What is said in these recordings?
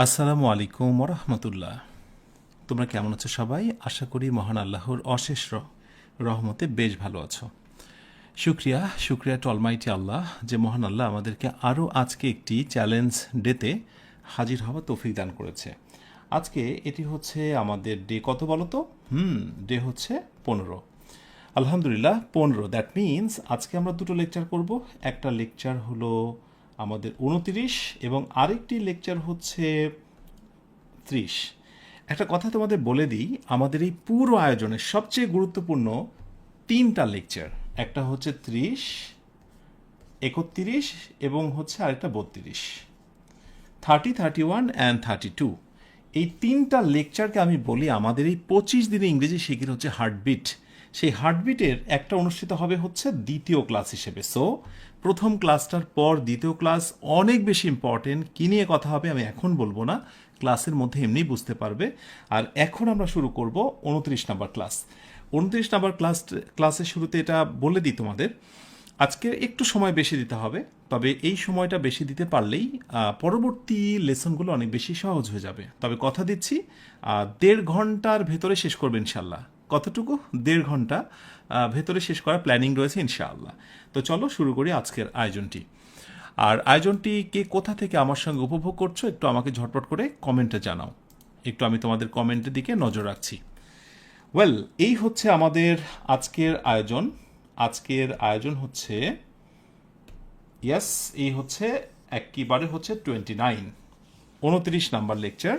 আসসালামু আলাইকুম ওরহমতুল্লাহ। তোমরা কেমন আছো সবাই? আশা করি মহান আল্লাহর অশেষ রহমতে বেশ ভালো আছো। শুক্রিয়া শুক্রিয়া টু অলমাইটি আল্লাহ, যে মহান আল্লাহ আমাদেরকে আরও আজকে একটি চ্যালেঞ্জ ডেতে হাজির হওয়া তৌফিক দান করেছে। আজকে এটি হচ্ছে আমাদের ডে কত বলো তো? ডে হচ্ছে 15। আলহামদুলিল্লাহ 15। দ্যাট মিনস আজকে আমরা দুটো লেকচার করব। একটা লেকচার হলো আমাদের 29 এবং আরেকটি লেকচার হচ্ছে 30। একটা কথা তোমাদের বলে দিই, আমাদের এই পুরো আয়োজনের সবচেয়ে গুরুত্বপূর্ণ তিনটা লেকচার, একটা হচ্ছে 30, 31 এবং হচ্ছে আরেকটা 32, 30, 31 অ্যান্ড 32। এই তিনটা লেকচারকে আমি বলি আমাদের এই 25 দিনে ইংরেজি শিখির হচ্ছে হার্টবিট। সেই হার্টবিটের একটা অনুষ্ঠিত হবে হচ্ছে দ্বিতীয় ক্লাস হিসেবে। সো প্রথম ক্লাসটার পর দ্বিতীয় ক্লাস অনেক বেশি ইম্পর্টেন্ট। কী নিয়ে কথা হবে আমি এখন বলবো না, ক্লাসের মধ্যে এমনি বুঝতে পারবে। আর এখন আমরা শুরু করব 29 নাম্বার ক্লাস। 29 নাম্বার ক্লাসের শুরুতে এটা বলে দিই তোমাদের, আজকে একটু সময় বেশি দিতে হবে, তবে এই সময়টা বেশি দিতে পারলেই পরবর্তী লেসনগুলো অনেক বেশি সহজ হয়ে যাবে। তবে কথা দিচ্ছি 1.5 ঘন্টার ভেতরে শেষ করবে ইনশাল্লাহ। কতটুকু? 1.5 ঘন্টা ভেতরে শেষ করার প্ল্যানিং রয়েছে ইনশাআল্লাহ। তো চলো শুরু করি আজকের আয়োজনটি। আর আয়োজনটি কে কোথা থেকে আমার সঙ্গে উপভোগ করছো একটু আমাকে ঝটপট করে কমেন্টে জানাও, একটু আমি তোমাদের কমেন্টের দিকে নজর রাখছি। ওয়েল, এই হচ্ছে আমাদের আজকের আয়োজন। আজকের আয়োজন হচ্ছে ইয়াস, এই হচ্ছে একেবারে হচ্ছে 29 নাম্বার লেকচার।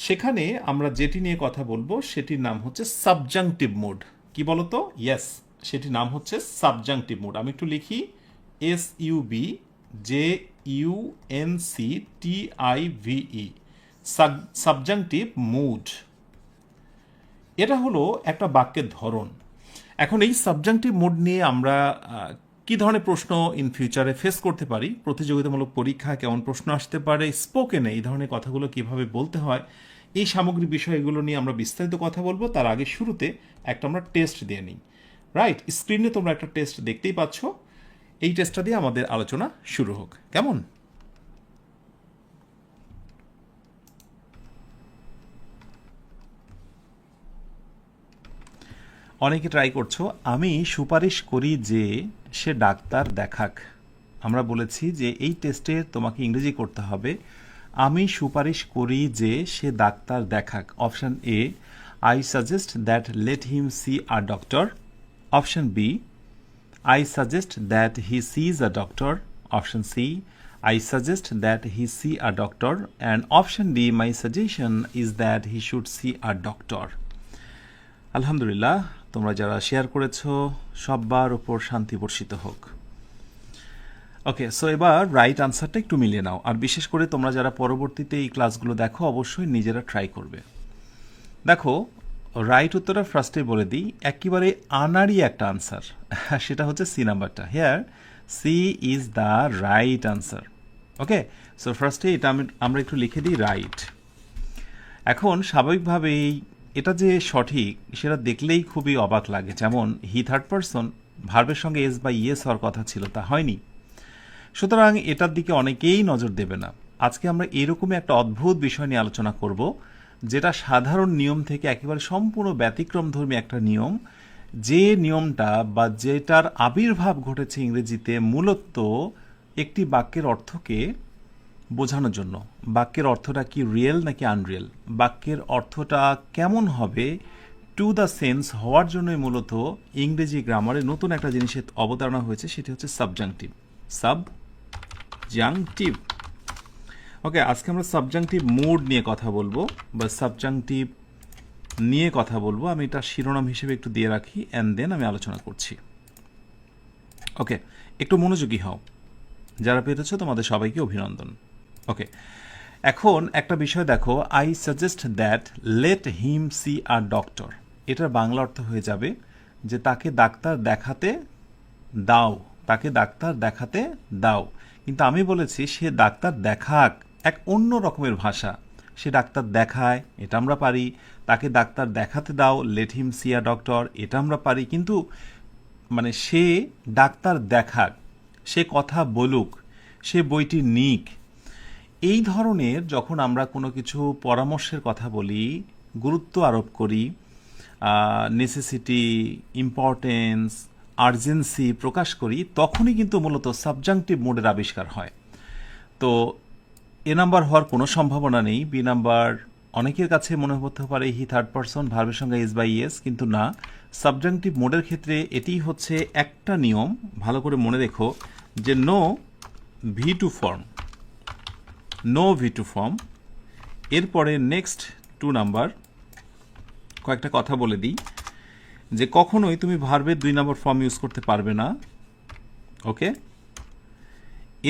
সেখানে আমরা যেটি নিয়ে কথা বলবো সেটির নাম হচ্ছে সাবজাংটিভ মুড। কি বলতো? ইয়েস, সেটির নাম হচ্ছে সাবজাংটিভ মুড। আমি একটু লিখি, SUBJUNCTIVE, সাবজাংটিভ মুড। এটা হলো একটা বাক্যের ধরন। এখন এই সাবজাংটিভ মোড নিয়ে আমরা কি ধরনের প্রশ্ন ইন ফিউচারে ফেস করতে পারি, প্রতিযোগিতামূলক পরীক্ষা কেমন প্রশ্ন আসতে পারে, স্পোকেনে এই ধরনের কথাগুলো কিভাবে বলতে হয়, এই সামগ্রিক বিষয়গুলো নিয়ে আমরা বিস্তারিত কথা বলবো। তার আগে শুরুতে একটা আমরা টেস্ট দিয়ে নিই। রাইট, স্ক্রিনে তোমরা একটা টেস্ট দেখতেই পাচ্ছ। এই টেস্টটা দিয়ে আমাদের আলোচনা শুরু হোক, কেমন? অনেকে ট্রাই করছো। আমি সুপারিশ করি যে সে ডাক্তার দেখাক। আমরা বলেছি যে এই টেস্টে তোমাকে ইংরেজি করতে হবে। আমি সুপারিশ করি যে সে ডাক্তার দেখাক। Option A, I suggest that let him see a doctor. Option B, I suggest that he sees a doctor. Option C, I suggest that he see a doctor, and option D, my suggestion is that he should see a doctor. আলহামদুলিল্লাহ, তোমরা যারা share করেছো সবার উপর শান্তি বর্ষিত হোক। ওকে, so এবার রাইট আনসারটা একটু মিলিয়ে নাও। আর বিশেষ করে তোমরা যারা পরবর্তীতে এই ক্লাসগুলো দেখো অবশ্যই নিজেরা ট্রাই করবে। দেখো, রাইট উত্তরটা ফার্স্টে বলে দিই, একেবারে আনারই একটা আনসার, সেটা হচ্ছে সি নাম্বারটা। Here C is the right answer. Okay, so ফার্স্টে এটা আমরা একটু লিখে দিই রাইট। এখন স্বাভাবিকভাবেই এটা যে সঠিক সেটা দেখলেই খুবই অবাক লাগে। যেমন হি থার্ড পারসন, ভার্বের সঙ্গে এস বা ইয়েস হওয়ার কথা ছিল, তা হয়নি। সুতরাং এটার দিকে অনেকেই নজর দেবে না। আজকে আমরা এরকমই একটা অদ্ভুত বিষয় নিয়ে আলোচনা করব, যেটা সাধারণ নিয়ম থেকে একেবারে সম্পূর্ণ ব্যতিক্রমধর্মী একটা নিয়ম। যে নিয়মটা বা যেটার আবির্ভাব ঘটেছে ইংরেজিতে মূলত একটি বাক্যের অর্থকে বোঝানোর জন্য। বাক্যের অর্থটা কি রিয়েল নাকি আনরিয়েল, বাক্যের অর্থটা কেমন হবে টু দ্য সেন্স হওয়ার জন্যই মূলত ইংরেজি গ্রামারে নতুন একটা জিনিসের অবতারণা হয়েছে, সেটি হচ্ছে সাবজাংটিভ। সাবজাংটিভ। ওকে, আজকে আমরা সাবজাংটিভ মুড নিয়ে কথা বলবো বা সাবজাংটিভ নিয়ে কথা বলবো। আমি এটা শিরোনাম হিসেবে একটু দিয়ে রাখি অ্যান্ড দেন আমি আলোচনা করছি। ওকে, একটু মনোযোগী হও। যারা পেরেছো তোমাদের সবাইকে অভিনন্দন। ওকে, এখন একটা বিষয় দেখো, I suggest that let him see a doctor. এটার বাংলা অর্থ হয়ে যাবে যে তাকে ডাক্তার দেখাতে দাও, তাকে ডাক্তার দেখাতে দাও। কিন্তু আমি বলেছি সে ডাক্তার দেখাক, এক অন্য রকমের ভাষা। সে ডাক্তার দেখায়, এটা আমরা পারি। তাকে ডাক্তার দেখাতে দাও, late him see a doctor, এটা আমরা পারি। কিন্তু মানে সে ডাক্তার দেখাক, সে কথা বলুক, সে বইটি নিক, এই ধরনের যখন আমরা কোনো কিছু পরামর্শের কথা বলি, গুরুত্ব আরোপ করি, নেসেসিটি, ইম্পর্টেন্স, আর্জেন্সি প্রকাশ করি, তখনই কিন্তু মূলত সাবজাংটিভ মোডের আবিষ্কার হয়। তো এ নাম্বার হওয়ার কোনো সম্ভাবনা নেই। বি নাম্বার অনেকের কাছে মনে হতে পারে হি থার্ড পারসন, ভার্বের সঙ্গে এস বাই এস, কিন্তু না, সাবজাংটিভ মোডের ক্ষেত্রে এটি হচ্ছে একটা নিয়ম, ভালো করে মনে রেখো, যে no V two form, no V two form. এরপরে নেক্সট 2 নাম্বার কয়েকটা কথা বলে দিই, যে কখনোই তুমি ভার্বের 2 নম্বর ফর্ম ইউজ করতে পারবে না। ওকে,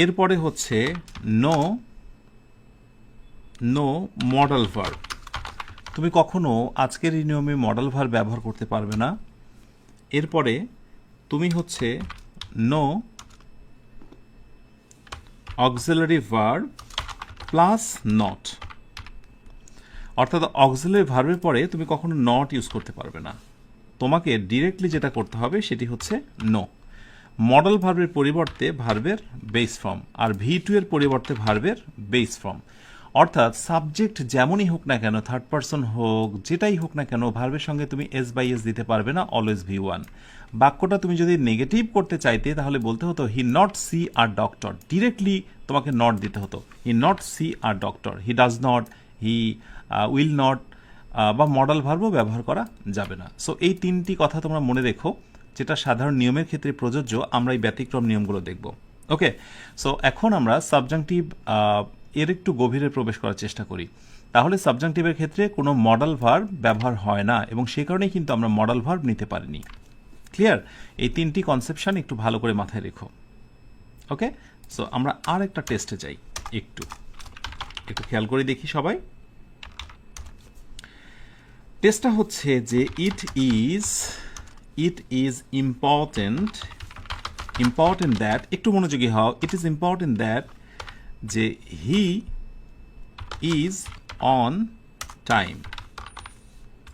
এরপরে হচ্ছে নো মডাল ভার্ব, তুমি কখনো আজকের এই নিয়মে মডাল ভার্ব ব্যবহার করতে পারবে না। এরপরে তুমি হচ্ছে no auxiliary verb plus not, অর্থাৎ অক্সিলারি ভার্বের পরে তুমি কখনো নট ইউজ করতে পারবে না। তোমাকে ডিরেক্টলি যেটা করতে হবে সেটি হচ্ছে নো। মডেল ভার্বের পরিবর্তে ভার্বের বেস ফর্ম, আর V2 এর পরিবর্তে ভার্বের বেস ফর্ম। অর্থাৎ সাবজেক্ট যেমনই হোক না কেন, থার্ড পারসন হোক, যেটাই হোক না কেন, ভার্বের সঙ্গে তুমি এস বাই এস দিতে পারবে না, অলওয়েজ V1। বাক্যটা তুমি যদি নেগেটিভ করতে চাইতে তাহলে বলতে হতো he not see a doctor, directly তোমাকে নট দিতে হতো, he not see a doctor, he does not, he will not, বা মডেল ভার্বও ব্যবহার করা যাবে না। সো এই 3টি কথা তোমরা মনে রেখো, যেটা সাধারণ নিয়মের ক্ষেত্রে প্রযোজ্য। আমরা এই ব্যতিক্রম নিয়মগুলো দেখব। ওকে, সো এখন আমরা সাবজাংটিভ এর একটু গভীরে প্রবেশ করার চেষ্টা করি। তাহলে সাবজাংটিভের ক্ষেত্রে কোনো মডেল ভার্ব ব্যবহার হয় না, এবং সেই কারণেই কিন্তু আমরা মডেল ভার্ব নিতে পারিনি। ক্লিয়ার? এই 3টি কনসেপশন একটু ভালো করে মাথায় রেখো। ওকে, সো আমরা আর একটা টেস্টে যাই, একটু খেয়াল করে দেখি সবাই। টেস্টটা হচ্ছে যে ইট ইজ ইম্পর্টেন্ট দ্যাট, একটু মনোযোগী হও, ইট ইজ ইম্পর্টেন্ট দ্যাট, যে he is on time.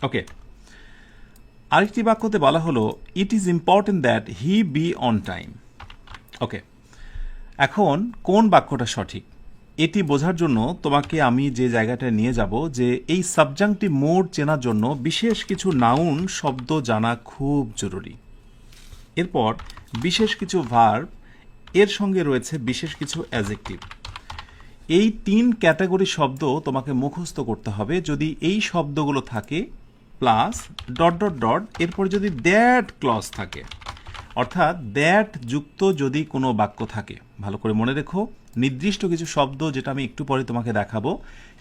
Okay, আরেকটি বাক্যতে বলা হলো it is important that he be on time. Okay, এখন কোন বাক্যটা সঠিক এটি বোঝার জন্য তোমাকে আমি যে জায়গাটা নিয়ে যাব, যে এই সাবজাংটিভ মোড চেনার জন্য বিশেষ কিছু নাউন শব্দ জানা খুব জরুরি। এরপর বিশেষ কিছু ভার্ব, এর সঙ্গে রয়েছে বিশেষ কিছু অ্যাডজেক্টিভ। এই 3 ক্যাটাগরি শব্দ তোমাকে মুখস্থ করতে হবে। যদি এই শব্দগুলো থাকে প্লাস ডট ডট ডট, এরপর যদি দ্যাট ক্লজ থাকে, অর্থাৎ দ্যাট যুক্ত যদি কোনো বাক্য থাকে, ভালো করে মনে রেখো, নির্দিষ্ট কিছু শব্দ যেটা আমি একটু পরে তোমাকে দেখাবো,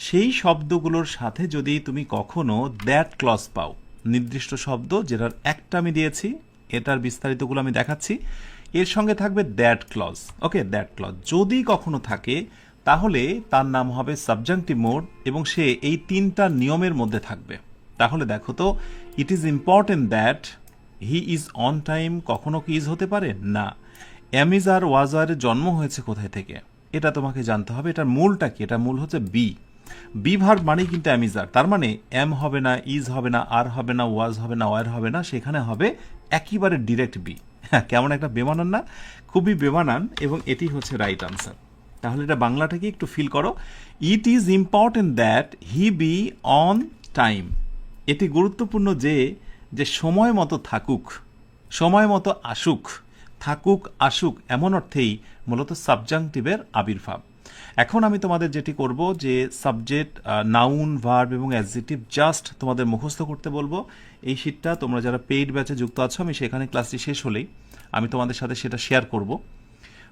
সেই শব্দগুলোর সাথে যদি তুমি কখনো দ্যাট ক্লজ পাও, নির্দিষ্ট শব্দ যেটার একটা আমি দিয়েছি, এটার বিস্তারিতগুলো আমি দেখাচ্ছি, এর সঙ্গে থাকবে that clause. Okay, that clause যদি কখনো থাকে তাহলে তার নাম হবে সাবজাংটিভ মোড, এবং সে এই 3টা নিয়মের মধ্যে থাকবে। তাহলে দেখো তো, ইট is important that he is on time কখনো কি ইজ হতে পারে না। এম ইজ আর ওয়াজ আর জন্ম হয়েছে কোথায় থেকে এটা তোমাকে জানতে হবে। এটার মূলটা কি? এটা মূল হচ্ছে বি ভার্ব মানেই কিন্তু এম ইজ আর, তার মানে এম হবে না, ইজ হবে না, আর হবে না, ওয়াজ হবে না, ওয়ার হবে না, সেখানে হবে একেবারে ডিরেক্ট বি। কেমন একটা বেমানান না? খুবই বেমানান, এবং এটি হচ্ছে রাইট আনসার। তাহলে এটা বাংলাটাকে একটু ফিল করো। ইট is important that he be on time, এটি গুরুত্বপূর্ণ যে সময় মতো থাকুক, সময় মতো আসুক, থাকুক আসুক, এমন অর্থেই মূলত সাবজাংটিভের আবির্ভাব। এখন আমি তোমাদের যেটি করব, যে সাবজেক্ট, নাউন, ভার্ব এবং অ্যাডজেক্টিভ জাস্ট তোমাদের মুখস্থ করতে বলবো। এই শীটটা তোমরা যারা পেইড ব্যাচে যুক্ত আছো, আমি সেখানে ক্লাসটি শেষ হলেই আমি তোমাদের সাথে সেটা শেয়ার করব।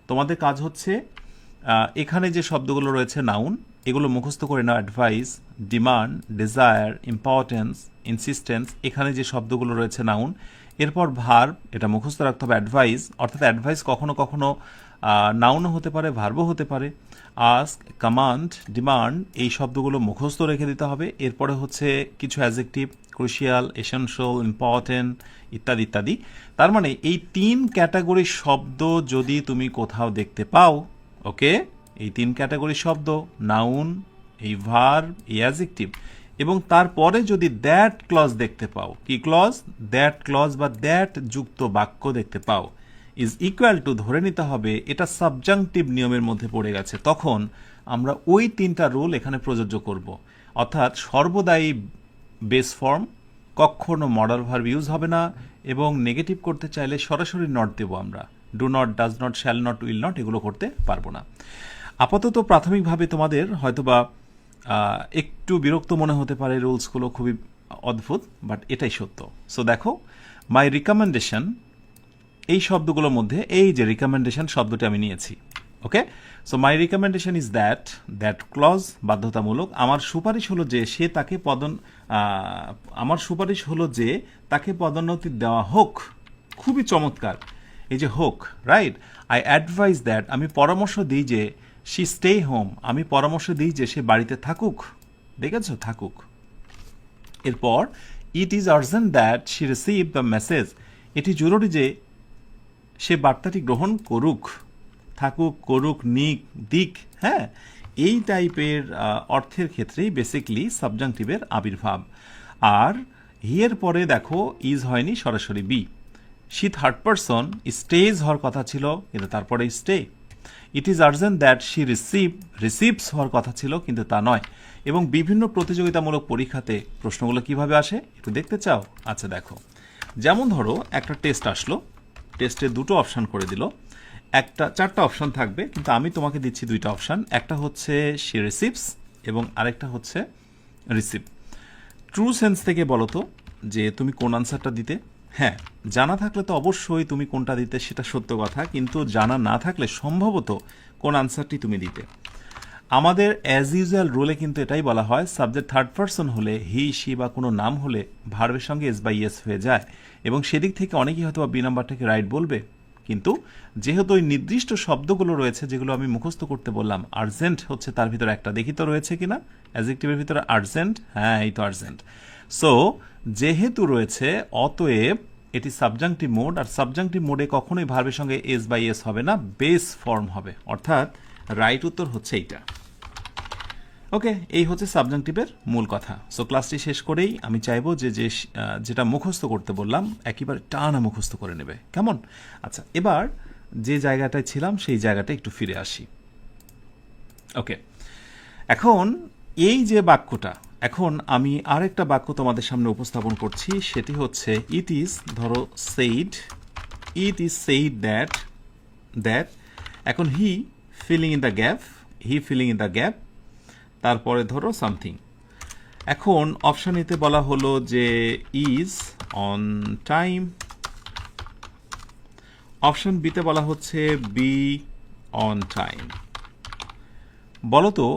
তোমাদের কাজ হচ্ছে এখানে যে শব্দগুলো রয়েছে নাউন, এগুলো মুখস্থ করে নাও। অ্যাডভাইস, ডিমান্ড, ডিজায়ার, ইম্পর্টেন্স, ইনসিস্টেন্স, এখানে যে শব্দগুলো রয়েছে নাউন। এরপর ভার্ব, এটা মুখস্থ রাখতে হবে। অ্যাডভাইস, অর্থাৎ অ্যাডভাইস কখনো কখনো নাউনও হতে পারে, ভার্বও হতে পারে। আস্ক, কমান্ড, ডিমান্ড, এই শব্দগুলো মুখস্থ রেখে দিতে হবে। এরপরে হচ্ছে কিছু অ্যাডজেক্টিভ, ক্রুশিয়াল, এসেনশিয়াল, ইম্পর্টেন্ট, ইত্যাদি ইত্যাদি। তার মানে এই 3 ক্যাটাগরির শব্দ যদি তুমি কোথাও দেখতে পাও, ওকে, এই 3 ক্যাটাগরি শব্দ, নাউন, এই ভার্ব, এই অ্যাডজেক্টিভ, এবং তারপরে যদি দ্যাট ক্লজ দেখতে পাও, কি ক্লজ? দ্যাট ক্লজ বা দ্যাট যুক্ত বাক্য দেখতে পাও, ইজ ইকুয়াল টু ধরে নিতে হবে এটা সাবজাংটিভ নিয়মের মধ্যে পড়ে গেছে। তখন আমরা ওই 3টা রুল এখানে প্রযোজ্য করব। অর্থাৎ সর্বদাই বেস ফর্ম, কখনো মডাল ভার্ব ইউজ হবে না, এবং নেগেটিভ করতে চাইলে সরাসরি নট দেব আমরা। Do not, does not, shall not, will not এগুলো করতে পারবো না। আপাতত প্রাথমিকভাবে তোমাদের হয়তোবা একটু বিরক্ত মনে হতে পারে, রুলসগুলো খুবই অদ্ভুত, বাট এটাই সত্য। সো দেখো, মাই রিকমেন্ডেশন, এই শব্দগুলোর মধ্যে এই যে রিকমেন্ডেশন শব্দটি আমি নিয়েছি। Okay, so my recommendation is that, that clause বাধ্যতামূলক। আমার সুপারিশ হলো যে আমার সুপারিশ হলো যে তাকে পদোন্নতি দেওয়া হোক। খুবই চমৎকার, এই যে হোক, রাইট। আই অ্যাডভাইস দ্যাট, আমি পরামর্শ দিই যে শি স্টে হোম, আমি পরামর্শ দিই যে সে বাড়িতে থাকুক। দেখেছ, থাকুক। এরপর ইট is urgent that she receive the message, এটি জরুরি যে সে বার্তাটি গ্রহণ করুক। থাকুক, করুক, নিক, দিক, হ্যাঁ, এই টাইপের অর্থের ক্ষেত্রেই বেসিকলি সাবজাংটিভের আবির্ভাব। আর হিয়ের পরে দেখো ইজ হয়নি, সরাসরি be. She third person, stays হওয়ার কথা ছিল, কিন্তু তারপরে stay. It is urgent that she receives হওয়ার কথা ছিল, কিন্তু তা নয়। এবং বিভিন্ন প্রতিযোগিতামূলক পরীক্ষাতে প্রশ্নগুলো কিভাবে আসে একটু দেখতে চাও? আচ্ছা দেখো, যেমন ধরো একটা টেস্ট আসলো, টেস্টে দুটো অপশান করে দিল, চারটা অপশান থাকবে, কিন্তু আমি তোমাকে দিচ্ছি দুইটা অপশান। একটা হচ্ছে শি রিসিভস এবং আরেকটা হচ্ছে রিসিভ। ট্রু সেন্স থেকে বলো তো যে তুমি কোন আনসারটা দিতে। হ্যাঁ, জানা থাকলে তো অবশ্যই তুমি কোনটা দিতে সেটা সত্য কথা, কিন্তু জানা না থাকলে সম্ভবত কোন আনসারটি তুমি দিতে। আমাদের অ্যাজ ইউজুয়াল রুলে কিন্তু এটাই বলা হয়, সাবজেক্ট থার্ড পারসন হলে, হি, শি বা কোনো নাম হলে ভার্বের সঙ্গে এস বাই এস হয়ে যায়, এবং সেদিক থেকে অনেকেই হয়তো বি নাম্বারটাকে রাইট বলবে। কিন্তু যেহেতু ওই নির্দিষ্ট শব্দগুলো রয়েছে যেগুলো আমি মুখস্থ করতে বললাম, আর্জেন্ট হচ্ছে তার ভিতরে একটা, দেখি তো রয়েছে কিনা অ্যাডজেক্টিভের ভিতরে আর্জেন্ট, হ্যাঁ এই তো আর্জেন্ট। সো যেহেতু রয়েছে, অতএব এটি সাবজাংটিভ মোড, আর সাবজাংটিভ মোডে কখনোই ভার্বের সঙ্গে এস বাই এস হবে না, বেস ফর্ম হবে। অর্থাৎ রাইট উত্তর হচ্ছে এইটা। ওকে, এই হচ্ছে সাবজাংটিভের মূল কথা। সো ক্লাসটি শেষ করেই আমি চাইবো যে যেটা মুখস্থ করতে বললাম একেবারে টানা মুখস্থ করে নেবে, কেমন? আচ্ছা, এবার যে জায়গাটায় ছিলাম সেই জায়গাটা একটু ফিরে আসি। ওকে, এখন এই যে বাক্যটা, এখন আমি আরেকটা বাক্য তোমাদের সামনে উপস্থাপন করছি, সেটি হচ্ছে ইট ইজ, ধরো said, it is said that, এখন he filling in the gap, he filling in the gap, তারপরে ধরো সামথিং। এখন অপশান এতে বলা হলো যে ইজ অন টাইম, অপশান বিতে বলা হচ্ছে বি অন টাইম। বলো তো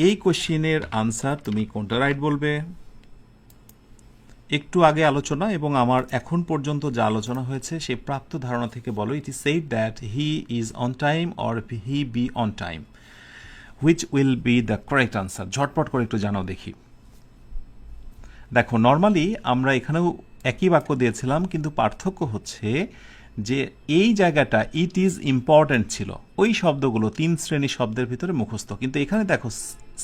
এই কোশ্চেনের আনসার তুমি কোনটা রাইট বলবে? একটু আগে আলোচনা এবং আমার এখন পর্যন্ত যা আলোচনা হয়েছে সে প্রাপ্ত ধারণা থেকে বলো, ইট is said that he is on time or he be on time, which will be the correct answer? ঝটপট করে একটু জানাও দেখি। দেখো, নর্মালি আমরা এখানেও একই বাক্য দিয়েছিলাম, কিন্তু পার্থক্য হচ্ছে যে এই জায়গাটা ইট ইজ ইম্পর্ট্যান্ট ছিল, ওই শব্দগুলো 3 শ্রেণীর শব্দের ভিতরে মুখস্থ, কিন্তু এখানে দেখো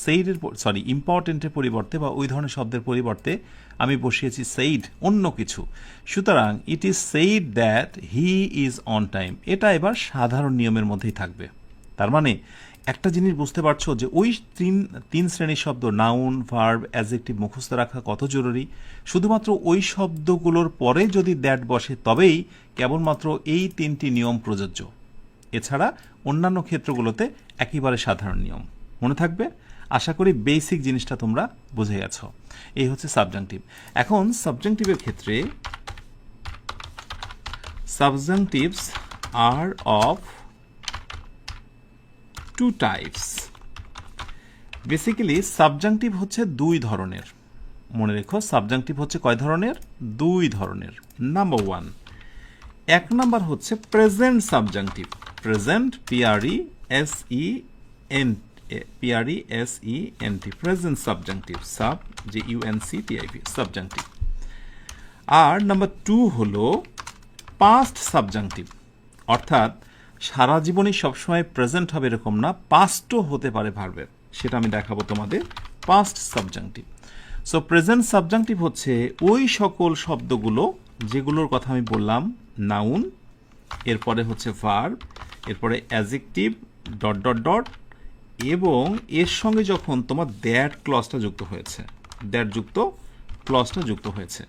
সেইডের ইম্পর্ট্যান্টের পরিবর্তে বা ওই ধরনের শব্দের পরিবর্তে আমি বসিয়েছি সেইড, অন্য কিছু। সুতরাং ইট is said that he is on time, এটা এবার সাধারণ নিয়মের মধ্যেই থাকবে। তার মানে একটা জিনিস বুঝতে পারছো যে ওই তিন শ্রেণীর শব্দ, নাউন, ভার্ব, অ্যাডজেক্টিভ মুখস্থ রাখা কত জরুরি। শুধুমাত্র ওই শব্দগুলোর পরে যদি দ্যাট বসে তবেই কেবলমাত্র এই 3টি নিয়ম প্রযোজ্য, এছাড়া অন্যান্য ক্ষেত্রগুলোতে একেবারে সাধারণ নিয়ম। মনে থাকবে? আশা করি বেসিক জিনিসটা তোমরা বুঝে গেছো। এই হচ্ছে সাবজাংটিভ। এখন সাবজাংটিভের ক্ষেত্রে subjunctives are of two types. Basically subjunctive হচ্ছে 2 ধরনের। মনে রেখো, সাবজাংটিভ হচ্ছে কয় ধরনের? 2 ধরনের। নাম্বার 1, 1 নাম্বার হচ্ছে present subjunctive. Present, P-R-E-S-E-N-T, present subjunctive, sub যে ইউএনসিটিআইভি, সাবজাংটিভ। আর নাম্বার 2 হলো পাস্ট সাবজাংটিভ, অর্থাৎ সারা জীবনই সবসময় প্রেজেন্ট হবে এরকম না, পাস্টও হতে পারে ভার্বের, সেটা আমি দেখাবো তোমাদের। Past subjunctive. So present subjunctive হচ্ছে ওই সকল শব্দগুলো যেগুলোর কথা আমি বললাম, নাউন, এরপরে হচ্ছে ভার্ব, এরপরে অ্যাডজেক্টিভ, ডট ডট ডট, এবং এর সঙ্গে যখন তোমার দ্যাট ক্লজটা যুক্ত হয়েছে, দ্যাট যুক্ত ক্লজটা যুক্ত হয়েছে,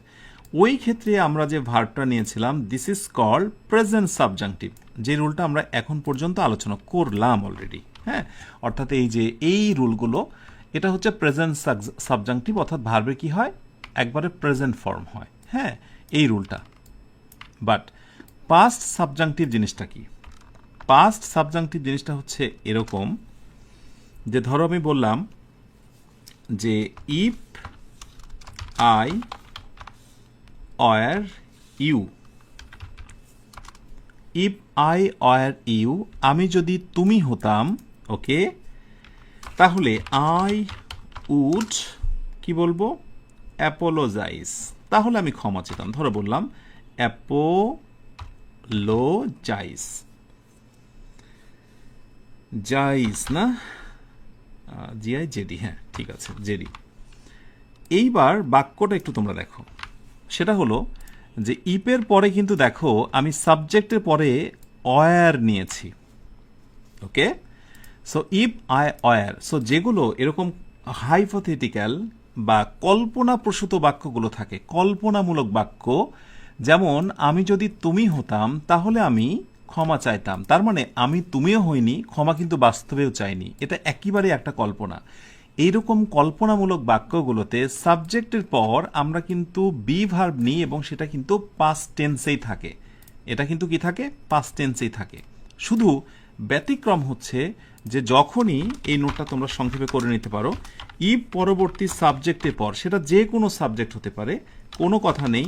ওই ক্ষেত্রে আমরা যে ভার্বটা নিয়েছিলাম this is called present subjunctive, যে রুলটা আমরা এখন পর্যন্ত আলোচনা করলাম অলরেডি। হ্যাঁ, অর্থাৎ এই যে এই রুলগুলো, এটা হচ্ছে প্রেজেন্ট সাবজাংটিভ, অর্থাৎ ভার্বের কি হয়, একবারে প্রেজেন্ট ফর্ম হয়। হ্যাঁ, এই রুলটা। বাট পাস্ট সাবজাংটিভ জিনিসটা কি? পাস্ট সাবজাংটিভ জিনিসটা হচ্ছে এরকম যে ধরো আমি বললাম যে if I were you, if I were you, আমি যদি তুমি হতাম, ওকে, তাহলে আই উড কি বলবো, অ্যাপোলোজাইজ, তাহলে আমি ক্ষমা চেতাম। ধরো বললাম অ্যাপোলোজাইজ, জাইজ না, জিআই জেডি, হ্যাঁ ঠিক আছে জেডি। এইবার বাক্যটা একটু তোমরা দেখো, সেটা হলো যে ইপের পরে কিন্তু দেখো আমি সাবজেক্টের পরে অয়ার নিয়েছি, okay. So if I were, so যেগুলো এরকম হাইপোথেটিক্যাল বা কল্পনাপ্রসূত বাক্যগুলো থাকে, কল্পনামূলক বাক্য, যেমন আমি যদি তুমি হতাম তাহলে আমি ক্ষমা চাইতাম, তার মানে আমি তুমিও হইনি, ক্ষমা কিন্তু বাস্তবেও চাইনি, এটা একেবারে একটা কল্পনা। এইরকম কল্পনামূলক বাক্যগুলোতে সাবজেক্টের পর আমরা কিন্তু বি ভার্ব নিই এবং সেটা কিন্তু পাস্ট টেন্সেই থাকে, এটা কিন্তু কি থাকে, পাস্ট টেন্সেই থাকে। শুধু ব্যতিক্রম হচ্ছে যে যখনই এই নোটটা তোমরা সংক্ষেপে করে নিতে পারো, ইফ পরবর্তী সাবজেক্টের পর, সেটা যে কোনো সাবজেক্ট হতে পারে, কোনো কথা নেই,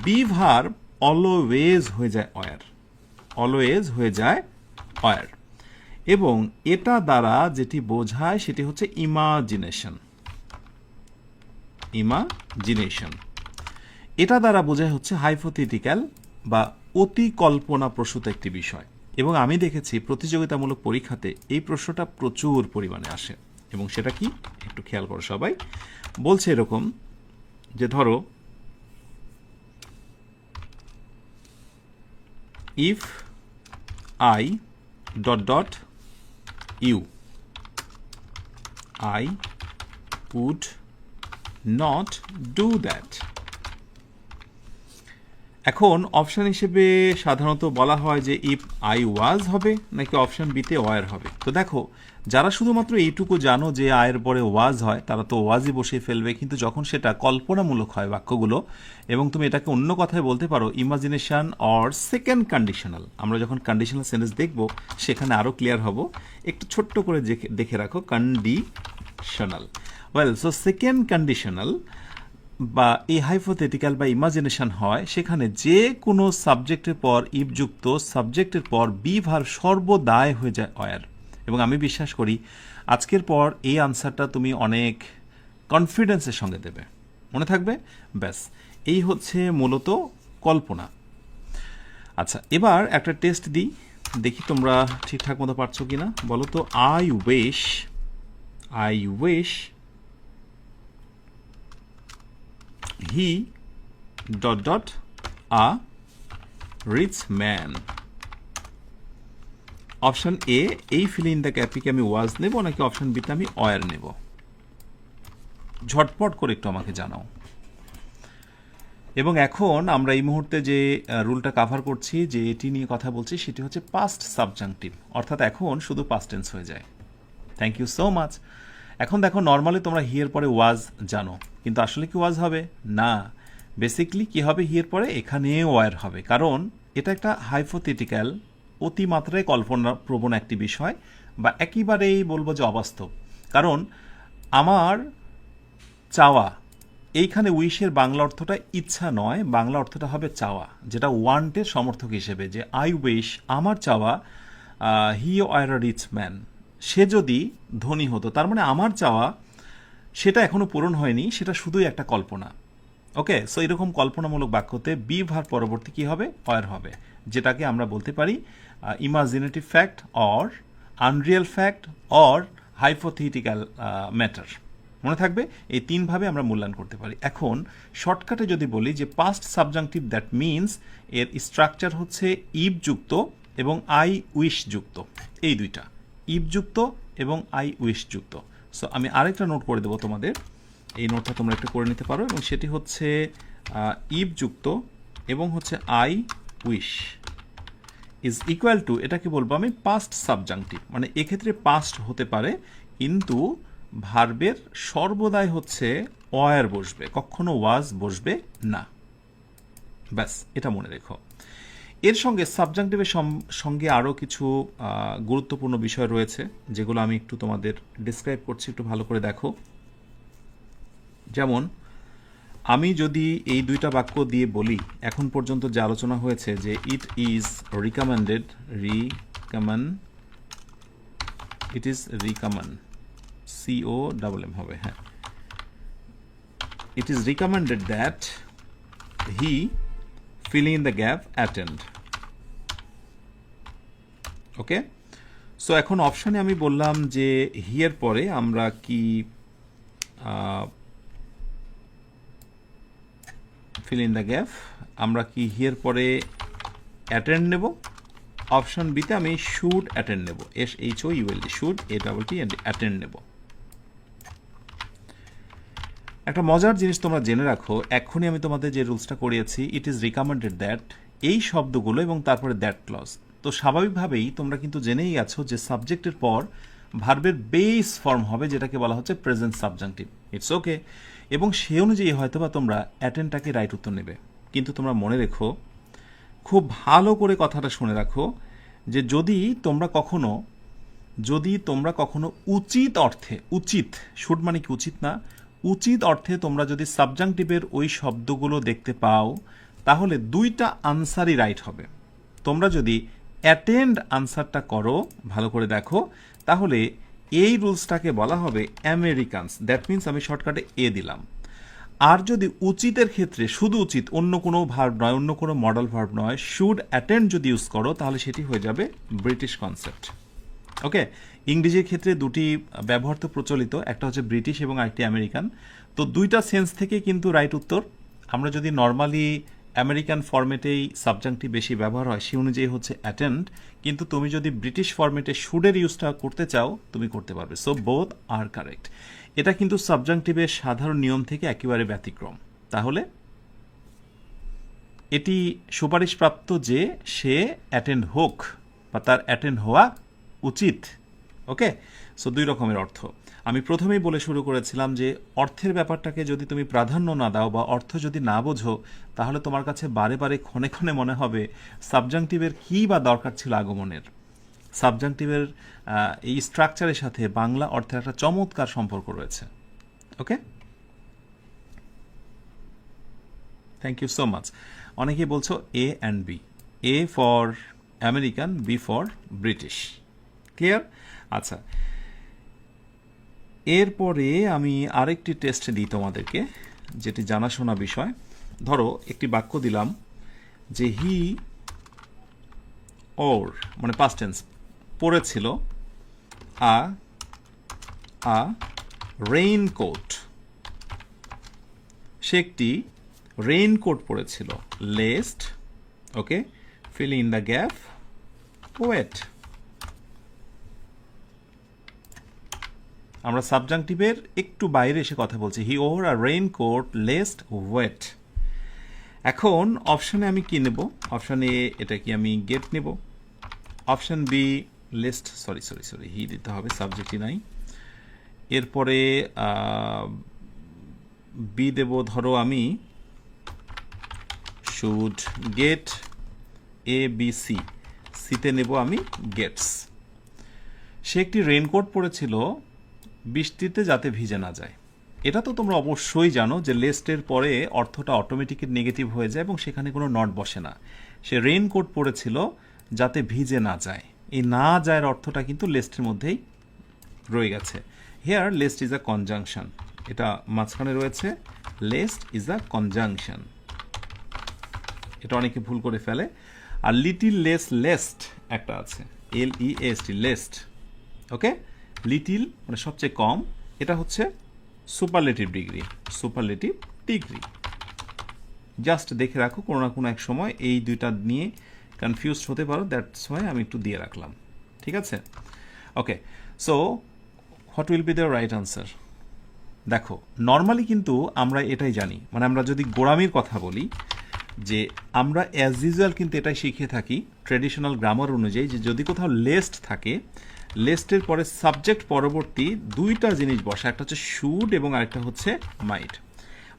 বি ভার্ব অলওয়েজ হয়ে যায় অয়ার, অলওয়েজ হয়ে যায় অয়ার। এবং এটা দ্বারা যেটি বোঝায় সেটি হচ্ছে ইমাজিনেশন, ইমাজিনেশন। এটা দ্বারা বোঝায় হচ্ছে হাইপোথেটিক্যাল বা অতি কল্পনা প্রসূত একটি বিষয়। এবং আমি দেখেছি প্রতিযোগিতামূলক পরীক্ষাতে এই প্রশ্নটা প্রচুর পরিমাণে আসে, এবং সেটা কি একটু খেয়াল করো সবাই। বলছে এরকম যে ধরো if I dot dot you, I would not do that. এখন অপশন হিসেবে সাধারণত বলা হয় যে ইফ আই ওয়াজ হবে নাকি অপশন বিতে ওয়ার হবে। তো দেখো, যারা শুধুমাত্র এইটুকু জানো যে আয়ের পরে ওয়াজ হয় তারা তো ওয়াজই বসিয়ে ফেলবে, কিন্তু যখন সেটা কল্পনামূলক হয় বাক্যগুলো এবং তুমি এটাকে অন্য কথায় বলতে পারো ইমাজিনেশন অর সেকেন্ড কন্ডিশনাল, আমরা যখন কন্ডিশনাল সেন্টেন্স দেখব সেখানে আরও ক্লিয়ার হব, একটু ছোট্ট করে দেখে রাখো conditional. Well, so second conditional বা এই হাইপোথেটিক্যাল বা ইমাজিনেশন হয় সেখানে যে কোনো সাবজেক্টের পর ইফ যুক্ত সাবজেক্টের পর বি ভার্ব সর্বদাই হয়ে যায় অয়ার। এবং আমি বিশ্বাস করি আজকের পর এই আনসারটা তুমি অনেক কনফিডেন্সের সঙ্গে দেবে, মনে থাকবে। ব্যাস, এই হচ্ছে মূলত কল্পনা। আচ্ছা, এবার একটা টেস্ট দিই, দেখি তোমরা ঠিকঠাক মতো পারছো কিনা। বলো তো, I wish he dot dot a rich man. Option A, এই ফিল ইন দ্য গ্যাপটিকে আমি ওয়াজ নেব নাকি অপশন বিতে আমি অয়ার নেব? ঝটপট করে একটু আমাকে জানাও। এবং এখন আমরা এই মুহূর্তে যে রুলটা কাভার করছি, যে এটি নিয়ে কথা বলছি, সেটি হচ্ছে পাস্ট সাবজাংটিভ, অর্থাৎ এখন শুধু পাস্ট টেন্স হয়ে যায়। Thank you so much. এখন দেখো, নর্মালি তোমরা হিয়ের পরে ওয়াজ জানো, কিন্তু আসলে কি ওয়াজ হবে না, বেসিকলি কি হবে, হিয়ের পরে এখানে ওয়ার হবে, কারণ এটা একটা হাইপোথেটিক্যাল অতিমাত্রায় কল্পনাপ্রবণ একটি বিষয়, বা একেবারেই বলবো যে অবাস্তব। কারণ আমার চাওয়া, এইখানে উইশের বাংলা অর্থটা ইচ্ছা নয়, বাংলা অর্থটা হবে চাওয়া, যেটা ওয়ান্টের সমর্থক হিসেবে, যে আই উইশ, আমার চাওয়া, he were a rich man, সে যদি ধনী হতো, তার মানে আমার চাওয়া সেটা এখনো পূরণ হয়নি, সেটা শুধুই একটা কল্পনা। ওকে, সো এরকম কল্পনামূলক বাক্যতে বি ভার্ব পরবর্তী কি হবে, অয়ার হবে, যেটাকে আমরা বলতে পারি imaginative fact or unreal fact or hypothetical matter. মনে থাকবে, এই তিনভাবে আমরা মূল্যায়ন করতে পারি। এখন শর্টকাটে যদি বলি যে পাস্ট সাবজাংটিভ, দ্যাট মিনস এর স্ট্রাকচার হচ্ছে ইফ যুক্ত এবং আই উইশ যুক্ত, এই দুইটা, ইফ যুক্ত এবং আই উইশ যুক্ত। সো আমি আরেকটা নোট করে দেবো তোমাদের, এই নোটটা তোমরা একটু করে নিতে পারো, এবং সেটি হচ্ছে ইভ যুক্ত এবং হচ্ছে I wish is equal two, এটাকে বলবো আমি পাস্ট সাবজাংটিভ, মানে এক্ষেত্রে পাস্ট হতে পারে কিন্তু ভার্বের সর্বদাই হচ্ছে ওয়ার বসবে, কখনো ওয়াজ বসবে না। ব্যাস, এটা মনে রেখো। এর সঙ্গে সাবজাংটিভের সঙ্গে আরও কিছু গুরুত্বপূর্ণ বিষয় রয়েছে যেগুলো আমি একটু তোমাদের ডিসক্রাইব করছি, একটু ভালো করে দেখো। যেমন আমি যদি এই দুইটা বাক্য দিয়ে বলি, এখন পর্যন্ত যে আলোচনা হয়েছে যে it is recommended, it is recommend, COMM হবে, হ্যাঁ, it is recommended that he fill in the gap attend, okay. So এখন অপশানে আমি বললাম যে হিয়ের পরে আমরা কি fill in the gap, আমরা কি হিয়ের পরে অ্যাটেন্ড নেব? অপশন বিতে আমি শুড অ্যাটেন্ড নেব, SHOULD, শুড ATT অ্যাটেন্ড নেব। একটা মজার জিনিস তোমরা জেনে রাখো, এখনই আমি তোমাদের যে রুলসটা করিয়েছি, ইট ইজ রিকমেন্ডেড দ্যাট, এই শব্দগুলো এবং তারপরে দ্যাট ক্লজ, তো স্বাভাবিকভাবেই তোমরা কিন্তু জেনেই আছো যে সাবজেক্টের পর ভার্বের বেস ফর্ম হবে, যেটাকে বলা হচ্ছে প্রেজেন্ট সাবজাংটিভ। ইটস ওকে, এবং সে অনুযায়ী হয়তো বা তোমরা অ্যাটেন্ডটাকে রাইট উত্তর নেবে। কিন্তু তোমরা মনে রেখো, খুব ভালো করে কথাটা শুনে রাখো, যে যদি তোমরা কখনো উচিত অর্থে, উচিত শুড মানে কি উচিত না, উচিত অর্থে তোমরা যদি সাবজাংটিভের ওই শব্দগুলো দেখতে পাও, তাহলে দুইটা আনসারই রাইট হবে। তোমরা যদি অ্যাটেন্ড আনসারটা করো, ভালো করে দেখো, তাহলে এই রুলসটাকে বলা হবে আমেরিকানস, দ্যাট মিনস আমি শর্টকাটে এ দিলাম। আর যদি উচিতের ক্ষেত্রে শুধু উচিত, অন্য কোনো ভার্ব নয়, অন্য কোনো মডেল ভার্ব নয়, শুড অ্যাটেন্ড যদি ইউজ করো, তাহলে সেটি হয়ে যাবে ব্রিটিশ কনসেপ্ট, ওকে। ইংরেজির ক্ষেত্রে দুটি ব্যবহার তো প্রচলিত, একটা হচ্ছে ব্রিটিশ এবং আরেকটি আমেরিকান, তো দুইটা সেন্স থেকে কিন্তু রাইট উত্তর। আমরা যদি নর্মালি আমেরিকান ফরম্যাটেই সাবজাংটিভ বেশি ব্যবহার হয়, সে অনুযায়ী হচ্ছে অ্যাটেন্ড, কিন্তু তুমি যদি ব্রিটিশ ফরম্যাটে শুডের ইউজটা করতে চাও, তুমি করতে পারবে। So both are correct. এটা কিন্তু সাবজাংটিভের সাধারণ নিয়ম থেকে একেবারে ব্যতিক্রম। তাহলে এটি সুপারিশপ্রাপ্ত যে সে অ্যাটেন্ড হোক, বা তার অ্যাটেন্ড হওয়া উচিত, ওকে। সো দুই রকমের অর্থ। আমি প্রথমেই বলে শুরু করেছিলাম যে অর্থের ব্যাপারটাকে যদি তুমি প্রাধান্য না দাও বা অর্থ যদি না বোঝো, তাহলে তোমার কাছে বারে বারে ক্ষণে ক্ষণে মনে হবে সাবজাংটিভের কী বা দরকার ছিল আগমনের। সাবজাংটিভের এই স্ট্রাকচারের সাথে বাংলা অর্থের একটা চমৎকার সম্পর্ক রয়েছে, okay. Thank you so much. অনেকেই বলছো A and B, A for American, B for British, clear? আচ্ছা, এরপরে আমি আরেকটি টেস্ট দিই তোমাদেরকে, যেটি জানাশোনা বিষয়। ধরো একটি বাক্য দিলাম যে হি ওর, মানে পাস্ট টেন্স, পরেছিল আ রেইনকোট, সে একটি রেইনকোট পরেছিল, lest, okay, fill in the gap, wait. আমরা সাবজাংটিভের একটু বাইরে এসে কথা বলছি, he wore a raincoat lest wait. এখন অপশানে আমি কি নেব? অপশান এ এটা কি আমি গেট নেব, option B lest, sorry he দিতে হবে, সাবজেক্টই নাই। এরপরে বি দেব, ধরো আমি should get, A B C, সিতে নেব আমি গেটস। সে একটি রেইনকোট পরেছিল বৃষ্টিতে যাতে ভিজে না যায়। এটা তো তোমরা অবশ্যই জানো যে লেস্টের পরে অর্থটা অটোমেটিক নেগেটিভ হয়ে যায় এবং সেখানে কোনো নট বসে না। সে রেইনকোট পরেছিল যাতে ভিজে না যায়, এই না যায়ের অর্থটা কিন্তু লেস্টের মধ্যেই রয়ে গেছে। Here lest is a conjunction, এটা মাঝখানে রয়েছে, লেস্ট ইজ আ কনজাংশন, এটা অনেকে ভুল করে ফেলে। আর লিটিল লেস লেস্ট একটা আছে, LEST, লেস্ট, ওকে। লিটিল মানে সবচেয়ে কম, এটা হচ্ছে superlative degree, superlative degree. Just দেখে রাখো, কোনো না কোনো এক সময় এই দুইটা নিয়ে কনফিউজড হতে পারো, দ্যাটস ওয়াই আমি একটু দিয়ে রাখলাম, ঠিক আছে, okay. So what will be the right answer? দেখো, নর্মালি কিন্তু আমরা এটাই জানি, মানে আমরা যদি গোড়ামির কথা বলি, যে আমরা অ্যাজ ইউজুয়াল কিন্তু এটাই শিখে থাকি ট্র্যাডিশনাল গ্রামার অনুযায়ী, যে যদি কোথাও লেস্ট থাকে, লেস্টের পরে সাবজেক্ট পরবর্তী দুইটা জিনিস বসে, একটা হচ্ছে শুড এবং আরেকটা হচ্ছে মাইট।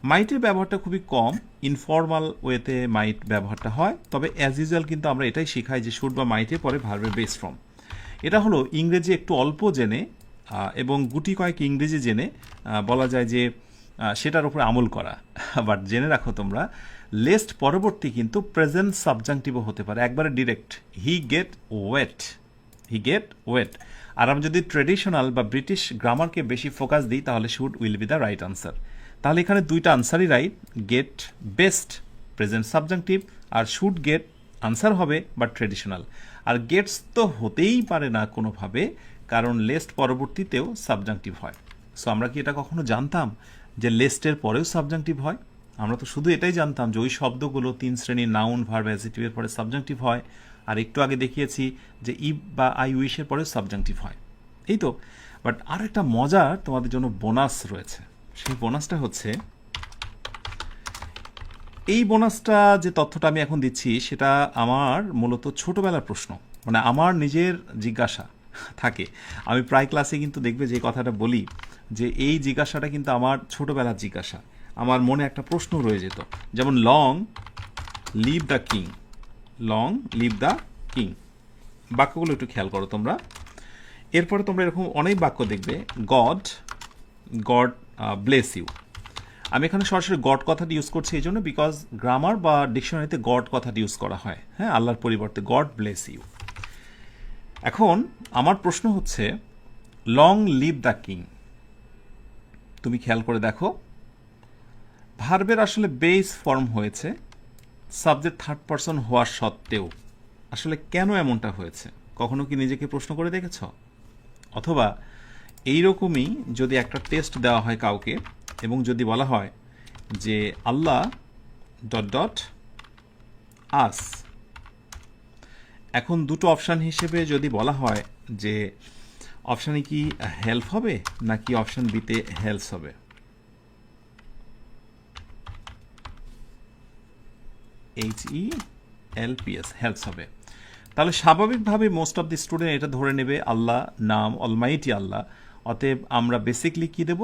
মাইটের ব্যবহারটা খুবই কম, ইনফর্মাল ওয়েতে মাইট ব্যবহারটা হয়, তবে অ্যাজ ইউজুয়াল কিন্তু আমরা এটাই শিখাই যে শুড বা মাইটের পরে ভার্বের বেস ফর্ম। এটা হলো ইংরেজি একটু অল্প জেনে এবং গুটি কয়েক ইংরেজি জেনে বলা যায় যে সেটার উপরে আমল করা। বাট জেনে রাখো তোমরা, লেস্ট পরবর্তী কিন্তু প্রেজেন্ট সাবজাংটিভও হতে পারে, একবারে direct, he get wait, he get wait. আর আমি যদি ট্রেডিশনাল বা ব্রিটিশ গ্রামারকে বেশি ফোকাস দিই, তাহলে should will be the right answer. তাহলে এখানে দুইটা আনসারই right, get best present subjunctive, আর শুড গেট আনসার হবে বাট ট্রেডিশনাল। আর গেটস তো হতেই পারে না কোনোভাবে, কারণ লেস্ট পরবর্তীতেও সাবজাংটিভ হয়। সো আমরা কি এটা কখনো জানতাম যে লেস্টের পরেও সাবজাংটিভ হয়? আমরা তো শুধু এটাই জানতাম যে ওই শব্দগুলো 3 শ্রেণীর নাউন, ভার্ব, অ্যাডজেক্টিভের পরে সাবজাংটিভ হয়, আর একটু আগে দেখিয়েছি যে ইফ বা আই উইশের পরেও সাবজাংটিভ হয়, এই তো। বাট আর একটা মজার তোমাদের জন্য বোনাস রয়েছে। সেই বোনাসটা হচ্ছে, এই বোনাসটা যে তথ্যটা আমি এখন দিচ্ছি সেটা আমার মূলত ছোটবেলার প্রশ্ন, মানে আমার নিজের জিজ্ঞাসা থাকে। আমি প্রায় ক্লাসে কিন্তু দেখবে যে কথাটা বলি, যে এই জিজ্ঞাসাটা কিন্তু আমার ছোটবেলার জিজ্ঞাসা। আমার মনে একটা প্রশ্ন রয়ে যেত, যেমন long live the king, long live the king, বাক্যগুলো একটু খেয়াল করো তোমরা। এরপরে তোমরা এরকম অনেক বাক্য দেখবে, গড গড ব্লেস ইউ। আমি এখানে সরাসরি গড কথাটি ইউজ করছি এই জন্য, বিকজ গ্রামার বা ডিকশনারিতে গড কথাটি ইউজ করা হয়, হ্যাঁ, আল্লাহর পরিবর্তে গড ব্লেস ইউ। এখন আমার প্রশ্ন হচ্ছে, লং লিভ দ্য কিং, তুমি খেয়াল করে দেখো, ভার্বের আসলে বেস ফর্ম হয়েছে সাবজেক্ট থার্ড পারসন হওয়া সত্ত্বেও। আসলে কেন এমনটা হয়েছে, কখনো কি নিজেকে প্রশ্ন করে দেখেছ? অথবা এইরকমই যদি একটা টেস্ট দেওয়া হয় কাউকে, এবং যদি বলা হয় যে আল্লাহ ডট ডট আস, এখন দুটো অপশান হিসেবে যদি বলা হয় যে অপশানে কি হেল্প হবে নাকি অপশান বিতে হেল্পস হবে? HELPS, হেল্পস হবে। তাহলে স্বাভাবিকভাবে মোস্ট অফ দি স্টুডেন্ট এটা ধরে নেবে আল্লাহ নাম অলমাইটি আল্লাহ, অতএব আমরা বেসিকলি কি দেব,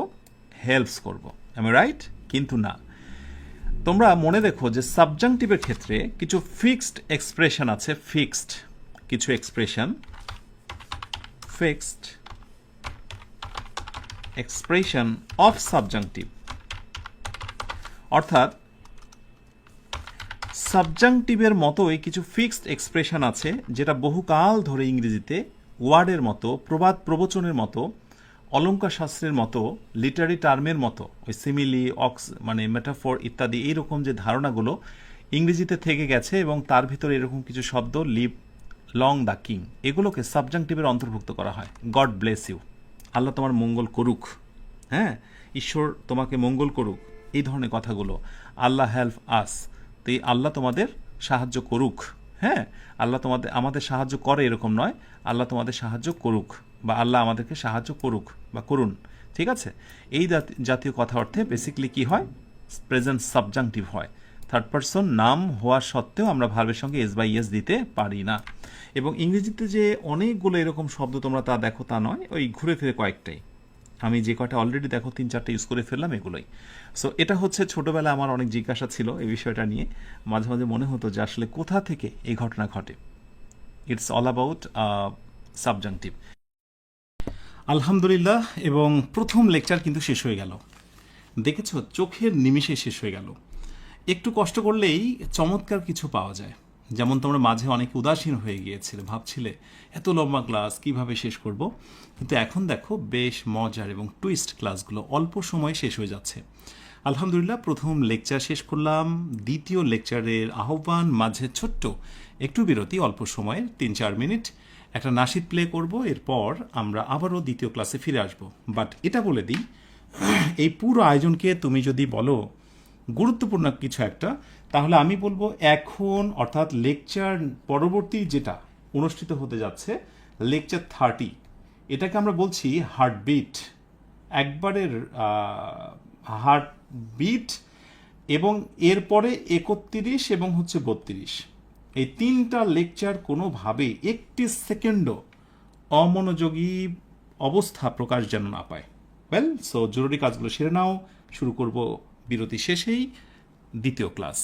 হেল্পস করব। আমি রাইট? কিন্তু না, তোমরা মনে দেখো যে সাবজাংটিভের ক্ষেত্রে কিছু ফিক্সড এক্সপ্রেশন আছে, ফিক্সড কিছু expression, fixed expression of subjunctive, অর্থাৎ সাবজাংটিভের মতোই কিছু ফিক্সড এক্সপ্রেশন আছে যেটা বহুকাল ধরে ইংরেজিতে ওয়ার্ডের মতো, প্রবাদ প্রবচনের মতো, অলঙ্কার শাস্ত্রের মতো, লিটারি টার্মের মতো, ওই সিমিলি, অক্স মানে মেটাফর ইত্যাদি এইরকম যে ধারণাগুলো ইংরেজিতে থেকে গেছে, এবং তার ভিতরে এরকম কিছু শব্দ, লিভ লং দ্য কিং, এগুলোকে সাবজাংটিভের অন্তর্ভুক্ত করা হয়। গড ব্লেস ইউ, আল্লাহ তোমার মঙ্গল করুক, হ্যাঁ, ঈশ্বর তোমাকে মঙ্গল করুক, এই ধরনের কথাগুলো। আল্লাহ হেল্প আস, তো এই আল্লাহ তোমাদের সাহায্য করুক, হ্যাঁ, আল্লাহ আমাদের সাহায্য করে এরকম নয়, আল্লাহ তোমাদের সাহায্য করুক, বা আল্লাহ আমাদেরকে সাহায্য করুক বা করুন, ঠিক আছে। এই জাতীয় কথা অর্থে বেসিক্যালি কি হয়, প্রেজেন্ট সাবজাংটিভ হয়। থার্ড পারসন নাম হওয়া সত্ত্বেও আমরা ভার্বের সঙ্গে এস বাই এস দিতে পারি না। এবং ইংরেজিতে যে অনেকগুলো এরকম শব্দ তোমরা তা দেখো তা নয়, ওই ঘুরে ফিরে কয়েকটাই, আমি যে কয়টা অলরেডি দেখো 3-4টা ইউজ করে ফেললাম, এগুলোই। সো এটা হচ্ছে ছোটবেলা আমার অনেক জিজ্ঞাসা ছিল এই বিষয়টা নিয়ে, মাঝে মাঝে মনে হতো যে আসলে কোথা থেকে এই ঘটনা ঘটে। It's all about subjunctive. আলহামদুলিল্লাহ, এবং প্রথম লেকচার কিন্তু শেষ হয়ে গেল, দেখেছো, চোখের নিমিষে শেষ হয়ে গেল। একটু কষ্ট করলেই চমৎকার কিছু পাওয়া যায়। যেমন তোমরা মাঝে অনেক উদাসীন হয়ে গিয়েছিলে, ভাবছিলে এত লম্বা ক্লাস কিভাবে শেষ করব, কিন্তু এখন দেখো বেশ মজার এবং টুইস্ট ক্লাসগুলো অল্প সময়ে শেষ হয়ে যাচ্ছে। আলহামদুলিল্লাহ, প্রথম লেকচার শেষ করলাম। দ্বিতীয় লেকচারের আহ্বান, মাঝে ছোট্ট একটু বিরতি, অল্প সময়ের 3-4 মিনিট, একটা নাশিদ প্লে করব, এরপর আমরা আবারও দ্বিতীয় ক্লাসে ফিরে আসব। বাট এটা বলে দিই, এই পুরো আয়োজনকে তুমি যদি বলো গুরুত্বপূর্ণ কিছু একটা, তাহলে আমি বলবো এখন, অর্থাৎ লেকচার পরবর্তী যেটা অনুষ্ঠিত হতে যাচ্ছে, লেকচার 30, এটাকে আমরা বলছি হার্টবিট। একবারের হার্টবিট, এবং এরপরে 31 এবং হচ্ছে 32, এই তিনটা লেকচার কোনোভাবে একটি সেকেন্ডও অমনোযোগী অবস্থা প্রকাশ যেন না পায়। ওয়েল, সো জরুরি কাজগুলো সেরে নাও, শুরু করব বিরতি শেষেই দ্বিতীয় ক্লাস।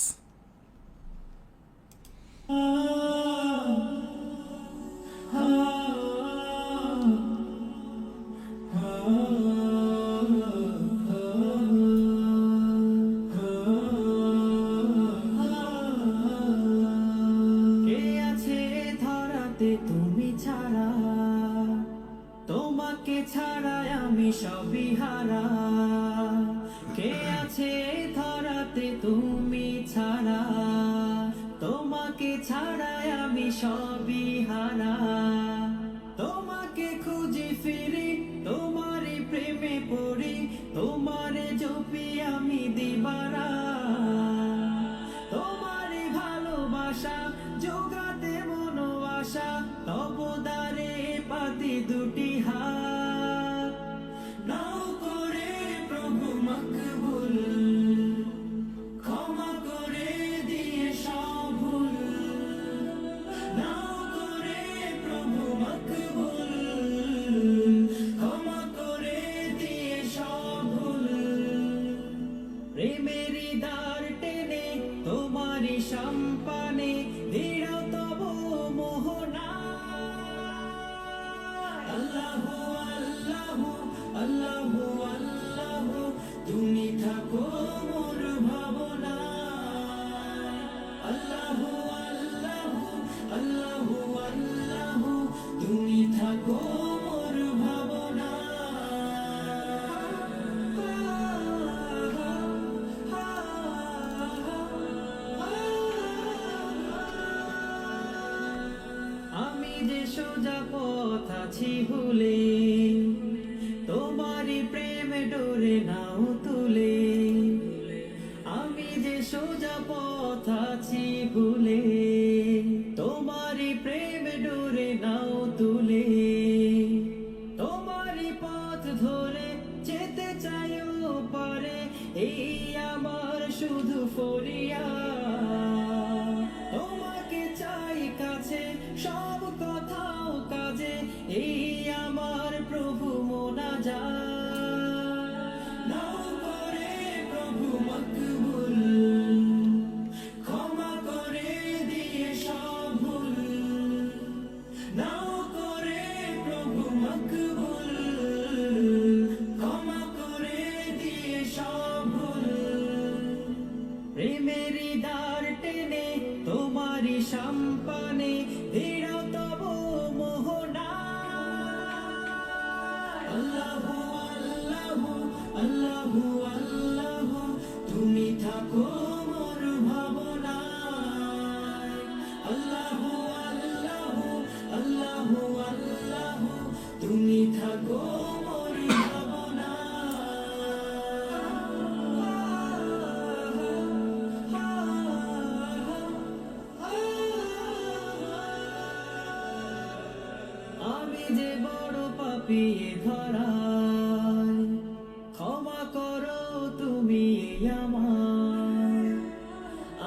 কে আছে ধরাতে তুমি ছাড়া, তোমাকে ছাড়াই আমি সবই হারা। কে আছে ধরাতে তুমি ছাড়া, তোমাকে ছাড়াই আমি সবই হারা। তোমাকে খুঁজি ফিরি, তোমারই প্রেমে পড়ি, তোমারে জপি আমি দিবারা। তোমারই ভালোবাসা যোগাতে মনো আশা, তবদারে পাতি দুটি হাত। নাও করে প্রভু মকবুল, ক্ষমা করে দিয়ে সব ভুল। নাও করে প্রভু মকবুল, ক্ষমা করে দিয়ে সব ভুল। প্রেমেরই দ্বার টেনে তোমারই সম্পানে দৃঢ় তব মোহনা। আল্লাহু আল্লাহু আল্লাহু আল্লাহু, তুমি থাকো মোর ভাবনা। আল্লাহু আল্লাহু আল্লাহু আল্লাহু, তুমি থাকো মোর ভাবনা। আমি যে সোজা পথ আছি ভুলে, তোমারই প্রেম ডোরে নাও তুলে। আমি যে সোজা পথ আছি ভুলে, তোমারই প্রেম ডোরে নাও তুলে। তোমারই পথ ধরে যেতে চাইও পারে, এই আমার শুধু ফরিয়া। তোমাকে চাই কাছে সব কথাও কাজে, এই আমার প্রভু মোনাজাত। নাও করে প্রভু মকবুল, ক্ষমা করে দিয়ে সব ভুল। নাও করে প্রভু মকবুল, ক্ষমা করে দিয়ে সব ভুল। প্রেমেরই দ্বার টেনে তোমারই সম্পানে দৃঢ় তব মোহনা। আল্লাহু আল্লাহু আল্লাহু আল্লাহু, তুমি থাকো মোর ভাবনায়। আল্লাহু আল্লাহু আল্লাহু আল্লাহু, তুমি থাকো মোর ভাবনায়। আমি যে বড় পাপী ধরায়, ক্ষমা করো তুমি আমায়।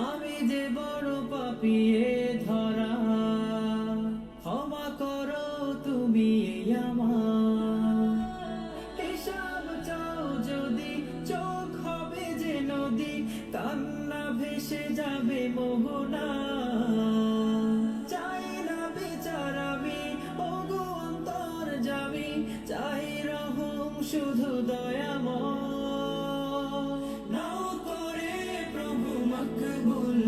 আমি যে বড় পাপী ধরায়, ক্ষমা করো তুমি আমায়। হিসাব চাও যদি চোখ হবে যে নদী, কান্না ভেসে যাবে মোহনা। চাই না বিচার আমি ওগো অন্তর যাবি, চাই রহম শুধু দয়াময়। নাও করে প্রভু মকবুল,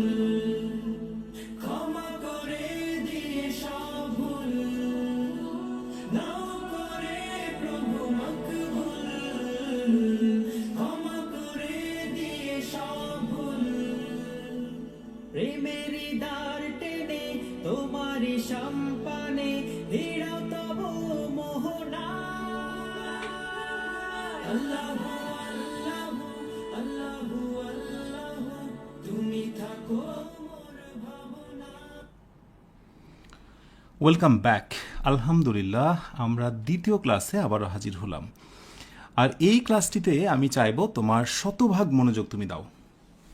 ক্ষমা করে দিয়ে সব ভুল। নাও করে প্রভু মকবুল, ক্ষমা করে দিয়ে সব ভুল। প্রেমেরই দ্বার টেনে তোমারই সম্পানে দৃঢ় তব মোহনা। আল্লাহু আল্লাহু আল্লাহু আল্লাহু, তুমি থাকো মোর ভাবনা। Welcome back. আলহামদুলিল্লাহ, আমরা দ্বিতীয় ক্লাসে আবারও হাজির হলাম। আর এই ক্লাসটিতে আমি চাইবো তোমার শতভাগ মনোযোগ তুমি দাও।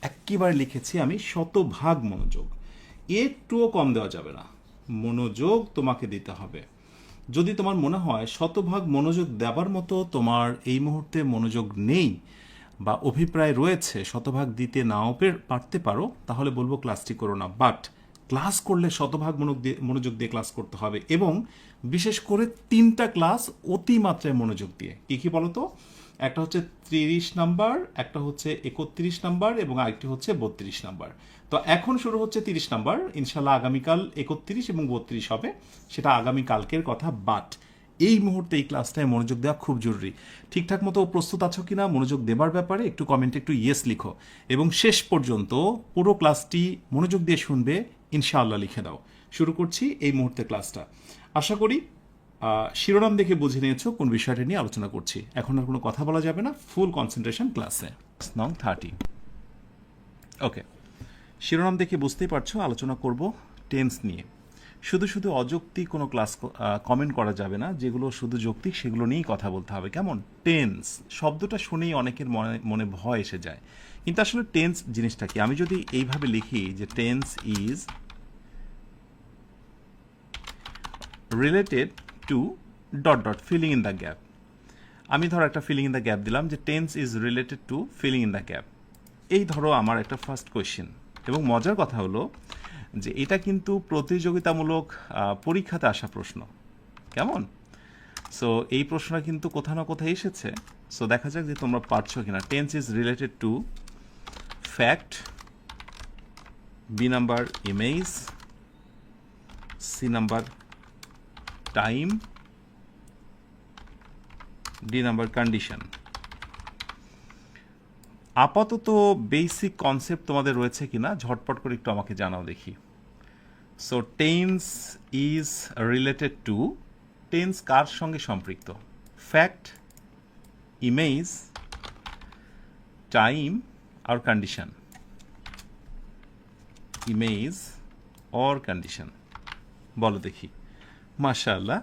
একেবারে লিখেছি আমি শতভাগ মনোযোগ, একটুও কম দেওয়া যাবে না। মনোযোগ তোমাকে দিতে হবে। যদি তোমার মনে হয় শতভাগ মনোযোগ দেবার মতো তোমার এই মুহূর্তে মনোযোগ নেই বা অভিপ্রায় রয়েছে, শতভাগ দিতে নাও পারতে পারো, তাহলে বলবো ক্লাসটি করো না। বাট ক্লাস করলে শতভাগ মনোযোগ দিয়ে ক্লাস করতে হবে, এবং বিশেষ করে 3টা ক্লাস অতিমাত্রায় মনোযোগ দিয়ে। কি কি বলো তো? একটা হচ্ছে 30 নাম্বার, একটা হচ্ছে 31 নাম্বার, এবং আরেকটি হচ্ছে 32 নাম্বার। তো এখন শুরু হচ্ছে 30 নাম্বার, ইনশাল্লাহ আগামীকাল 31 এবং 32 হবে, সেটা আগামীকালকের কথা। বাট এই মুহূর্তে এই ক্লাসটায় মনোযোগ দেওয়া খুব জরুরি। ঠিকঠাক মতো প্রস্তুত আছো কিনা মনোযোগ দেবার ব্যাপারে একটু কমেন্টে একটু ইয়েস লিখো, এবং শেষ পর্যন্ত পুরো ক্লাসটি মনোযোগ দিয়ে শুনবে, ইনশাআল্লাহ লিখে দাও। শুরু করছি এই মুহূর্তে ক্লাসটা। আশা করি শিরোনাম দেখে বুঝে নিয়েছো কোন বিষয়টা নিয়ে আলোচনা করছি। এখন আর কোনো কথা বলা যাবে না, ফুল কনসেন্ট্রেশন ক্লাসে। নং 30। ওকে, শিরোনাম দেখে বুঝতেই পারছো আলোচনা করব টেন্স নিয়ে। শুধু শুধু অযৌক্তিক কোনো ক্লাস কমেন্ট করা যাবে না, যেগুলো শুধু যৌক্তিক সেগুলো নিয়েই কথা বলতে হবে। কেমন? টেন্স শব্দটা শুনেই অনেকের মনে ভয় এসে যায়, কিন্তু আসলে টেন্স জিনিসটা কি? আমি যদি এইভাবে লিখি যে tense is related to dot dot filling in the gap. আমি ধরো একটা ফিলিং ইন দ্য গ্যাপ দিলাম যে tense is related to filling in the gap. এই ধরো আমার একটা ফার্স্ট কোয়েশ্চেন, এবং মজার কথা হলো যে এটা কিন্তু প্রতিযোগিতামূলক পরীক্ষাতে আসা প্রশ্ন। কেমন? সো এই প্রশ্নটা কিন্তু কোথাও না কোথায় এসেছে। সো দেখা যাক যে তোমরা পারছো কিনা। Tense is related to fact, B number image, C number time, D number condition. আপাতত বেসিক কনসেপ্ট তোমাদের রয়েছে কিনা ঝটপট করে একটু আমাকে জানাও দেখি। So tense is related to, tense কার সঙ্গে সম্পৃক্ত? ফ্যাক্ট, ইমেজ, টাইম আর কন্ডিশন। ইমেজ অর কন্ডিশন, বলো দেখি। মাশাআল্লাহ,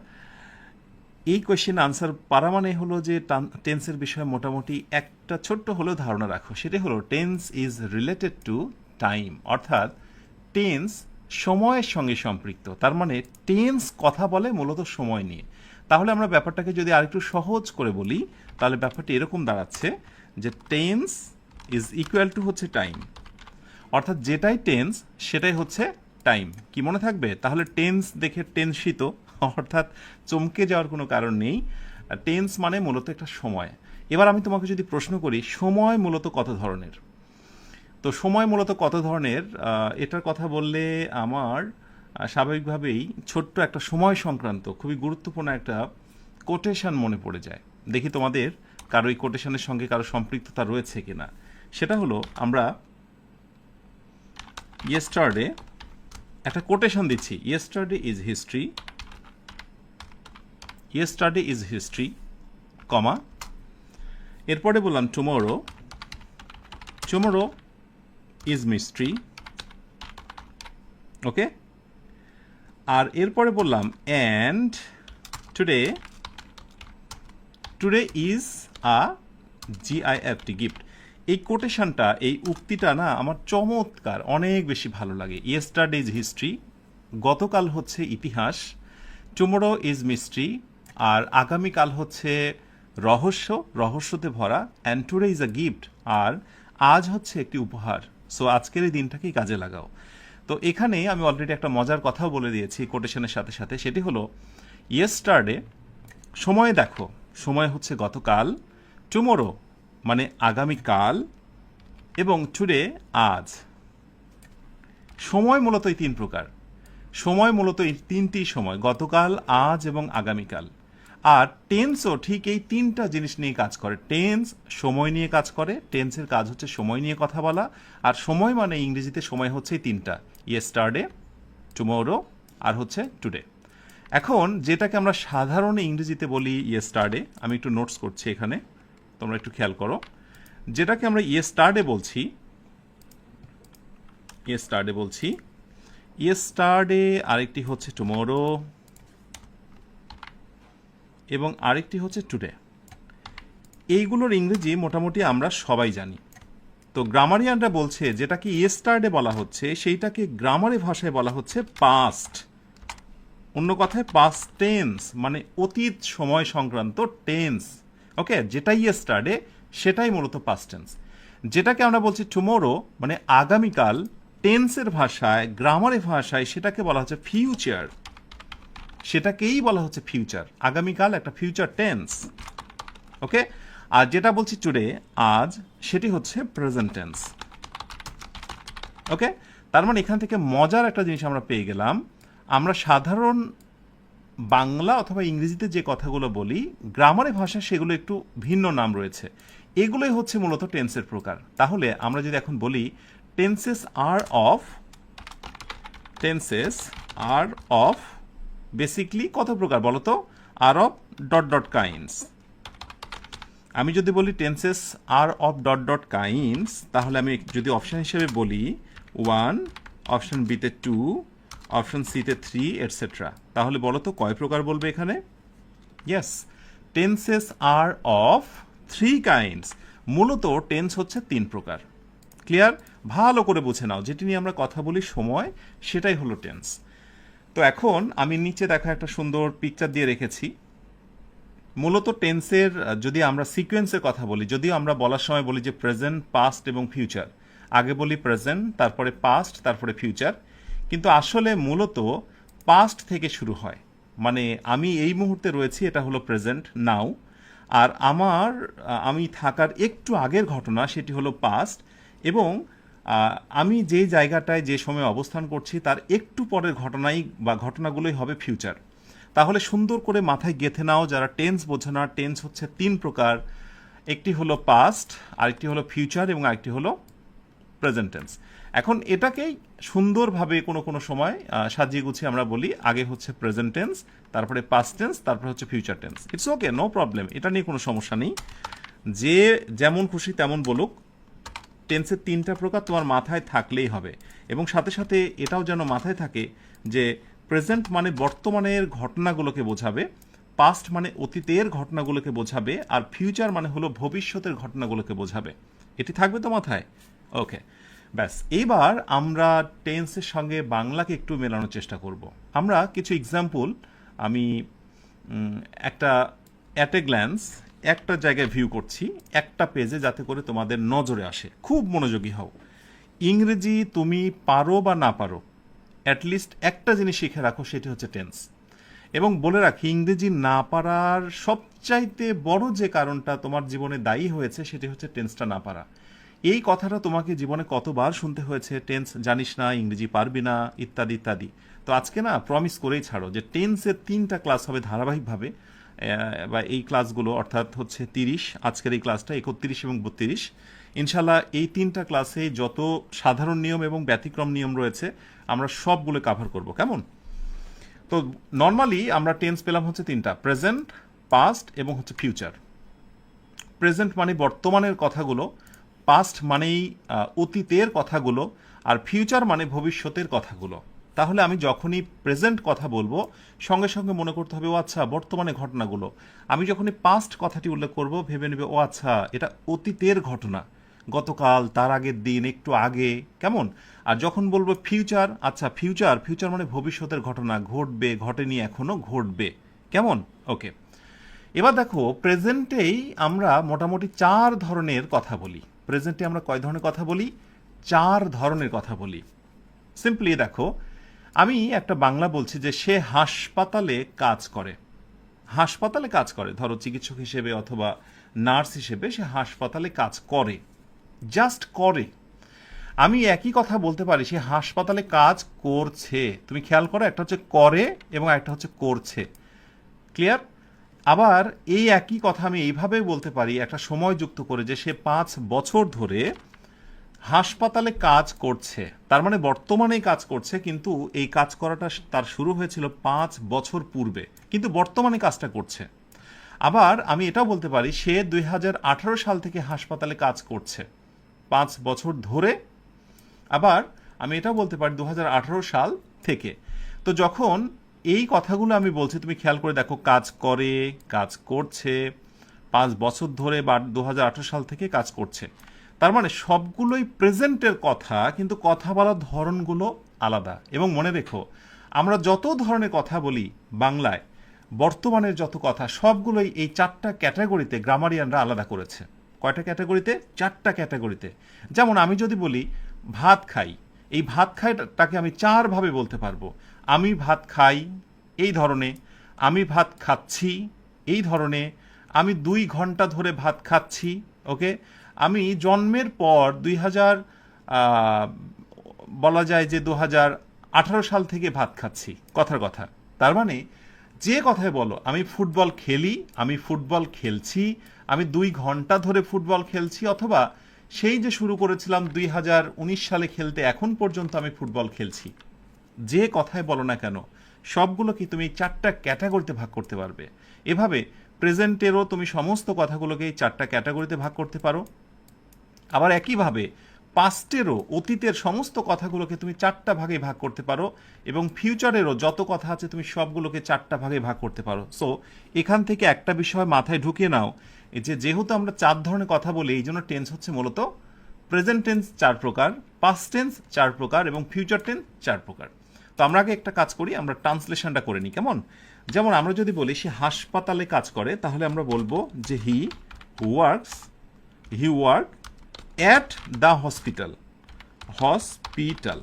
এই কোয়েশ্চেন আনসার পারা মানে হলো যে টেন্সের বিষয়ে মোটামুটি একটা ছোট্ট হলেও ধারণা রাখো। সেটা হলো tense is related to time, অর্থাৎ টেন্স সময়ের সঙ্গে সম্পৃক্ত। তার মানে টেন্স কথা বলে মূলত সময় নিয়ে। তাহলে আমরা ব্যাপারটাকে যদি আরেকটু সহজ করে বলি, তাহলে ব্যাপারটি এরকম দাঁড়াচ্ছে যে টেন্স ইজ ইকুয়াল টু হচ্ছে টাইম, অর্থাৎ যেটাই টেন্স সেটাই হচ্ছে টাইম। কি মনে থাকবে? তাহলে টেন্স দেখে টেনসিত, অর্থাৎ চমকে যাওয়ার কোনো কারণ নেই। টেন্স মানে মূলত একটা সময়। এবার আমি তোমাকে যদি প্রশ্ন করি সময় মূলত কত ধরনের, তো সময় মূলত কত ধরনের এটার কথা বললে আমার স্বাভাবিকভাবেই ছোট্ট একটা সময় সংক্রান্ত খুবই গুরুত্বপূর্ণ একটা কোটেশন মনে পড়ে যায়। দেখি তোমাদের কারো এই কোটেশনের সঙ্গে কারো সম্পৃক্ততা রয়েছে কিনা। সেটা হলো, আমরা ইয়েস্টারডে একটা কোটেশন দিচ্ছি, yesterday is history, yesterday is history, comma, এরপরে বললাম tomorrow, tomorrow is mystery, okay. আর এরপরে বললাম and today, today is a GIFT gift. এই কোটেশনটা, এই উক্তিটা না আমার চমৎকার, অনেক বেশি ভালো লাগে। ইয়েস্টারডে ইজ হিস্ট্রি, গতকাল হচ্ছে ইতিহাস, টুমোরো ইজ মিস্ট্রি, আর আগামীকাল হচ্ছে রহস্য, রহস্যতে ভরা, and today is a gift, আর আজ হচ্ছে একটি উপহার। সো আজকের এই দিনটাকেই কাজে লাগাও। তো এখানে আমি অলরেডি একটা মজার কথাও বলে দিয়েছি কোটেশনের সাথে সাথে, সেটি হলো ইয়েস্টারডে সময় দেখো, সময় হচ্ছে গতকাল, টুমোরো মানে আগামীকাল, এবং টুডে আজ। সময় মূলত এই 3 প্রকার। সময় মূলত এই 3টি সময়, গতকাল, আজ এবং আগামীকাল। আর টেন্সও ঠিক এই 3টা জিনিস নিয়ে কাজ করে। টেন্স সময় নিয়ে কাজ করে, টেন্সের কাজ হচ্ছে সময় নিয়ে কথা বলা, আর সময় মানে ইংরেজিতে সময় হচ্ছে এই 3টা, ইয়েস্টারডে, টুমোরো আর হচ্ছে টুডে। এখন যেটাকে আমরা সাধারণ ইংরেজিতে বলি ইয়েস্টারডে, আমি একটু নোটস করছি এখানে, তোমরা একটু খেয়াল করো। যেটাকে আমরা ইয়েস্টারডে বলছি, ইয়েস্টারডে বলছি, ইয়েস্টারডে, আরেকটি হচ্ছে টুমোরো, এবং আরেকটি হচ্ছে টুডে। এইগুলোর ইংরেজি মোটামুটি আমরা সবাই জানি। তো গ্রামারিয়ানরা বলছে যেটাকে ইয়েস্টারডে বলা হচ্ছে সেইটাকে গ্রামারি ভাষায় বলা হচ্ছে পাস্ট। অন্য কথায় পাস্ট টেন্স, মানে অতীত সময় সংক্রান্ত টেন্স। ওকে, যেটাই ইয়েস্টারডে সেটাই মূলত পাস্ট টেন্স। যেটাকে আমরা বলছি টুমোরো মানে আগামীকাল, টেন্সের ভাষায় গ্রামারি ভাষায় সেটাকে বলা হচ্ছে ফিউচার। সেটাকেই বলা হচ্ছে ফিউচার। আগামীকাল একটা ফিউচার টেন্স। ওকে, আর যেটা বলছি টুডে আজ, সেটি হচ্ছে প্রেজেন্ট টেন্স। ওকে, তার মানে এখান থেকে মজার একটা জিনিস আমরা পেয়ে গেলাম। আমরা সাধারণ বাংলা অথবা ইংরেজিতে যে কথাগুলো বলি, গ্রামারে ভাষা সেগুলো একটু ভিন্ন নাম রয়েছে। এগুলোই হচ্ছে মূলত টেন্সের প্রকার। তাহলে আমরা যদি এখন বলি টেন্সেস আর অফ বেসিকলি কত প্রকার বলো তো? Are of dot dot kinds. আমি যদি বলি tenses are of dot dot kinds, তাহলে আমি যদি অপশন হিসেবে বলি 1, অপশন বিতে 2, অপশন সিতে 3, এটসেট্রা, তাহলে বলো তো কয় প্রকার বলবে এখানে? Yes, tenses are of 3 kinds. মূলত টেন্স হচ্ছে 3 প্রকার। ক্লিয়ার? ভালো করে বুঝে নাও, যেটি নিয়ে আমরা কথা বলি সময়, সেটাই হলো টেন্স। তো এখন আমি নিচে দেখা একটা সুন্দর পিকচার দিয়ে রেখেছি। মূলত টেন্সের যদি আমরা সিকোয়েন্সের কথা বলি, যদিও আমরা বলার সময় বলি যে প্রেজেন্ট, পাস্ট এবং ফিউচার, আগে বলি প্রেজেন্ট, তারপরে পাস্ট, তারপরে ফিউচার, কিন্তু আসলে মূলত পাস্ট থেকে শুরু হয়। মানে আমি এই মুহূর্তে রয়েছি, এটা হলো প্রেজেন্ট নাও, আর আমি থাকার একটু আগের ঘটনা সেটি হলো পাস্ট, এবং আমি যে জায়গাটায় যে সময় অবস্থান করছি তার একটু পরের ঘটনাই বা ঘটনাগুলোই হবে ফিউচার। তাহলে সুন্দর করে মাথায় গেঁথে নাও যারা টেন্স বোঝো না, টেন্স হচ্ছে 3 প্রকার। একটি হলো পাস্ট, আরেকটি হলো ফিউচার, এবং আরেকটি হলো প্রেজেন্ট টেন্স। এখন এটাকেই সুন্দরভাবে কোনো কোনো সময় সাজিয়ে গুছিয়ে আমরা বলি আগে হচ্ছে প্রেজেন্ট টেন্স, তারপরে পাস্ট টেন্স, তারপরে হচ্ছে future tense. It's okay, no problem, এটা নিয়ে কোনো সমস্যা নেই। যে যেমন খুশি তেমন বলুক, টেন্সের 3টা প্রকার তোমার মাথায় থাকলেই হবে। এবং সাথে সাথে এটাও যেন মাথায় থাকে যে প্রেজেন্ট মানে বর্তমানের ঘটনাগুলোকে বোঝাবে, পাস্ট মানে অতীতের ঘটনাগুলোকে বোঝাবে, আর ফিউচার মানে হলো ভবিষ্যতের ঘটনাগুলোকে বোঝাবে। এটি থাকবে তো মাথায়? ওকে, ব্যাস। এইবার আমরা টেন্সের সঙ্গে বাংলাকে একটু মেলানোর চেষ্টা করব। আমরা কিছু এক্সাম্পল আমি একটা অ্যাট এ গ্ল্যান্স একটা জায়গায় ভিউ করছি, একটা পেজে, যাতে করে তোমাদের নজরে আসে। খুব মনোযোগী হও। ইংরেজি তুমি পারো বা না পারো, অ্যাটলিস্ট একটা জিনিস শিখে রাখো, সেটি হচ্ছে টেন্স। এবং বলে রাখি, ইংরেজি না পারার সবচাইতে বড় যে কারণটা তোমার জীবনে দায়ী হয়েছে সেটি হচ্ছে টেন্সটা না পারা। এই কথাটা তোমাকে জীবনে কতবার শুনতে হয়েছে, টেন্স জানিস না, ইংরেজি পারবি না, ইত্যাদি ইত্যাদি। তো আজকে না প্রমিস করেই ছাড়ো যে টেন্সের 3টা ক্লাস হবে ধারাবাহিকভাবে, বা এই ক্লাসগুলো অর্থাৎ হচ্ছে 30, আজকের এই ক্লাসটা 31 এবং 32। ইনশাল্লাহ এই 3টা ক্লাসে যত সাধারণ নিয়ম এবং ব্যতিক্রম নিয়ম রয়েছে আমরা সবগুলো কাভার করব। কেমন? তো নর্মালি আমরা টেন্স পেলাম হচ্ছে 3টা, প্রেজেন্ট, পাস্ট এবং হচ্ছে ফিউচার। প্রেজেন্ট মানে বর্তমানের কথাগুলো, পাস্ট মানেই অতীতের কথাগুলো, আর ফিউচার মানে ভবিষ্যতের কথাগুলো। তাহলে আমি যখনই প্রেজেন্ট কথা বলবো সঙ্গে সঙ্গে মনে করতে হবে ও আচ্ছা বর্তমানে ঘটনাগুলো। আমি যখনই পাস্ট কথাটি উল্লেখ করব ভেবে নেবে ও আচ্ছা এটা অতীতের ঘটনা, গতকাল, তার আগের দিন, একটু আগে। কেমন? আর যখন বলবো ফিউচার, আচ্ছা ফিউচার মানে ভবিষ্যতের ঘটনা, ঘটবে, ঘটেনি এখনো, ঘটবে। কেমন? ওকে, এবার দেখো প্রেজেন্টেই আমরা মোটামুটি 4 ধরনের কথা বলি। প্রেজেন্টে আমরা কয় ধরনের কথা বলি? 4 ধরনের কথা বলি। সিম্পলি দেখো, আমি একটা বাংলা বলছি যে সে হাসপাতালে কাজ করে। হাসপাতালে কাজ করে, ধরো চিকিৎসক হিসেবে অথবা নার্স হিসেবে সে হাসপাতালে কাজ করে, জাস্ট করে। আমি একই কথা বলতে পারি সে হাসপাতালে কাজ করছে। তুমি খেয়াল করো, একটা হচ্ছে করে এবং একটা হচ্ছে করছে। ক্লিয়ার? আবার এই একই কথা আমি এইভাবে বলতে পারি একটা সময় যুক্ত করে যে সে 5 বছর ধরে হাসপাতালে কাজ করছে। তার মানে বর্তমানেই কাজ করছে, কিন্তু এই কাজ করাটা তার শুরু হয়েছিল 5 বছর পূর্বে, কিন্তু বর্তমানে কাজটা করছে। আবার আমি এটাও বলতে পারি সে 2018 সাল থেকে হাসপাতালে কাজ করছে, 5 বছর ধরে। আবার আমি এটাও বলতে পারি 2018 সাল থেকে। তো যখন এই কথাগুলো আমি বলছি, তুমি খেয়াল করে দেখো, কাজ করে, কাজ করছে, 5 বছর ধরে বা 2018 সাল থেকে কাজ করছে। তার মানে সবগুলোই প্রেজেন্টের কথা, কিন্তু কথা বলার ধরনগুলো আলাদা। এবং মনে রেখো, আমরা যত ধরনের কথা বলি বাংলায়, বর্তমানের যত কথা সবগুলোই এই 4টা ক্যাটাগরিতে গ্রামারিয়ানরা আলাদা করেছে। কয়টা ক্যাটাগরিতে? 4টা ক্যাটাগরিতে। যেমন আমি যদি বলি ভাত খাই, এই ভাত খাইটাকে আমি 4 ভাবে বলতে পারবো। আমি ভাত খাই এই ধরনে, আমি ভাত খাচ্ছি এই ধরনে, আমি 2 ঘন্টা ধরে ভাত খাচ্ছি, ওকে, আমি জন্মের পর 2000 বলা যায় যে 2018 সাল থেকে ভাত খাচ্ছি, কথার কথা। তার মানে যে কথায় বলো, আমি ফুটবল খেলি, আমি ফুটবল খেলছি, আমি 2 ঘন্টা ধরে ফুটবল খেলছি, অথবা সেই যে শুরু করেছিলাম 2019 সালে খেলতে, এখন পর্যন্ত আমি ফুটবল খেলছি, যে কথায় বলো না কেন সবগুলোকে তুমি 4টা ক্যাটাগরিতে ভাগ করতে পারবে। এভাবে প্রেজেন্টেরও তুমি সমস্ত কথাগুলোকে এই 4টা ক্যাটাগরিতে ভাগ করতে পারো। আবার একইভাবে পাস্টেরও, অতীতের সমস্ত কথাগুলোকে তুমি 4টা ভাগে ভাগ করতে পারো, এবং ফিউচারেরও যত কথা আছে তুমি সবগুলোকে 4টা ভাগে ভাগ করতে পারো। সো এখান থেকে একটা বিষয় মাথায় ঢুকিয়ে নাও, যেহেতু আমরা 4 ধরনের কথা বলি, এই জন্য টেন্স হচ্ছে মূলত প্রেজেন্ট টেন্স 4 প্রকার, পাস্ট টেন্স 4 প্রকার, এবং ফিউচার টেন্স 4 প্রকার। তো আমরা আগে একটা কাজ করি, আমরা ট্রান্সলেশনটা করে নিই, কেমন? যেমন আমরা যদি বলি সে হাসপাতালে কাজ করে, তাহলে আমরা বলবো যে he work at the hospital.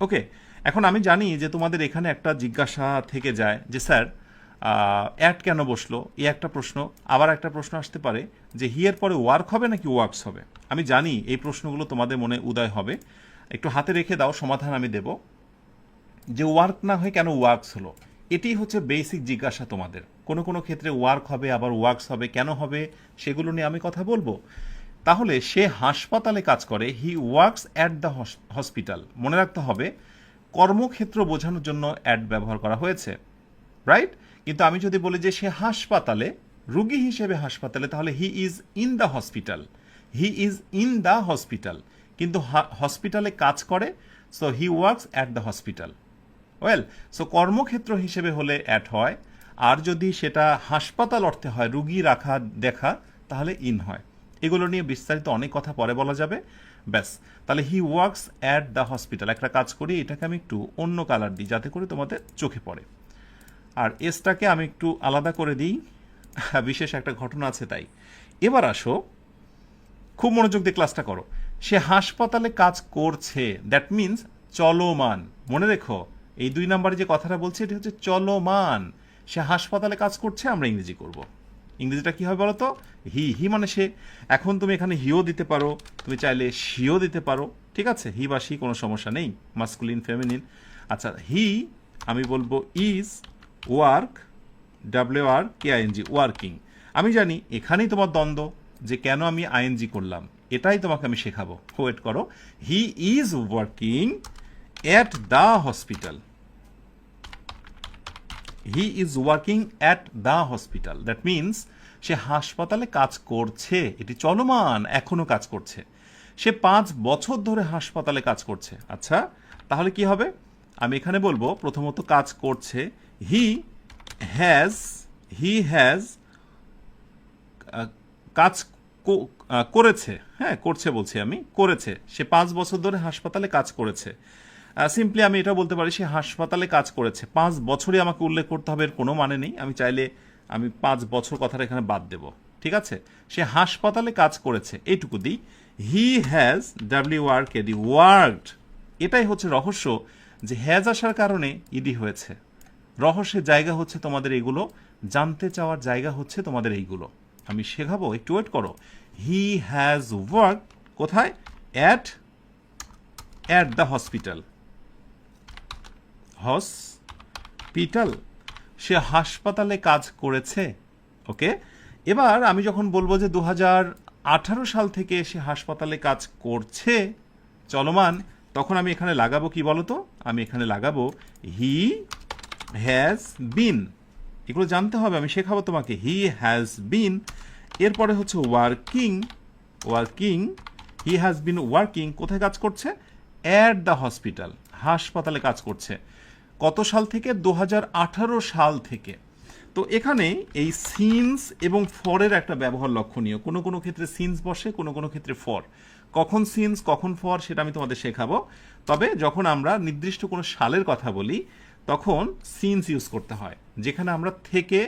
Okay, এখন আমি জানি যে তোমাদের এখানে একটা জিজ্ঞাসা থেকে যায় যে স্যার অ্যাট কেন বসলো, এই একটা প্রশ্ন। আবার একটা প্রশ্ন আসতে পারে যে হি এর পরে ওয়ার্ক হবে নাকি ওয়ার্কস হবে। আমি জানি এই প্রশ্নগুলো তোমাদের মনে উদয় হবে, একটু হাতে রেখে দাও, সমাধান আমি দেব। যে ওয়ার্ক না হয়ে কেন ওয়ার্কস হলো, এটি হচ্ছে বেসিক জিজ্ঞাসা তোমাদের। কোনো কোনো ক্ষেত্রে ওয়ার্ক হবে, আবার ওয়ার্কস হবে, কেন হবে সেগুলো নিয়ে আমি কথা বলবো। তাহলে সে হাসপাতালে কাজ করে, he works at the hospital. মনে রাখতে হবে কর্মক্ষেত্র বোঝানোর জন্য অ্যাট ব্যবহার করা হয়েছে, রাইট? কিন্তু আমি যদি বলি যে সে হাসপাতালে, রুগী হিসেবে হাসপাতালে, তাহলে he is in the hospital. কিন্তু হসপিটালে কাজ করে, so he works at the hospital. So কর্মক্ষেত্র হিসেবে হলে অ্যাট হয়, আর যদি সেটা হাসপাতাল অর্থে হয়, রুগী রাখা দেখা, তাহলে ইন হয়। এগুলো নিয়ে বিস্তারিত অনেক কথা পরে বলা যাবে। ব্যাস, তাহলে he works at the hospital. একটা কাজ করি, এটাকে আমি একটু অন্য কালার দিই যাতে করে তোমাদের চোখে পড়ে, আর এসটাকে আমি একটু আলাদা করে দিই, বিশেষ একটা ঘটনা আছে তাই। এবার আসো, খুব মনোযোগ দিয়ে ক্লাসটা করো। সে হাসপাতালে কাজ করছে, দ্যাট মিনস চলমান। মনে রেখো, এই 2 নম্বরে যে কথাটা বলছি এটি হচ্ছে চলমান। সে হাসপাতালে কাজ করছে, আমরা ইংরেজি করব। ইংরেজিটা কি হবে বলো তো? হি মানে সে। এখন তুমি এখানে হিও দিতে পারো, তুমি চাইলে শিও দিতে পারো, ঠিক আছে? হি বা শি কোনো সমস্যা নেই, মাস্কুলিন ফেমিনিন। আচ্ছা, হি আমি বলবো ইজ ওয়ার্কিং। আমি জানি এখানেই তোমার দ্বন্দ্ব যে কেন আমি আইএনজি করলাম, এটাই তোমাকে আমি শেখাবো। ওয়েট করো। He is working at the hospital. He is working at the hospital, that means সে হাসপাতালে কাজ করছে, এটি চলমান, এখনো কাজ করছে। সে 5 বছর ধরে হাসপাতালে কাজ করছে। আচ্ছা, তাহলে কি হবে? আমি এখানে বলবো প্রথমত কাজ করছে, হি হ্যাজ কাজ করেছে, হ্যাঁ করছে বলছি আমি, করেছে। সে 5 বছর ধরে হাসপাতালে কাজ করেছে। সিম্পলি আমি এটা বলতে পারি সে হাসপাতালে কাজ করেছে। 5 বছরই আমাকে উল্লেখ করতে হবে এর কোনো মানে নেই, আমি চাইলে আমি 5 বছর কথাটা এখানে বাদ দেব, ঠিক আছে? সে হাসপাতালে কাজ করেছে, এইটুকু দিই। He has worked. এটাই হচ্ছে রহস্য, যে হ্যাজ আসার কারণে ইডি হয়েছে। রহস্যের জায়গা হচ্ছে তোমাদের এইগুলো, জানতে চাওয়ার জায়গা হচ্ছে তোমাদের এইগুলো। আমি শেখাবো, একটু ওয়েট করো। হি হ্যাজ ওয়ার্ক কোথায়? At the hospital. সে হাসপাতালে কাজ করেছে। ওকে, এবার আমি যখন বলবো যে 2018 সাল থেকে সে হাসপাতালে কাজ করছে, চলমান, তখন আমি এখানে লাগাবো কি বলতো? আমি এখানে লাগাবো হি হ্যাজ বিন। এগুলো জানতে হবে, আমি শেখাবো তোমাকে। হি হ্যাজ বিন, এরপরে হচ্ছে working. He has been working, কোথায় কাজ করছে? অ্যাট দ্য হসপিটাল, হাসপাতালে কাজ করছে। কত সাল থেকে? 2018 সাল থেকে। তো এখানে এই সিন্স এবং ফরের একটা ব্যবহার লক্ষণীয়। কোনো কোনো ক্ষেত্রে সিন্স বসে, কোনো কোনো ক্ষেত্রে ফর। কখন সিন্স কখন ফর সেটা আমি তোমাদের শেখাবো। তবে যখন আমরা নির্দিষ্ট কোনো সালের কথা বলি তখন সিন্স ইউজ করতে হয়, যেখানে আমরা থেকে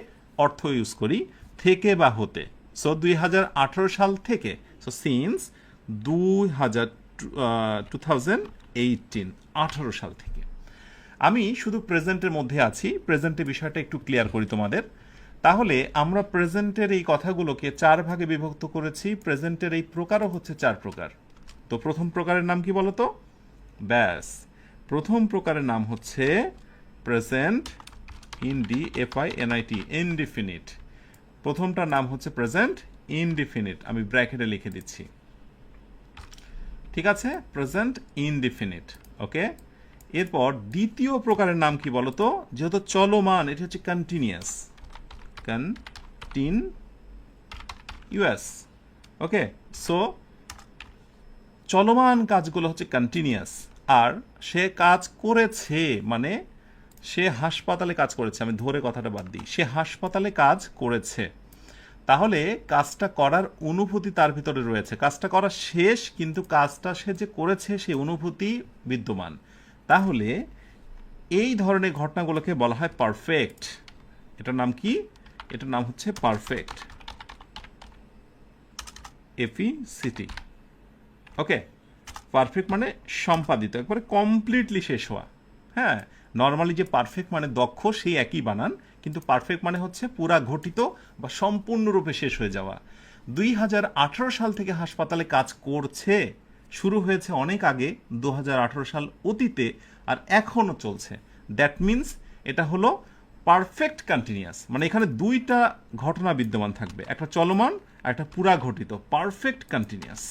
অর্থ ইউজ করি, থেকে বা হতে। সো 2018 সাল থেকে, সো সিন্স 2018 সাল থেকে। আমি শুধু প্রেজেন্টের মধ্যে আছি, প্রেজেন্টের বিষয়টা একটু ক্লিয়ার করি তোমাদের। তাহলে আমরা প্রেজেন্টের এই কথাগুলোকে 4 ভাগে বিভক্ত করেছি। প্রেজেন্টের এই প্রকারও হচ্ছে 4 প্রকার। তো প্রথম প্রকারের নাম কি বলো তো? ব্যাস, প্রথম প্রকারের নাম হচ্ছে প্রেজেন্ট ইনডিএফআইএনআইটি, ইনডিফিনিট। প্রথমটার নাম হচ্ছে প্রেজেন্ট ইনডিফিনিট, আমি ব্র্যাকেটে লিখে দিচ্ছি, ঠিক আছে? প্রেজেন্ট ইনডিফিনিট, ওকে। এরপর দ্বিতীয় প্রকারের নাম কি বলতো? যেহেতু চলমান, এটা হচ্ছে কন্টিনিউয়াস, কন্টিনিউয়াস, ওকে। সো চলমান কাজগুলো হচ্ছে কন্টিনিউয়াস, আর সে কাজ করেছে মানে সে হাসপাতালে কাজ করেছে, আমি ধরে কথাটা বাদ দিই, সে হাসপাতালে কাজ করেছে। তাহলে কাজটা করার অনুভূতি তার ভিতরে রয়েছে, কাজটা করা শেষ, কিন্তু কাজটা সে যে করেছে সেই অনুভূতি বিদ্যমান। তাহলে এই ধরনের ঘটনাগুলোকে বলা হয় পারফেক্ট। এটার নাম কি? এটার নাম হচ্ছে পারফেক্ট, এফইসিটি, ওকে। পারফেক্ট মানে সম্পাদিত, একবারে কমপ্লিটলি শেষ হওয়া। হ্যাঁ, নর্মালি যে পারফেক্ট মানে দক্ষ, সেই একই বানান, কিন্তু পারফেক্ট মানে হচ্ছে পুরা ঘটিত বা সম্পূর্ণরূপে শেষ হয়ে যাওয়া। 2018 সাল থেকে হাসপাতালে কাজ করছে, শুরু হয়েছে অনেক আগে, 2018 সাল অতীতে, আর এখনও চলছে। দ্যাট মিনস এটা হলো পারফেক্ট কন্টিনিউয়াস, মানে এখানে দুইটা ঘটনা বিদ্যমান থাকবে, একটা চলমান আর একটা পুরা ঘটিত। পারফেক্ট কন্টিনিউয়াস,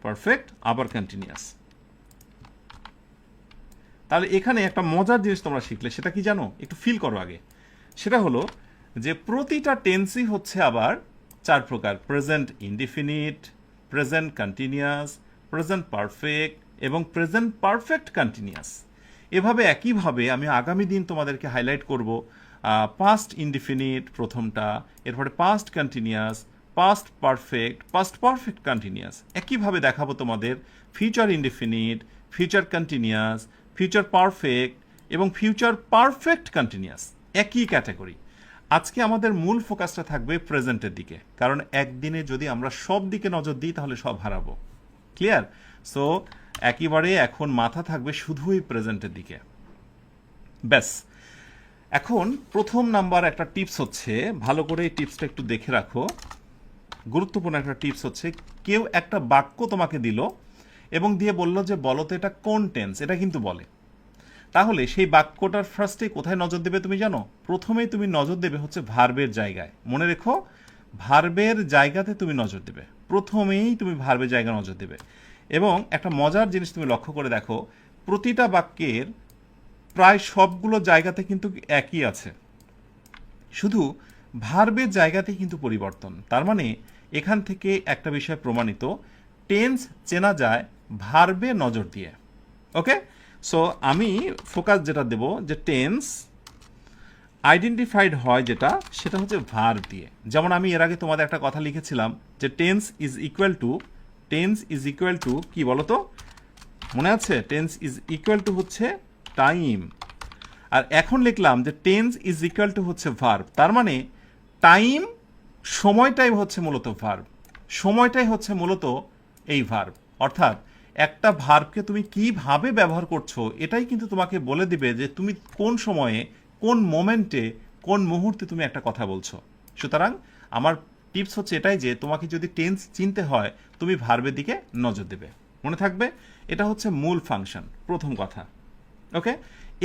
পারফেক্ট আবার কন্টিনিউয়াস। তাহলে এখানে একটা মজার জিনিস তোমরা শিখলে, সেটা কি জানো? একটু ফিল করো আগে। সেটা হলো যে প্রতিটা টেন্সই হচ্ছে আবার 4 প্রকার: present indefinite, present continuous, present perfect এবং প্রেজেন্ট পারফেক্ট কন্টিনিউয়াস। এভাবে একইভাবে আমি আগামী দিন তোমাদেরকে হাইলাইট করব পাস্ট ইনডিফিনিট প্রথমটা, এরপরে past continuous, past perfect, past perfect continuous. একইভাবে দেখাবো তোমাদের future indefinite, future continuous, future perfect এবং ফিউচার পারফেক্ট কন্টিনিউয়াস, একই ক্যাটাগরি। আজকে আমাদের মূল ফোকাসটা থাকবে প্রেজেন্টের দিকে, কারণ একদিনে যদি আমরা সব দিকে নজর দিই তাহলে সব হারাবো। ক্লিয়ার? সো একেবারে এখন মাথা থাকবে শুধুই প্রেজেন্টের দিকে। ব্যাস, এখন প্রথম নাম্বার একটা টিপস হচ্ছে, ভালো করে এই টিপসটা একটু দেখে রাখো। গুরুত্বপূর্ণ একটা টিপস হচ্ছে, কেউ একটা বাক্য তোমাকে দিল এবং দিয়ে বলল যে বলো তো এটা কোন টেন্স, এটা কিন্তু বলে। তাহলে সেই বাক্যটার ফার্স্টে কোথায় নজর দেবে তুমি জানো? প্রথমেই তুমি নজর দেবে হচ্ছে ভার্বের জায়গায়। মনে রেখো, ভার্বের জায়গাতে তুমি নজর দেবে, প্রথমেই তুমি ভার্বের জায়গায় নজর দেবে। এবং একটা মজার জিনিস তুমি লক্ষ্য করে দেখো, প্রতিটা বাক্যের প্রায় সবগুলো জায়গাতে কিন্তু একই আছে, শুধু ভার্বের জায়গাতে কিন্তু পরিবর্তন। তার মানে এখান থেকে একটা বিষয় প্রমাণিত, টেন্স চেনা যায় ভার্বে নজর দিয়ে। ওকে, সো আমি ফোকাস যেটা দেব, যে টেন্স আইডেন্টিফাইড হয় যেটা, সেটা হচ্ছে ভার্ব দিয়ে। যেমন আমি এর আগে তোমাদের একটা কথা লিখেছিলাম যে টেন্স ইজ ইকুয়াল টু কি বলো তো? মনে আছে? টেন্স ইজ ইকুয়াল টু হচ্ছে টাইম। আর এখন লিখলাম যে টেন্স ইজ ইকুয়াল টু হচ্ছে ভার্ব। তার মানে টাইম, সময়টাই হচ্ছে মূলত ভার্ব, সময়টাই হচ্ছে মূলত এই ভার্ব। অর্থাৎ একটা ভার্বকে তুমি কিভাবে ব্যবহার করছো এটাই কিন্তু তোমাকে বলে দিবে যে তুমি কোন সময়ে, কোন মোমেন্টে, কোন মুহূর্তে তুমি একটা কথা বলছো। সুতরাং আমার টিপস হচ্ছে এটাই যে তোমাকে যদি টেন্স চিনতে হয় তুমি ভার্বের দিকে নজর দেবে। মনে থাকবে, এটা হচ্ছে মূল ফাংশন, প্রথম কথা। ওকে,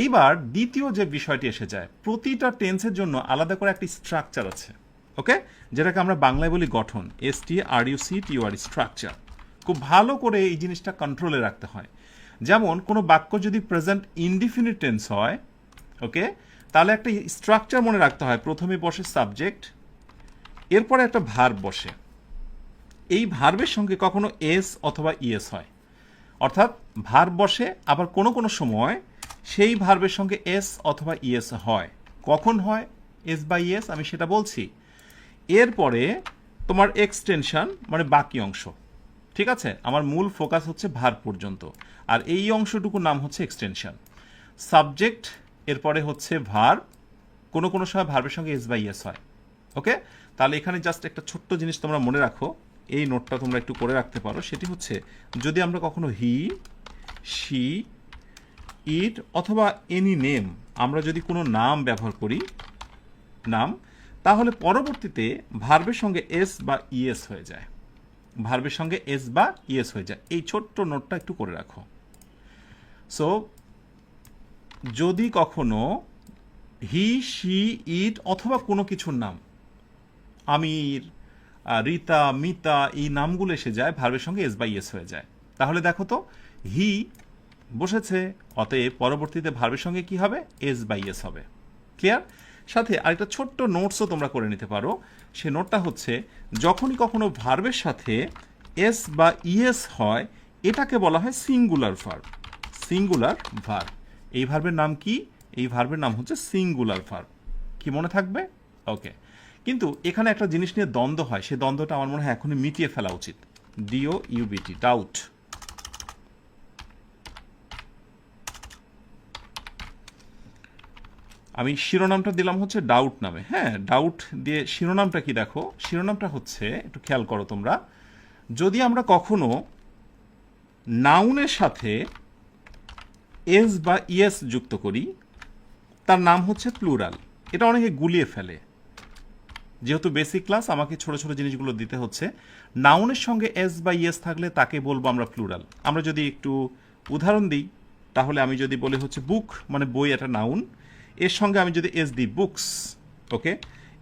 এইবার দ্বিতীয় যে বিষয়টি এসে যায়, প্রতিটা টেন্সের জন্য আলাদা করে একটি স্ট্রাকচার আছে। ওকে, যেটাকে আমরা বাংলায় বলি গঠন, STRUCTUR, স্ট্রাকচার। খুব ভালো করে এই জিনিসটা কন্ট্রোলে রাখতে হয়। যেমন কোনো বাক্য যদি প্রেজেন্ট ইনডিফিনিট টেন্স হয়, ওকে, তাহলে একটা স্ট্রাকচার মনে রাখতে হয়। প্রথমে বসে সাবজেক্ট, এরপরে একটা ভার্ব বসে। এই ভার্বের সঙ্গে কখনো এস অথবা ইএস হয়, অর্থাৎ ভার্ব বসে, আবার কোনো কোনো সময় সেই ভার্বের সঙ্গে এস অথবা ইএস হয়। কখন হয় এস বা ইএস আমি সেটা বলছি। এরপরে তোমার এক্সটেনশন মানে বাকি অংশ, ঠিক আছে? আমার মূল ফোকাস হচ্ছে ভার্ব পর্যন্ত, আর এই অংশটুকুর নাম হচ্ছে এক্সটেনশন। সাবজেক্ট, এরপরে হচ্ছে ভার্ব, কোনো কোনো সময় ভার্বের সঙ্গে এস বা ইএস হয়। ওকে, তাহলে এখানে জাস্ট একটা ছোট্ট জিনিস তোমরা মনে রাখো, এই নোটটা তোমরা একটু করে রাখতে পারো। সেটি হচ্ছে যদি আমরা কখনো হি, শি, ইট অথবা এনি নেম, আমরা যদি কোনো নাম ব্যবহার করি, নাম, তাহলে পরবর্তীতে ভার্বের সঙ্গে এস বা ইএস হয়ে যায়, ভার্বের সঙ্গে এস বা ইএস হয়ে যায়। এই ছোট্ট নোটটা একটু করে রাখো। সো যদি কখনো হি, শি, ইট অথবা কোনো কিছুর নাম, আমির, রীতা, মিতা, এই নামগুলো এসে যায়, ভার্বের সঙ্গে এস বা ইএস হয়ে যায়, তাহলে দেখো তো হি বসেছে, অতএব পরবর্তীতে ভার্বের সঙ্গে কি হবে? এস বা ইএস হবে। ক্লিয়ার? সাথে আরেকটা ছোট্ট নোটসও তোমরা করে নিতে পারো। সে নোটটা হচ্ছে যখনই কখনো ভার্বের সাথে এস বা ইএস হয়, এটাকে বলা হয় সিঙ্গুলার ভার্ব। Singular verb. এই ভার্বের নাম কি? এই ভার্বের নাম হচ্ছে সিঙ্গুলার ভার্ব। কি মনে থাকবে? ওকে, কিন্তু এখানে একটা জিনিস নিয়ে দ্বন্দ্ব হয়, সেই দ্বন্দ্বটা আমার মনে হয় এখনই মিটিয়ে ফেলা উচিত। D O U B T, doubt. আমি শিরোনামটা দিলাম হচ্ছে ডাউট নামে। হ্যাঁ, ডাউট দিয়ে শিরোনামটা কি দেখো, শিরোনামটা হচ্ছে, একটু খেয়াল করো তোমরা, যদি আমরা কখনো নাউনের সাথে এস বা ইএস যুক্ত করি, তার নাম হচ্ছে প্লুরাল। এটা অনেকে গুলিয়ে ফেলে। যেহেতু বেসিক ক্লাস, আমাকে ছোট ছোট জিনিসগুলো দিতে হচ্ছে। নাউনের সঙ্গে এস বা ইএস থাকলে তাকে বলবো আমরা প্লুরাল। আমরা যদি একটু উদাহরণ দিই, তাহলে আমি যদি বলি হচ্ছে বুক মানে বই, একটা নাউন, এর সঙ্গে আমি যদি এস দিই বুকস, ওকে।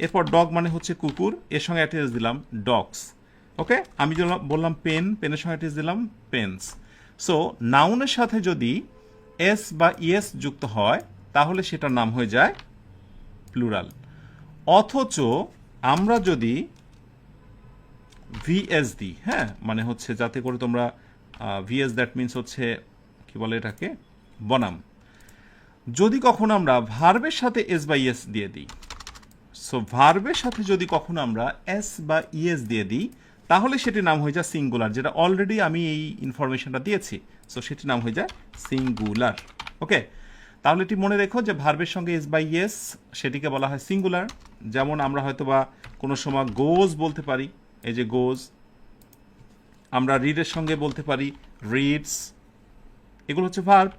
এরপর ডগ মানে হচ্ছে কুকুর, এর সঙ্গে একটা এস দিলাম ডগস, ওকে। আমি বললাম পেন, পেনের সঙ্গে একটা এস দিলাম পেন্স। সো নাউনের সাথে যদি এস বা ইএস যুক্ত হয়, তাহলে সেটার নাম হয়ে যায় প্লুরাল। অথচ আমরা যদি ভিএস দিই, হ্যাঁ, মানে হচ্ছে যাতে করে তোমরা ভিএস, দ্যাট মিনস হচ্ছে কি বলে এটাকে, বনাম। যদি কখনো আমরা ভার্বের সাথে এস বা ইএস দিয়ে দিই, সো ভার্বের সাথে যদি কখনো আমরা এস বা ইএস দিয়ে দিই, তাহলে সেটির নাম হয়ে যায় সিঙ্গুলার, যেটা অলরেডি আমি এই ইনফরমেশনটা দিয়েছি। সো সেটির নাম হয়ে যায় সিঙ্গুলার। ওকে, তাহলে এটি মনে রেখো যে ভার্বের সঙ্গে এস বা ইএস, সেটিকে বলা হয় সিঙ্গুলার। যেমন আমরা হয়তো বা কোনো সময় গোজ বলতে পারি, এই যে গোজ। আমরা রিডের সঙ্গে বলতে পারি রিডস, এগুলো হচ্ছে ভার্ব।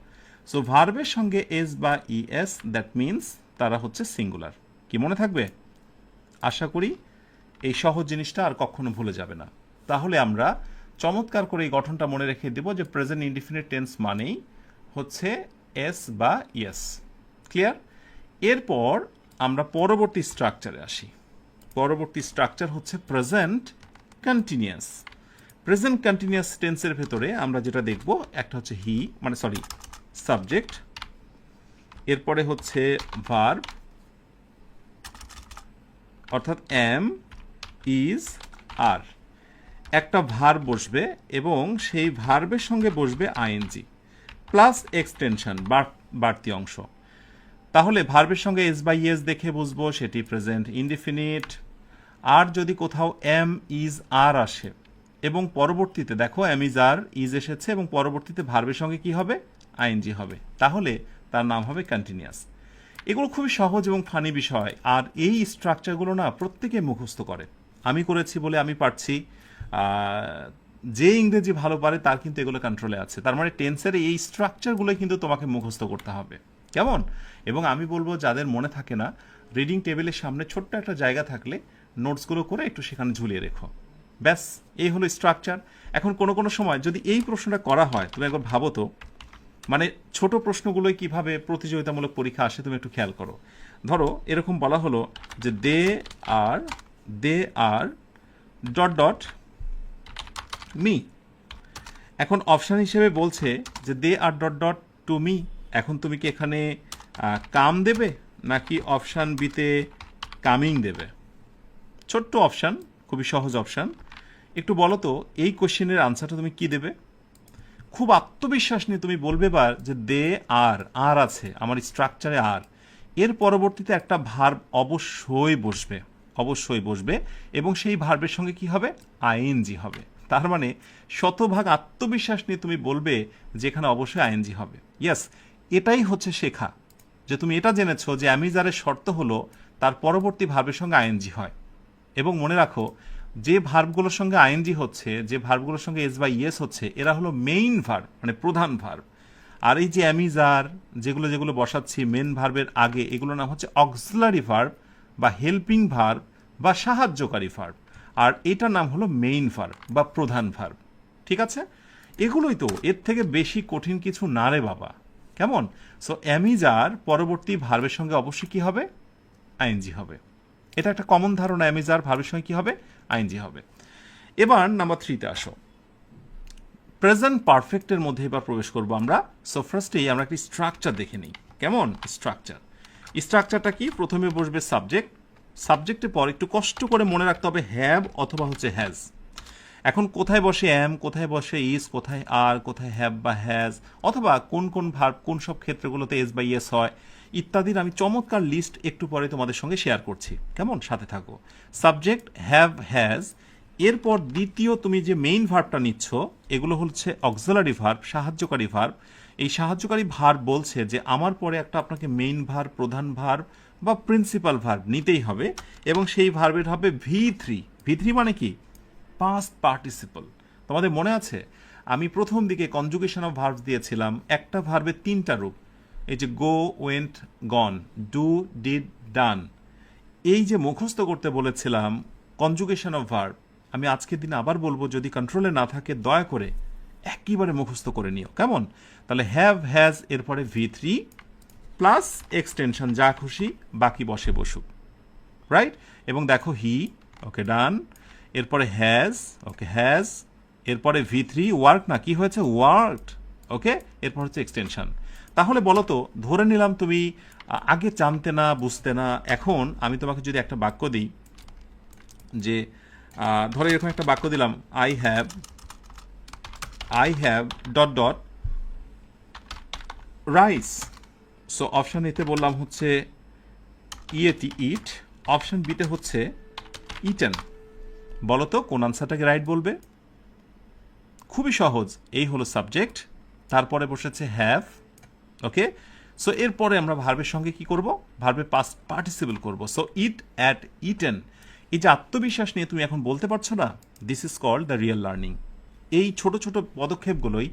সো ভার্বের সঙ্গে এস বা ইএস, দ্যাট মিনস তারা হচ্ছে সিঙ্গুলার। কি মনে থাকবে? আশা করি এই সহজ জিনিসটা আর কখনো ভুলে যাবে না। তাহলে আমরা চমৎকার করে এই গঠনটা মনে রেখে দেব যে প্রেজেন্ট ইনডিফিনিট টেন্স মানেই হচ্ছে এস বা ইএস। ক্লিয়ার? এরপর আমরা পরবর্তী স্ট্রাকচারে আসি। পরবর্তী স্ট্রাকচার হচ্ছে প্রেজেন্ট কন্টিনিউয়াস। প্রেজেন্ট কন্টিনিউয়াস টেন্সের ভেতরে আমরা যেটা দেখব, একটা হচ্ছে হি, মানে সরি সাবজেক্ট, এরপরে হচ্ছে ভার্ব, অর্থাৎ এম, ইজ, আর। একটা ভার্ব বসবে এবং সেই ভার্বের সঙ্গে বসবে আইএনজি প্লাস এক্সটেনশন, বাড়তি অংশ। তাহলে ভার্বের সঙ্গে এস বাই ইএস দেখে বুঝবো সেটি প্রেজেন্ট ইনডিফিনিট। আর যদি কোথাও এম, ইজ, আর আসে এবং পরবর্তীতে দেখো এম, ইজ, আর, ইজ এসেছে এবং পরবর্তীতে ভার্বের সঙ্গে কি হবে? আইএনজি হবে, তাহলে তার নাম হবে কন্টিনিউয়াস। এগুলো খুবই সহজ এবং ফানি বিষয়, আর এই স্ট্রাকচারগুলো না প্রত্যেকে মুখস্থ করে। আমি করেছি বলে আমি পারছি, যে ইংরেজি ভালো পারে তার কিন্তু এগুলো কন্ট্রোলে আছে। তার মানে টেন্সের এই স্ট্রাকচারগুলো কিন্তু তোমাকে মুখস্থ করতে হবে, কেমন? এবং আমি বলবো যাদের মনে থাকে না, রিডিং টেবিলের সামনে ছোট্ট একটা জায়গা থাকলে নোটসগুলো করে একটু সেখানে ঝুলিয়ে রেখো। ব্যাস, এই হলো স্ট্রাকচার। এখন কোনো কোনো সময় যদি এই প্রশ্নটা করা হয়, তুমি একবার ভাবো তো, মানে ছোট প্রশ্নগুলোই কিভাবে প্রতিযোগিতামূলক পরীক্ষা আসে তুমি একটু খেয়াল করো। ধরো এরকম বলা হলো যে they are dot dot me. এখন অপশান হিসেবে বলছে যে they are dot dot to me. এখন তুমি কি এখানে কাম দেবে নাকি অপশান বিতে কামিং দেবে? ছোট্ট অপশান, খুবই সহজ অপশান। একটু বলো তো এই কোশ্চেনের আনসারটা তুমি কি দেবে? খুব আত্মবিশ্বাস নিয়ে তুমি বলবে বা যে দে আর আছে আমার স্ট্রাকচারে আর, এর পরবর্তীতে একটা ভার্ব অবশ্যই বসবে এবং সেই ভার্বের সঙ্গে কি হবে, আইএনজি হবে। তার মানে শতভাগ আত্মবিশ্বাস নিয়ে তুমি বলবে যেখানে অবশ্যই আইএনজি হবে। ইয়েস, এটাই হচ্ছে শেখা, যে তুমি এটা জেনেছো যে অ্যামিজারের শর্ত হলো তার পরবর্তী ভার্বের সঙ্গে আইএনজি হয়। এবং মনে রাখো, যে ভার্বগুলোর সঙ্গে আইএনজি হচ্ছে, যে ভার্বগুলোর সঙ্গে এস বা ইয়েস হচ্ছে, এরা হলো মেইন ভার্ব, মানে প্রধান ভার্ব। আর এই যে অ্যামিজার যেগুলো বসাচ্ছি মেন ভার্বের আগে, এগুলোর নাম হচ্ছে অক্সিলারি ভার্ব বা হেল্পিং ভার্ব বা সাহায্যকারী ভার্ব, আর এটার নাম হলো মেইন ভার্ব বা প্রধান ভার্ব। ঠিক আছে, এগুলোই তো, এর থেকে বেশি কঠিন কিছু না রে বাবা। কেমন? সো অ্যামিজার পরবর্তী ভার্বের সঙ্গে অবশ্যই কি হবে, আইএনজি হবে। এটা একটা কমন ধারণা, অ্যামিজার ভার্বের সঙ্গে কি হবে, আইএনজি হবে। এবার নাম্বার 3-তে আসো, প্রেজেন্ট পারফেক্টের মধ্যে এবার প্রবেশ করবো আমরা। সো ফার্স্টেই আমরা একটি স্ট্রাকচার দেখে নিই। কেমন স্ট্রাকচারটা কি? প্রথমে বসবে সাবজেক্ট, সাবজেক্টের পর একটু কষ্ট করে মনে রাখতে হবে হ্যাভ অথবা হচ্ছে হ্যাজ। এখন কোথায় বসে অ্যাম, কোথায় বসে ইজ, কোথায় আর, কোথায় হ্যাভ বা হ্যাজ, অথবা কোন ভার্ব কোন সব ক্ষেত্রগুলোতে এস বা ইয়েস হয় ইত্যাদির আমি চমৎকার লিস্ট একটু পরে তোমাদের সঙ্গে শেয়ার করছি। কেমন? সাথে থাকো। সাবজেক্ট হ্যাভ হ্যাজ, এরপর দ্বিতীয় তুমি যে মেইন ভার্বটা নিচ্ছ এগুলো হচ্ছে অক্সিলারি ভার্ব, সাহায্যকারী ভার্ব। এই সাহায্যকারী ভার্ব বলছে যে আমার পরে একটা আপনাকে মেইন ভার্ব, প্রধান ভার্ব বা প্রিন্সিপাল ভার্ব নিতেই হবে, এবং সেই ভার্বের হবে V3 মানে কি, পাস্ট পার্টিসিপল। তোমাদের মনে আছে আমি প্রথম দিকে কনজুগেশন অফ ভার্বস দিয়েছিলাম, একটা ভার্বের 3টা রূপ, এই যে গো, ওয়েন্ট, গন, ডু, ডিড, ডান। এই যে মুখস্থ করতে বলেছিলাম কনজুগেশন অফ ভার্ব, আমি আজকের দিনে আবার বলবো, যদি কন্ট্রোলে না থাকে দয়া করে একেবারে মুখস্থ করে নিও। কেমন? তাহলে হ্যাভ হ্যাজ এরপরে V3 প্লাস এক্সটেনশন যা খুশি বাকি বসে বসুক, রাইট? এবং দেখো হি, ওকে ডান, এরপরে হ্যাজ, ওকে হ্যাজ, এরপরে V3 ওয়ার্ক না, কি হয়েছে, ওয়ার্কড, ওকে, এরপর হচ্ছে এক্সটেনশন। তাহলে বলো তো, ধরে নিলাম তুমি আগে জানতে না, বুঝতে না, এখন আমি তোমাকে যদি একটা বাক্য দিই, যে ধরো এরকম একটা বাক্য দিলাম, I have dot dot rice. So option এতে বললাম হচ্ছে ইয়েটি ইট, অপশন বিতে হচ্ছে ইটেন। বলো তো কোন আনসারটাকে রাইট বলবে? খুবই সহজ, এই হলো সাবজেক্ট, তারপরে বসেছে হ্যাভ, ওকে। সো এরপরে আমরা ভার্বের সঙ্গে কি করব, ভার্বের পাস্ট পার্টিসিপল করব। সো ইট অ্যাট ইটেন, এই যে আত্মবিশ্বাস নিয়ে তুমি এখন বলতে পারছো না, this is called the real learning. এই ছোট ছোট পদক্ষেপগুলোই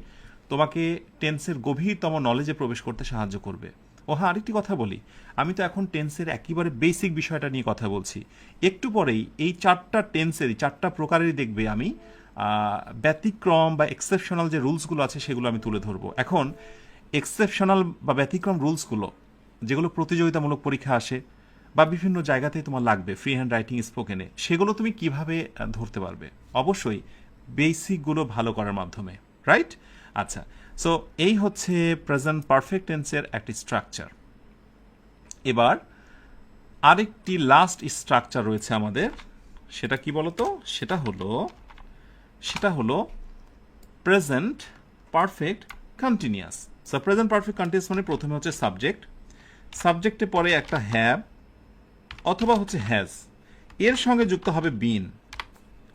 তোমাকে টেন্সের গভীরতম নলেজে প্রবেশ করতে সাহায্য করবে। ও হ্যাঁ, আরেকটি কথা বলি, আমি তো এখন টেন্সের একেবারে বেসিক বিষয়টা নিয়ে কথা বলছি। একটু পরেই এই 4টা টেন্সেরই 4টা প্রকারেরই দেখবে আমি ব্যতিক্রম বা এক্সেপশনাল যে রুলসগুলো আছে সেগুলো আমি তুলে ধরবো। এখন এক্সেপশনাল বা ব্যতিক্রম রুলসগুলো যেগুলো প্রতিযোগিতামূলক পরীক্ষা আসে বা বিভিন্ন জায়গাতেই তোমার লাগবে, ফ্রি হ্যান্ড রাইটিং, স্পোকেনে, সেগুলো তুমি কিভাবে ধরতে পারবে? অবশ্যই বেসিকগুলো ভালো করার মাধ্যমে, রাইট? আচ্ছা, সো এই হচ্ছে প্রেজেন্ট পারফেক্ট টেন্সের একটি স্ট্রাকচার। এবার আরেকটি লাস্ট স্ট্রাকচার রয়েছে আমাদের, সেটা কি বলতো? সেটা হলো present perfect continuous. So present perfect continuous মানে প্রথমে হচ্ছে সাবজেক্ট, সাবজেক্টে পরে একটা হ্যাভ অথবা হচ্ছে হ্যাজ, এর সঙ্গে যুক্ত হবে বিন,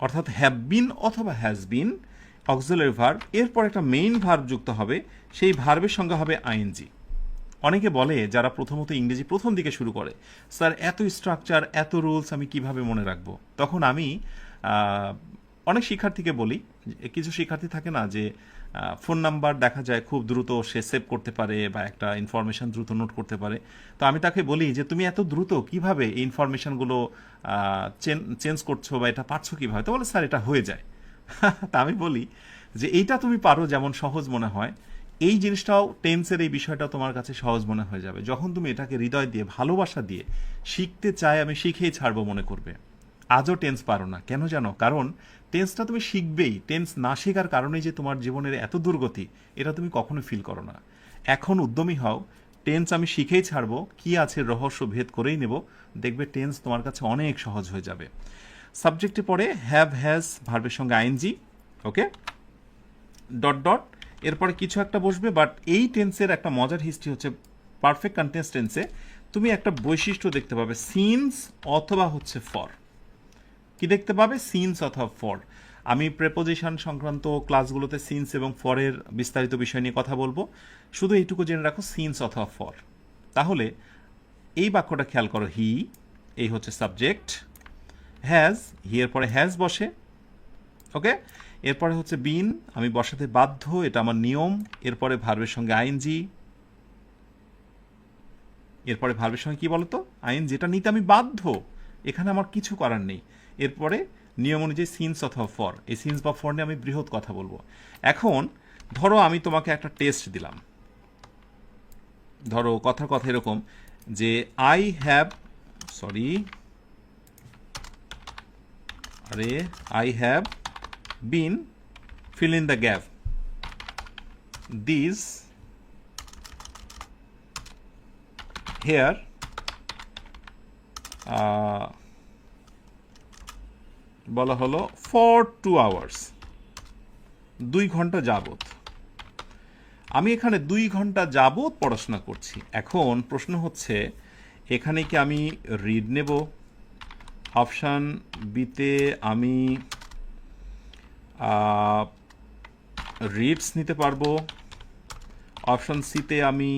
অর্থাৎ হ্যাভ বিন অথবা হ্যাজ বিন, অক্সিলারি ভার্ব, এরপর একটা মেইন ভার্ব যুক্ত হবে, সেই ভার্বের সঙ্গে হবে আইএনজি। অনেকে বলে যারা প্রথমত ইংরেজি প্রথম দিকে শুরু করে, স্যার এত স্ট্রাকচার, এত রুলস আমি কিভাবে মনে রাখবো? তখন আমি অনেক শিক্ষার্থীকে বলি, কিছু শিক্ষার্থী থাকে না যে ফোন নাম্বার দেখা যায় খুব দ্রুত সে সেভ করতে পারে বা একটা ইনফরমেশন দ্রুত নোট করতে পারে, তো আমি তাকে বলি যে তুমি এত দ্রুত কিভাবে এই ইনফরমেশনগুলো চেঞ্জ করছো বা এটা পারছো কিভাবে? তো বলে স্যার এটা হয়ে যায়। তা আমি বলি যে এইটা তুমি পারো যেমন সহজ মনে হয়, এই জিনিসটাও টেন্সের এই বিষয়টা তোমার কাছে সহজ মনে হয়ে যাবে যখন তুমি এটাকে হৃদয় দিয়ে, ভালোবাসা দিয়ে শিখতে চাই, আমি শিখেই ছাড়বো মনে করবে। আজও টেন্স পারো না কেন জানো? কারণ টেন্সটা তুমি শিখবেই, টেন্স না শেখার কারণেই যে তোমার জীবনের এত দুর্গতি, এটা তুমি কখনো ফিল করো না। এখন উদ্যমী হও, টেন্স আমি শিখেই ছাড়বো, কি আছে রহস্য ভেদ করেই নেব, দেখবে টেন্স তোমার কাছে অনেক সহজ হয়ে যাবে। সাবজেক্টে পরে হ্যাভ হ্যাজ ভার্বের সঙ্গে আইএনজি, ওকে, ডট ডট, এরপরে কিছু একটা বসবে, বাট এই টেন্সের একটা মজার হিস্ট্রি হচ্ছে পারফেক্ট কন্টিনিউয়াস টেন্সে তুমি একটা বৈশিষ্ট্য দেখতে পাবে, সিন্স অথবা হচ্ছে ফর। কি দেখতে পাবে? সিন্স অথবা ফর। আমি প্রেপোজিশন সংক্রান্ত ক্লাসগুলোতে সিন্স এবং ফরের বিস্তারিত বিষয় নিয়ে কথা বলবো, শুধু এইটুকু জেনে রাখো সিন্স অথবা ফর। তাহলে এই বাক্যটা খেয়াল করো, হি, এই হচ্ছে সাবজেক্ট, হ্যাজ, হি এর পরে হ্যাজ বসে, ওকে। এরপরে হচ্ছে বিন, আমি বসাতে বাধ্য, এটা আমার নিয়ম। এরপরে ভার্বের সঙ্গে আইএনজি, এরপরে ভার্বের সঙ্গে কি বলতো? আইন, যেটা নিতে আমি বাধ্য, এখানে আমার কিছু করার নেই। এরপরে নিয়ম অনুযায়ী সিন্স অথবা ফর, এই সিন্স বা ফর নিয়ে আমি বৃহৎ কথা বলবো। এখন ধরো আমি তোমাকে একটা টেস্ট দিলাম, ধরো কথার কথা এরকম যে আই হ্যাভ, সরি, আরে I have bin fill in the gap these here বলা হলো for 2 hours, 2 ঘন্টা যাবত। আমি এখানে 2 ঘন্টা যাবত পড়াশোনা করছি। এখন প্রশ্ন হচ্ছে এখানে কি আমি রিড নেব? অপশান বিতে আমি রিডস নিতে পারবো, অপশন সিতে আমি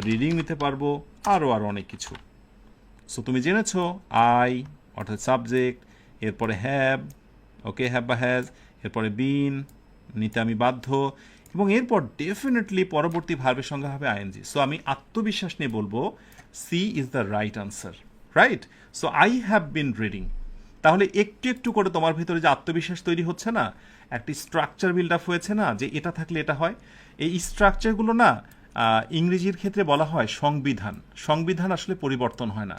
রিডিং নিতে পারবো, আরও অনেক কিছু। সো তুমি জেনেছো আই অর্থাৎ সাবজেক্ট, এরপরে হ্যাভ, ওকে, হ্যাভ বা হ্যাজ, এরপরে বিন, নিতে আমি বাধ্য, এবং এরপর ডেফিনেটলি পরবর্তী ভার্বের সঙ্গে হবে আইএনজি। সো আমি আত্মবিশ্বাস নিয়ে বলবো C is the right answer, right? So I have been reading. তাহলে একটু একটু করে তোমার ভিতরে যে আত্মবিশ্বাস তৈরি হচ্ছে না, একটি স্ট্রাকচার বিল্ড আপ হয়েছে না, যে এটা থাকলে এটা হয়। এই স্ট্রাকচারগুলো না ইংরেজির ক্ষেত্রে বলা হয় সংবিধান। সংবিধান আসলে পরিবর্তন হয় না।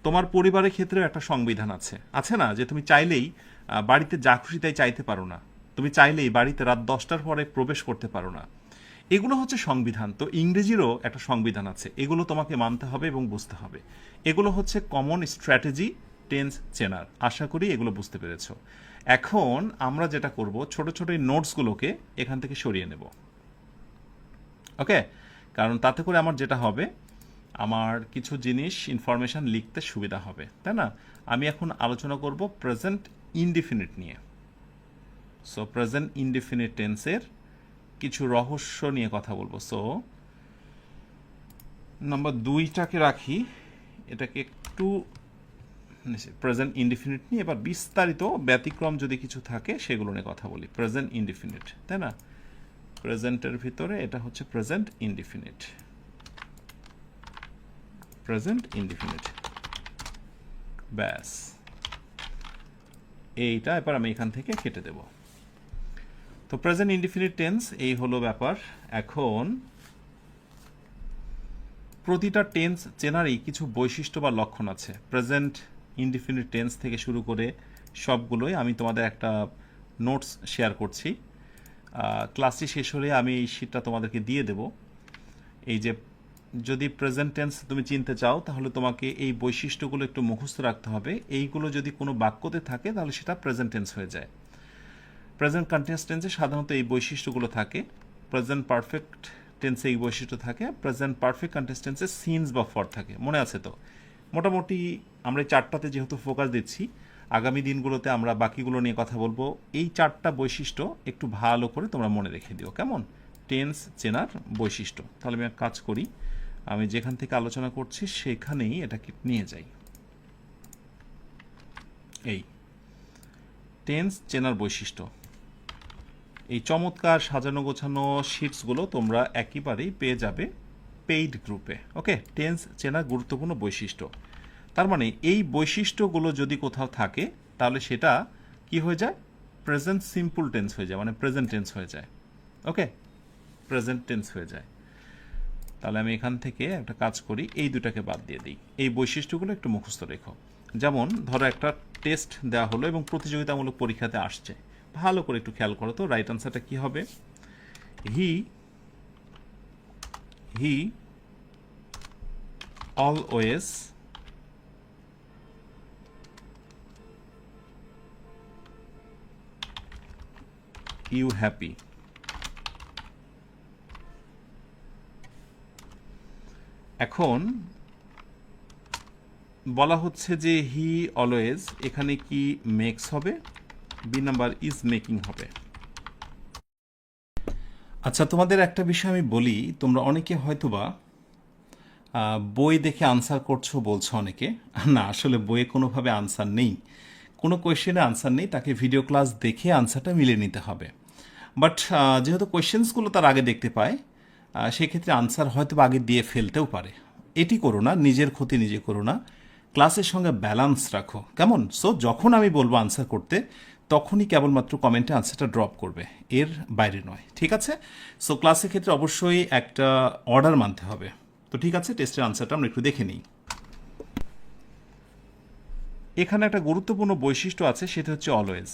তোমার পরিবারের ক্ষেত্রেও একটা সংবিধান আছে, আছে না? যে তুমি চাইলেই বাড়িতে যা খুশি তাই চাইতে পারো না, তুমি চাইলেই বাড়িতে রাত 10টার পরে প্রবেশ করতে পারো না। এগুলো হচ্ছে সংবিধান। তো ইংরেজিরও একটা সংবিধান আছে, এগুলো তোমাকে মানতে হবে এবং বুঝতে হবে। এগুলো হচ্ছে কমন স্ট্র্যাটেজি টেন্স চেনার। আশা করি এগুলো বুঝতে পেরেছো। এখন আমরা যেটা করব, ছোট ছোট এই নোটসগুলোকে এখান থেকে সরিয়ে নেব, ওকে? কারণ তাতে করে আমার যেটা হবে, আমার কিছু জিনিস ইনফরমেশান লিখতে সুবিধা হবে, তাই না? আমি এখন আলোচনা করব প্রেজেন্ট ইনডিফিনিট নিয়ে। সো প্রেজেন্ট ইনডিফিনিট টেন্সের কিছু রহস্য নিয়ে কথা বলবো। সো নাম্বার 2টাকে রাখি, এটাকে একটু প্রেজেন্ট ইনডিফিনিট নিয়ে এবার বিস্তারিত ব্যতিক্রম যদি কিছু থাকে সেগুলো নিয়ে কথা বলি। প্রেজেন্ট ইনডিফিনিট, তাই না? প্রেজেন্টের ভিতরে এটা হচ্ছে প্রেজেন্ট ইনডিফিনিট, প্রেজেন্ট ইনডিফিনিট, ব্যাস। এইটা এবার আমি এখান থেকে কেটে দেব। তো প্রেজেন্ট ইনডিফিনিট টেন্স এই হলো ব্যাপার। এখন প্রতিটা টেন্স চেনারই কিছু বৈশিষ্ট্য বা লক্ষণ আছে। প্রেজেন্ট ইনডিফিনিট টেন্স থেকে শুরু করে সবগুলোই আমি তোমাদের একটা নোটস শেয়ার করছি। ক্লাসটি শেষ হলে আমি এই শিটটা তোমাদেরকে দিয়ে দেব। এই যে যদি প্রেজেন্ট টেন্স তুমি চিনতে চাও, তাহলে তোমাকে এই বৈশিষ্ট্যগুলো একটু মুখস্থ রাখতে হবে। এইগুলো যদি কোনো বাক্যতে থাকে তাহলে সেটা প্রেজেন্ট টেন্স হয়ে যায়। প্রেজেন্ট কন্টিনিউয়াস টেন্সে সাধারণত এই বৈশিষ্ট্যগুলো থাকে। প্রেজেন্ট পারফেক্ট টেন্সে এই বৈশিষ্ট্য থাকে। প্রেজেন্ট পারফেক্ট কন্টিনিউয়াস টেন্সে সিন্স বা ফর থাকে। মনে আছে তো? মোটামুটি আমরা এই 4টাতে যেহেতু ফোকাস দিচ্ছি, আগামী দিনগুলোতে আমরা বাকিগুলো নিয়ে কথা বলবো। এই 4টা বৈশিষ্ট্য একটু ভালো করে তোমরা মনে রেখে দিও, কেমন? টেন্স চেনার বৈশিষ্ট্য। তাহলে আমি এক কাজ করি, আমি যেখান থেকে আলোচনা করছি সেখানেই এটাকে নিয়ে যাই। এই টেন্স চেনার বৈশিষ্ট্য, এই চমৎকার সাজানো গোছানো শিটসগুলো তোমরা একেবারেই পেয়ে যাবে পেইড গ্রুপে, ওকে? টেন্স চেনার গুরুত্বপূর্ণ বৈশিষ্ট্য, তার মানে এই বৈশিষ্ট্যগুলো যদি কোথাও থাকে তাহলে সেটা কি হয়ে যায়? প্রেজেন্ট সিম্পল টেন্স হয়ে যায়, মানে প্রেজেন্ট টেন্স হয়ে যায়, ওকে? প্রেজেন্ট টেন্স হয়ে যায়। তাহলে আমি এখান থেকে একটা কাজ করি, এই দুটাকে বাদ দিয়ে দিই। এই বৈশিষ্ট্যগুলো একটু মুখস্থ রেখো। যেমন ধরো একটা টেস্ট দেওয়া হলো এবং প্রতিযোগিতামূলক পরীক্ষাতে আসছে, ভালো করে একটু খেয়াল করো তো রাইট আনসারটা কি হবে। হি অলওয়েজ ইউ হ্যাপি, এখন বলা হচ্ছে যে হি অলওয়েজ, এখানে কি মেক্স হবে? বি নাম্বার ইজ মেকিং হবে। আচ্ছা, তোমাদের একটা বিষয় আমি বলি, তোমরা অনেকে হয়তোবা বই দেখে আনসার করছো বলছো অনেকে। না, আসলে বইয়ে কোনোভাবে আনসার নেই, কোনো কোয়েশ্চেনে আনসার নেই, তাকে ভিডিও ক্লাস দেখে আনসারটা মিলিয়ে নিতে হবে। বাট যেহেতু কোয়েশ্চেন্সগুলো তার আগে দেখতে পায়, সেক্ষেত্রে আনসার হয়তো বা আগে দিয়ে ফেলতেও পারে। এটি করো না, নিজের ক্ষতি নিজে করো না, ক্লাসের সঙ্গে ব্যালেন্স রাখো, কেমন? সো যখন আমি বলবো আনসার করতে, তখনই কেবলমাত্র কমেন্টে আনসারটা ড্রপ করবে, এর বাইরে নয়, ঠিক আছে? সো ক্লাসের ক্ষেত্রে অবশ্যই একটা অর্ডার মানতে হবে। তো ঠিক আছে, টেস্টের আনসারটা আমরা একটু দেখে নিই। এখানে একটা গুরুত্বপূর্ণ বৈশিষ্ট্য আছে, সেটা হচ্ছে অলওয়েজ।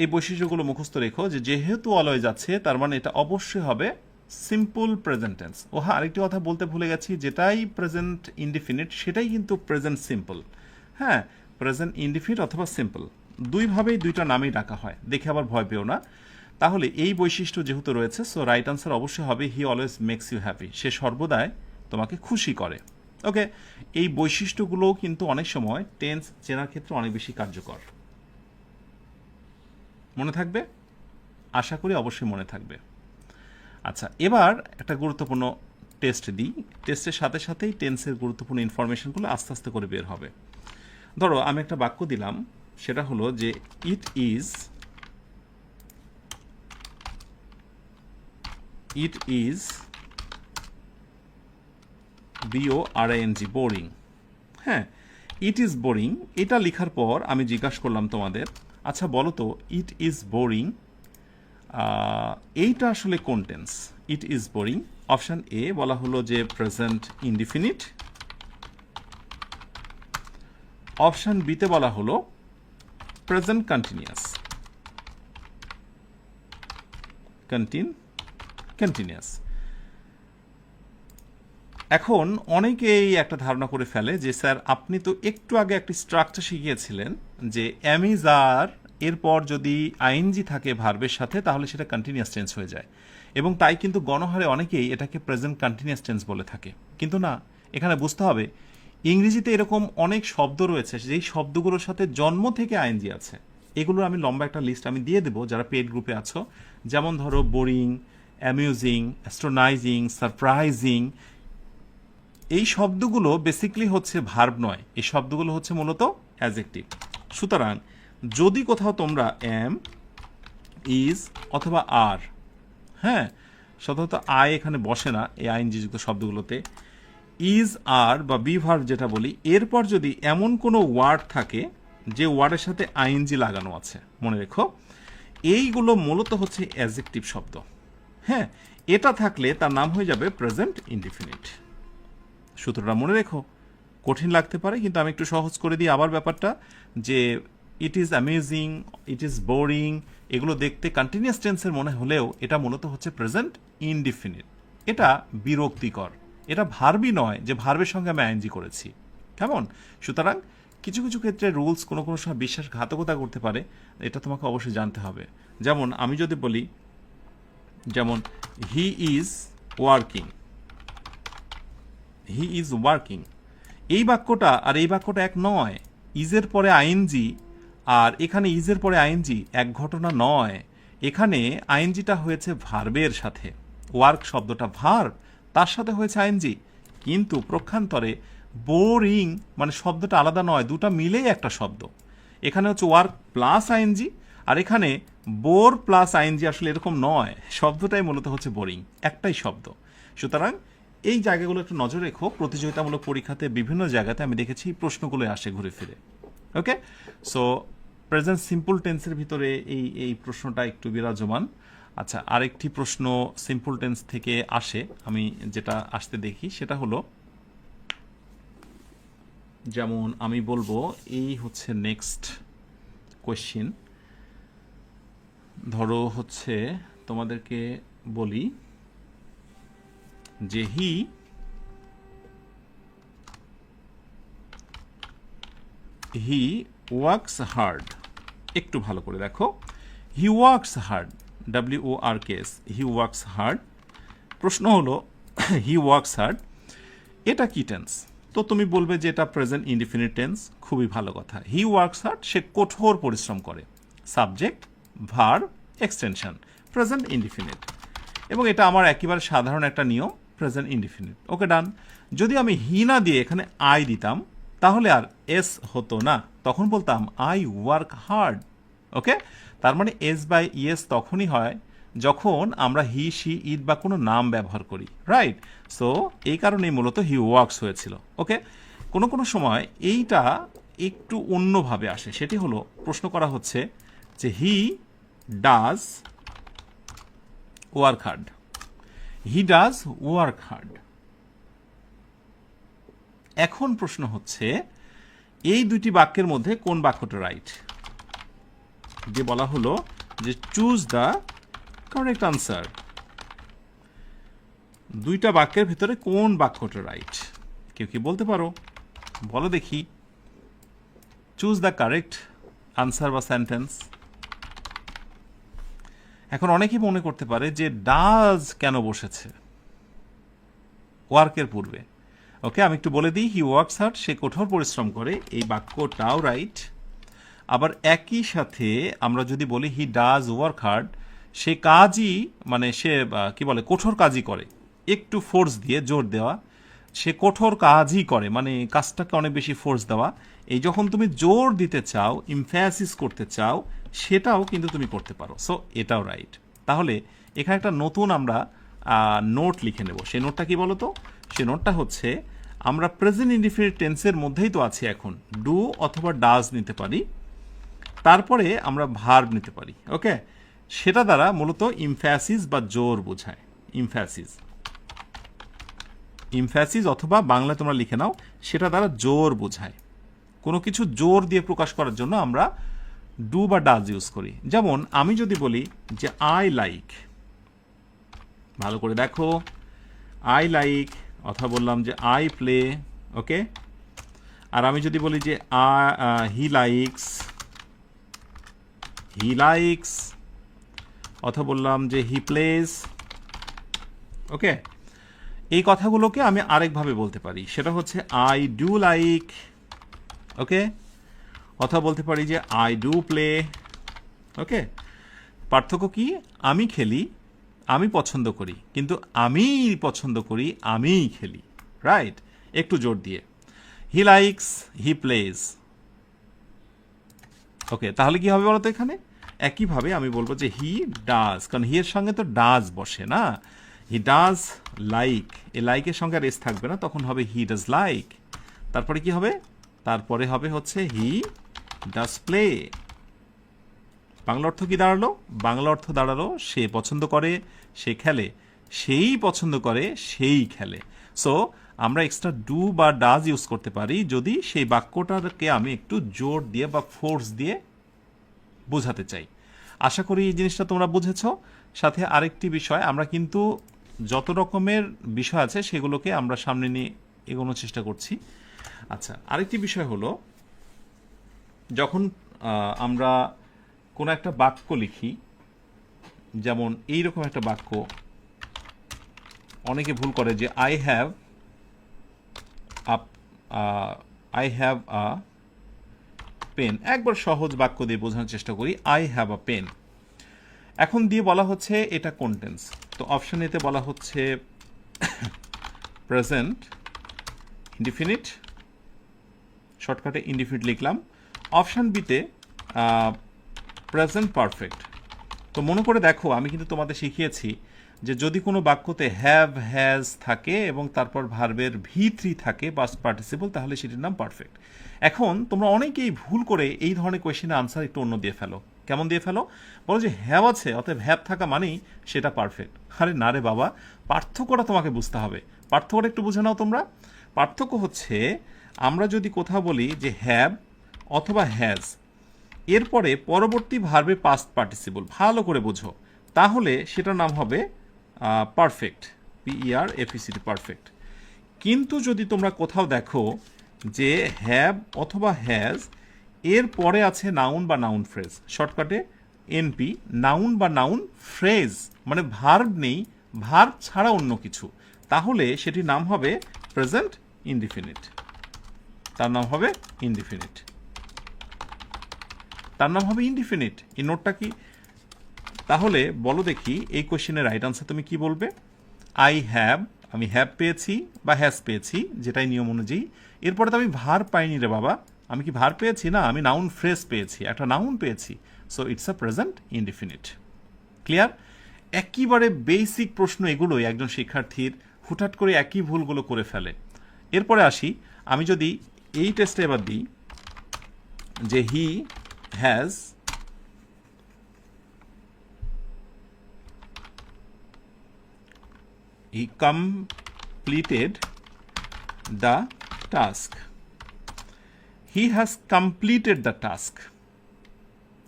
এই বৈশিষ্ট্যগুলো মুখস্থ রেখো, যে যেহেতু অলওয়েজ আছে তার মানে এটা অবশ্যই হবে সিম্পল প্রেজেন্ট টেন্স। ও হ্যাঁ, আরেকটি কথা বলতে ভুলে গেছি, যেটাই প্রেজেন্ট ইনডিফিনিট সেটাই কিন্তু প্রেজেন্ট সিম্পল। হ্যাঁ, প্রেজেন্ট ইনডিফিনিট অথবা সিম্পল দুইভাবেই দুইটা নামেই ডাকা হয়, দেখে আবার ভয় পেও না। তাহলে এই বৈশিষ্ট্য যেহেতু রয়েছে, সো রাইট আনসার অবশ্যই হবে he always makes you happy, সে সর্বদাই তোমাকে খুশি করে। ওকে, এই বৈশিষ্ট্যগুলোও কিন্তু অনেক সময় টেন্স চেনার ক্ষেত্রে অনেক বেশি কার্যকর। মনে থাকবে? আশা করি অবশ্যই মনে থাকবে। আচ্ছা, এবার একটা গুরুত্বপূর্ণ টেস্ট দিই। টেস্টের সাথে সাথেই টেন্সের গুরুত্বপূর্ণ ইনফরমেশনগুলো আস্তে আস্তে করে বের হবে। ধরো আমি একটা বাক্য দিলাম, সেটা হলো যে ইট ইজ BORING, বোরিং। হ্যাঁ, ইট ইজ বোরিং, এটা লেখার পর আমি জিজ্ঞাসা করলাম তোমাদের, আচ্ছা বলো তো ইট ইজ বোরিং এইটা আসলে কোন tense? It is boring, option A বলা হলো যে প্রেজেন্ট ইনডিফিনিট, অপশান বিতে বলা হলো প্রেজেন্ট কন্টিনিউয়াস। কন্টিনিউয়াস। এখন অনেকেই একটা ধারণা করে ফেলে যে স্যার আপনি তো একটু আগে একটি স্ট্রাকচার শিখিয়েছিলেন যে অ্যামিজার এরপর যদি আইএনজি থাকে ভার্বের সাথে তাহলে সেটা কন্টিনিউয়াস টেন্স হয়ে যায়, এবং তাই কিন্তু গণহারে অনেকেই এটাকে প্রেজেন্ট কন্টিনিউয়াস টেন্স বলে থাকে। কিন্তু না, এখানে বুঝতে হবে ইংরেজিতে এরকম অনেক শব্দ রয়েছে যেই শব্দগুলোর সাথে জন্ম থেকে আইএনজি আছে। এগুলোর আমি লম্বা একটা লিস্ট আমি দিয়ে দেবো যারা পেড গ্রুপে আছো। যেমন ধরো বোরিং, অ্যামিউজিং, অ্যাস্ট্রোনাইজিং, সারপ্রাইজিং। এই শব্দগুলো বেসিক্যালি হচ্ছে ভার্ব নয়, এই শব্দগুলো হচ্ছে মূলত অ্যাডজেক্টিভ। সুতরাং যদি কোথাও তোমরা এম, ইজ অথবা আর, হ্যাঁ সাধারণত আই এখানে বসে না এই আইএনজি যুক্ত শব্দগুলোতে, ইজ আর বা বি ভার্ব যেটা বলি, এরপর যদি এমন কোনো ওয়ার্ড থাকে যে ওয়ার্ডের সাথে আইএনজি লাগানো আছে, মনে রেখো এইগুলো মূলত হচ্ছে অ্যাডজেক্টিভ শব্দ। হ্যাঁ, এটা থাকলে তার নাম হয়ে যাবে প্রেজেন্ট ইনডিফিনিট। সূত্রটা মনে রেখো, কঠিন লাগতে পারে কিন্তু আমি একটু সহজ করে দিই আবার ব্যাপারটা, যে it is amazing, it is boring, এগুলো দেখতে কন্টিনিউয়াস টেন্সের মনে হলেও এটা মূলত হচ্ছে প্রেজেন্ট ইনডিফিনিট। এটা বিরক্তিকর, এটা ভার্বই নয় যে ভার্বের সঙ্গে আমি আইএনজি করেছি, কেমন? সুতরাং কিছু কিছু ক্ষেত্রে রুলস কোনো কোনো সময় বিশ্বাসঘাতকতা করতে পারে, এটা তোমাকে অবশ্যই জানতে হবে। যেমন আমি যদি বলি, যেমন হি is working, he is working, এই বাক্যটা আর এই বাক্যটা এক নয়। ইজের পরে আইএনজি আর এখানে ইজের পরে আইএনজি এক ঘটনা নয়। এখানে আইএনজিটা হয়েছে ভার্বের সাথে, ওয়ার্ক শব্দটা ভার্ব, তার সাথে হয়েছে আইএনজি। কিন্তু প্রক্ষান্তরে বোরিং মানে শব্দটা আলাদা নয়, দুটা মিলেই একটা শব্দ। এখানে হচ্ছে ওয়ার্ক প্লাস আইএনজি, আর এখানে বোর প্লাস আইএনজি, আসলে এরকম নয়, শব্দটাই মূলত হচ্ছে বোরিং, একটাই শব্দ। সুতরাং এই জায়গাগুলো একটু নজর রেখো, প্রতিযোগিতামূলক পরীক্ষাতে বিভিন্ন জায়গাতে আমি দেখেছি প্রশ্নগুলো আসে ঘুরে ফিরে। ওকে, সো প্রেজেন্ট সিম্পল টেন্সের ভিতরে এই প্রশ্নটা একটু বিরাজমান। আচ্ছা, আরেকটি প্রশ্ন সিম্পল টেন্স থেকে আসে, আমি যেটা আসতে দেখি সেটা হলো, যেমন আমি বলবো এই হচ্ছে নেক্সট কোয়েশ্চিন। ধরো হচ্ছে তোমাদেরকে বলি যে হি ওয়ার্কস হার্ড। একটু ভালো করে দেখো, he works hard, WORKS, he works hard. প্রশ্ন হলো হি ওয়ার্কস হার্ড, এটা কি টেন্স? তো তুমি বলবে যে এটা প্রেজেন্ট ইনডিফিনিট টেন্স। খুবই ভালো কথা। হি ওয়ার্কস হার্ড, সে কঠোর পরিশ্রম করে। Subject, verb, extension, present indefinite. এবং এটা আমার একেবারে সাধারণ একটা নিয়ম, প্রেজেন্ট ইনডিফিনিট। ওকে, ডান। যদি আমি হি না দিয়ে এখানে আই দিতাম তাহলে আর এস হতো না, তখন বলতাম আই ওয়ার্ক হার্ড। ওকে, তার মানে এস বাই ইএস তখনই হয় যখন আমরা হি, শি, ইট বা কোনো নাম ব্যবহার করি, রাইট? সো এই কারণেই মূলত হি ওয়ার্কস হয়েছিল। ওকে, কোনো কোনো সময় এইটা একটু অন্যভাবে আসে, সেটি হলো প্রশ্ন করা হচ্ছে যে he does work hard, he does work hard. এখন প্রশ্ন হচ্ছে এই দুইটি বাক্যের মধ্যে কোন বাক্যটা রাইট? যে বলা হলো যে চুজ দ্য কারেক্ট আনসার। দুইটা বাক্যের ভিতরে কোন বাক্যটা রাইট? কেউ কি বলতে পারো? বলো দেখি। চুজ দ্য কারেক্ট আনসার বা সেন্টেন্স। এখন অনেকেই মনে করতে পারে যে ডাজ কেন বসেছে ওয়ার্কের পূর্বে। ওকে, আমি একটু বলে দিই, হি ওয়ার্কস হার্ড, সে কঠোর পরিশ্রম করে, এই বাক্যটাও রাইট। আবার একই সাথে আমরা যদি বলি হি ডাজ ওয়ার্ক হার্ড, সে কাজই মানে সে কি বলে কঠোর কাজই করে, একটু ফোর্স দিয়ে জোর দেওয়া, সে কঠোর কাজই করে মানে কাজটাকে অনেক বেশি ফোর্স দেওয়া। এই যখন তুমি জোর দিতে চাও, ইমফ্যাসিস করতে চাও, সেটাও কিন্তু তুমি করতে পারো। সো এটাও রাইট। তাহলে এখানে একটা নতুন আমরা নোট লিখে নেব। সেই নোটটা কি বলো তো? সেই নোটটা হচ্ছে আমরা প্রেজেন্ট ইনডিফিনিট টেন্সের মধ্যেই তো আছি এখন, ডু অথবা ডাজ নিতে পারি, তারপরে আমরা ভার্ব নিতে পারি। ওকে, সেটা দ্বারা মূলত ইমফ্যাসিস বা জোর বোঝায়। ইমফ্যাসিস, ইমফ্যাসিস অথবা বাংলা তোমরা লিখে নাও, সেটা দ্বারা জোর বোঝায়। কোনো কিছু জোর দিয়ে প্রকাশ করার জন্য আমরা ডু বা ডাজ ইউজ করি। যেমন আমি যদি বলি যে আই লাইক, ভালো করে দেখো, আই লাইক, অথবা বললাম যে আই প্লে। ওকে, আর আমি যদি বলি যে হি লাইকস, হি লাইকস, অথবা বললাম যে হি প্লেজ। ওকে, এই কথাগুলোকে আমি আরেকভাবে বলতে পারি, সেটা হচ্ছে আই ডু লাইক। ওকে, অথবা বলতে পারি যে আই ডু প্লে। ওকে, পার্থক্য কি? আমি খেলি, আমি পছন্দ করি, কিন্তু আমি পছন্দ করি, আমিই খেলি, রাইট? একটু জোর দিয়ে। He likes, he plays. ওকে, তাহলে কি হবে বলতো? এখানে একইভাবে আমি বলবো যে হি ডাজ, কারণ হি এর সঙ্গে তো ডাজ বসে না। হি ডাজ লাইক, এই লাইকের সঙ্গে আর এস থাকবে না, তখন হবে হি ডাজ লাইক। তারপরে কি হবে? তারপরে হবে হচ্ছে হি ডাজ প্লে। বাংলা অর্থ কি দাঁড়ালো? বাংলা অর্থ দাঁড়ালো সে পছন্দ করে, সে খেলে, সেই পছন্দ করে, সেই খেলে। সো আমরা এক্সট্রা ডু বা ডাজ ইউজ করতে পারি যদি সেই বাক্যটাকে আমি একটু জোর দিয়ে বা ফোর্স দিয়ে বোঝাতে চাই। আশা করি এই জিনিসটা তোমরা বুঝেছ। সাথে আরেকটি বিষয়, আমরা কিন্তু যত রকমের বিষয় আছে সেগুলোকে আমরা সামনে নিয়ে এগোনোর চেষ্টা করছি। আচ্ছা, আরেকটি বিষয় হলো যখন আমরা কোনো একটা বাক্য লিখি, যেমন এইরকম একটা বাক্য, অনেকে ভুল করে যে আই হ্যাভ আ পেন। একবার সহজ বাক্য দিয়ে বোঝানোর চেষ্টা করি, আই হ্যাভ আ পেন। এখন দিয়ে বলা হচ্ছে এটা কোন টেন্স? তো অপশন এতে বলা হচ্ছে প্রেজেন্ট ইনডিফিনিট, শর্টকাটে ইনডিফিনিট লিখলাম। অপশন বিতে প্রেজেন্ট পারফেক্ট। তো মনে করে দেখো, আমি কিন্তু তোমাদের শিখিয়েছি যে যদি কোনো বাক্যতে হ্যাভ, হ্যাজ থাকে এবং তারপর ভার্বের V3 থাকে পাস্ট পার্টিসিপল, তাহলে সেটির নাম পারফেক্ট। এখন তোমরা অনেকেই ভুল করে এই ধরনের কোয়েশ্চেনের আনসার একটু অন্য দিয়ে ফেলো। কেমন দিয়ে ফেলো? বলো যে হ্যাভ আছে, অতএব হ্যাভ থাকা মানেই সেটা পারফেক্ট। আরে না রে বাবা, পার্থক্যটা তোমাকে বুঝতে হবে। পার্থক্যটা একটু বুঝে নাও তোমরা। পার্থক্য হচ্ছে আমরা যদি কোথাও বলি যে হ্যাভ অথবা হ্যাজ, এরপরে পরবর্তী ভার্বে পাস্ট পার্টিসিপল, ভালো করে বোঝো, তাহলে সেটার নাম হবে পারফেক্ট, PERFECT, পারফেক্ট। কিন্তু যদি তোমরা কোথাও দেখো যে হ্যাভ অথবা হ্যাজ এর পরে আছে নাউন বা নাউন ফ্রেজ, শর্টকাটে NP, নাউন বা নাউন ফ্রেজ, মানে ভার্ব নেই, ভার্ব ছাড়া অন্য কিছু, তাহলে সেটির নাম হবে প্রেজেন্ট ইনডিফিনিট, তার নাম হবে ইনডিফিনিট, তার নাম হবে ইনডিফিনিট। এই নোটটা কি? তাহলে বলো দেখি এই কোশ্চেনের রাইট আনসার তুমি কি বলবে? আই হ্যাভ, আমি হ্যাভ পেয়েছি বা হ্যাজ পেয়েছি, যেটাই নিয়ম অনুযায়ী। এরপরে তো আমি ভার পাইনি রে বাবা, আমি কি ভার পেয়েছি? না, আমি নাউন ফ্রেজ পেয়েছি, একটা নাউন পেয়েছি। So it's a present indefinite. Clear? একেবারে বেসিক প্রশ্ন এগুলোই একজন শিক্ষার্থীর হুটহাট করে একই ভুলগুলো করে ফেলে। এরপরে আসি, আমি যদি এই টেস্টে এবার দিই যে he has he completed the task, he has completed the task।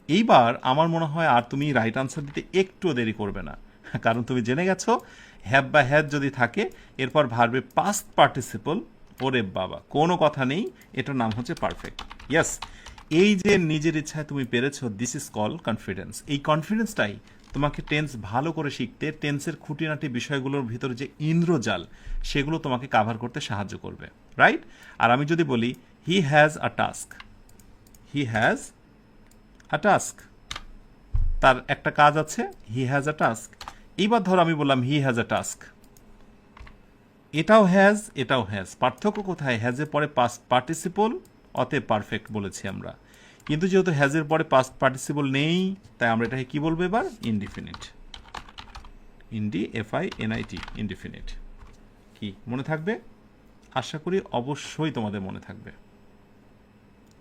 এইবার আমার মনে হয় আর তুমি রাইট আনসার দিতে একটুও দেরি করবে না, কারণ তুমি জেনে গেছো হ্যাভ বা হ্যাজ যদি থাকে এরপর ভার্বে পাস্ট পার্টিসিপল, ওরে বাবা কোনো কথা নেই, এটার নাম হচ্ছে পারফেক্ট। ইয়েস, এই যে নিজের ইচ্ছায় তুমি পেরেছো, দিস ইজ কল কনফিডেন্স। এই কনফিডেন্সটাই তোমাকে টেন্স ভালো করে শিখতে, টেন্সের খুঁটিনাটি বিষয়গুলোর ভিতরে যে ইন্দ্রজাল সেগুলো তোমাকে কাভার করতে সাহায্য করবে, রাইট? আর আমি যদি বলি he has a task, he has a task, তার একটা কাজ আছে, হি হ্যাজ আ টাস্ক। এইবার ধরো আমি বললাম হি হ্যাজ আ টাস্ক, এটাও হ্যাজ এটাও হ্যাজ, পার্থক্য কোথায়? হ্যাজের পরে পাস্ট পার্টিসিপল, অতএব পারফেক্ট বলেছি আমরা। কিন্তু যেহেতু হ্যাজের পরে পাস্ট পার্টিসিপল নেই, তাই আমরা এটাকে কি বলবো এবার? Indefinite, ইনডিএফআইএনআইটি, indefinite. কি মনে থাকবে? আশা করি অবশ্যই তোমাদের মনে থাকবে।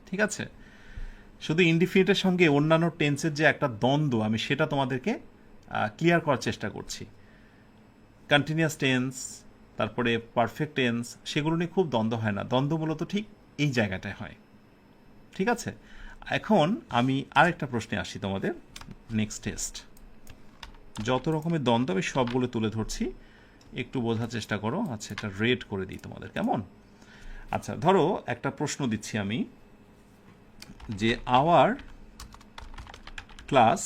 ঠিক আছে, শুধু ইনডিফিনিটের সঙ্গে অন্যান্য টেন্সের যে একটা দ্বন্দ্ব, আমি সেটা তোমাদেরকে ক্লিয়ার করার চেষ্টা করছি। কন্টিনিউয়াস টেন্স, তারপরে পারফেক্ট টেন্স, সেগুলো নিয়ে খুব দ্বন্দ্ব হয় না, দ্বন্দ্ব মূলত ঠিক এই জায়গাটায় হয়। ঠিক আছে, এখন আমি আরেকটা প্রশ্নে আসি তোমাদের নেক্সট টেস্ট। যত রকমের দ্বন্দ্ব আমি সবগুলো তুলে ধরছি, একটু বোঝার চেষ্টা করো। আচ্ছা, এটা রেড করে দিই তোমাদের, কেমন? আচ্ছা, ধরো একটা প্রশ্ন দিচ্ছি আমি যে আওয়ার ক্লাস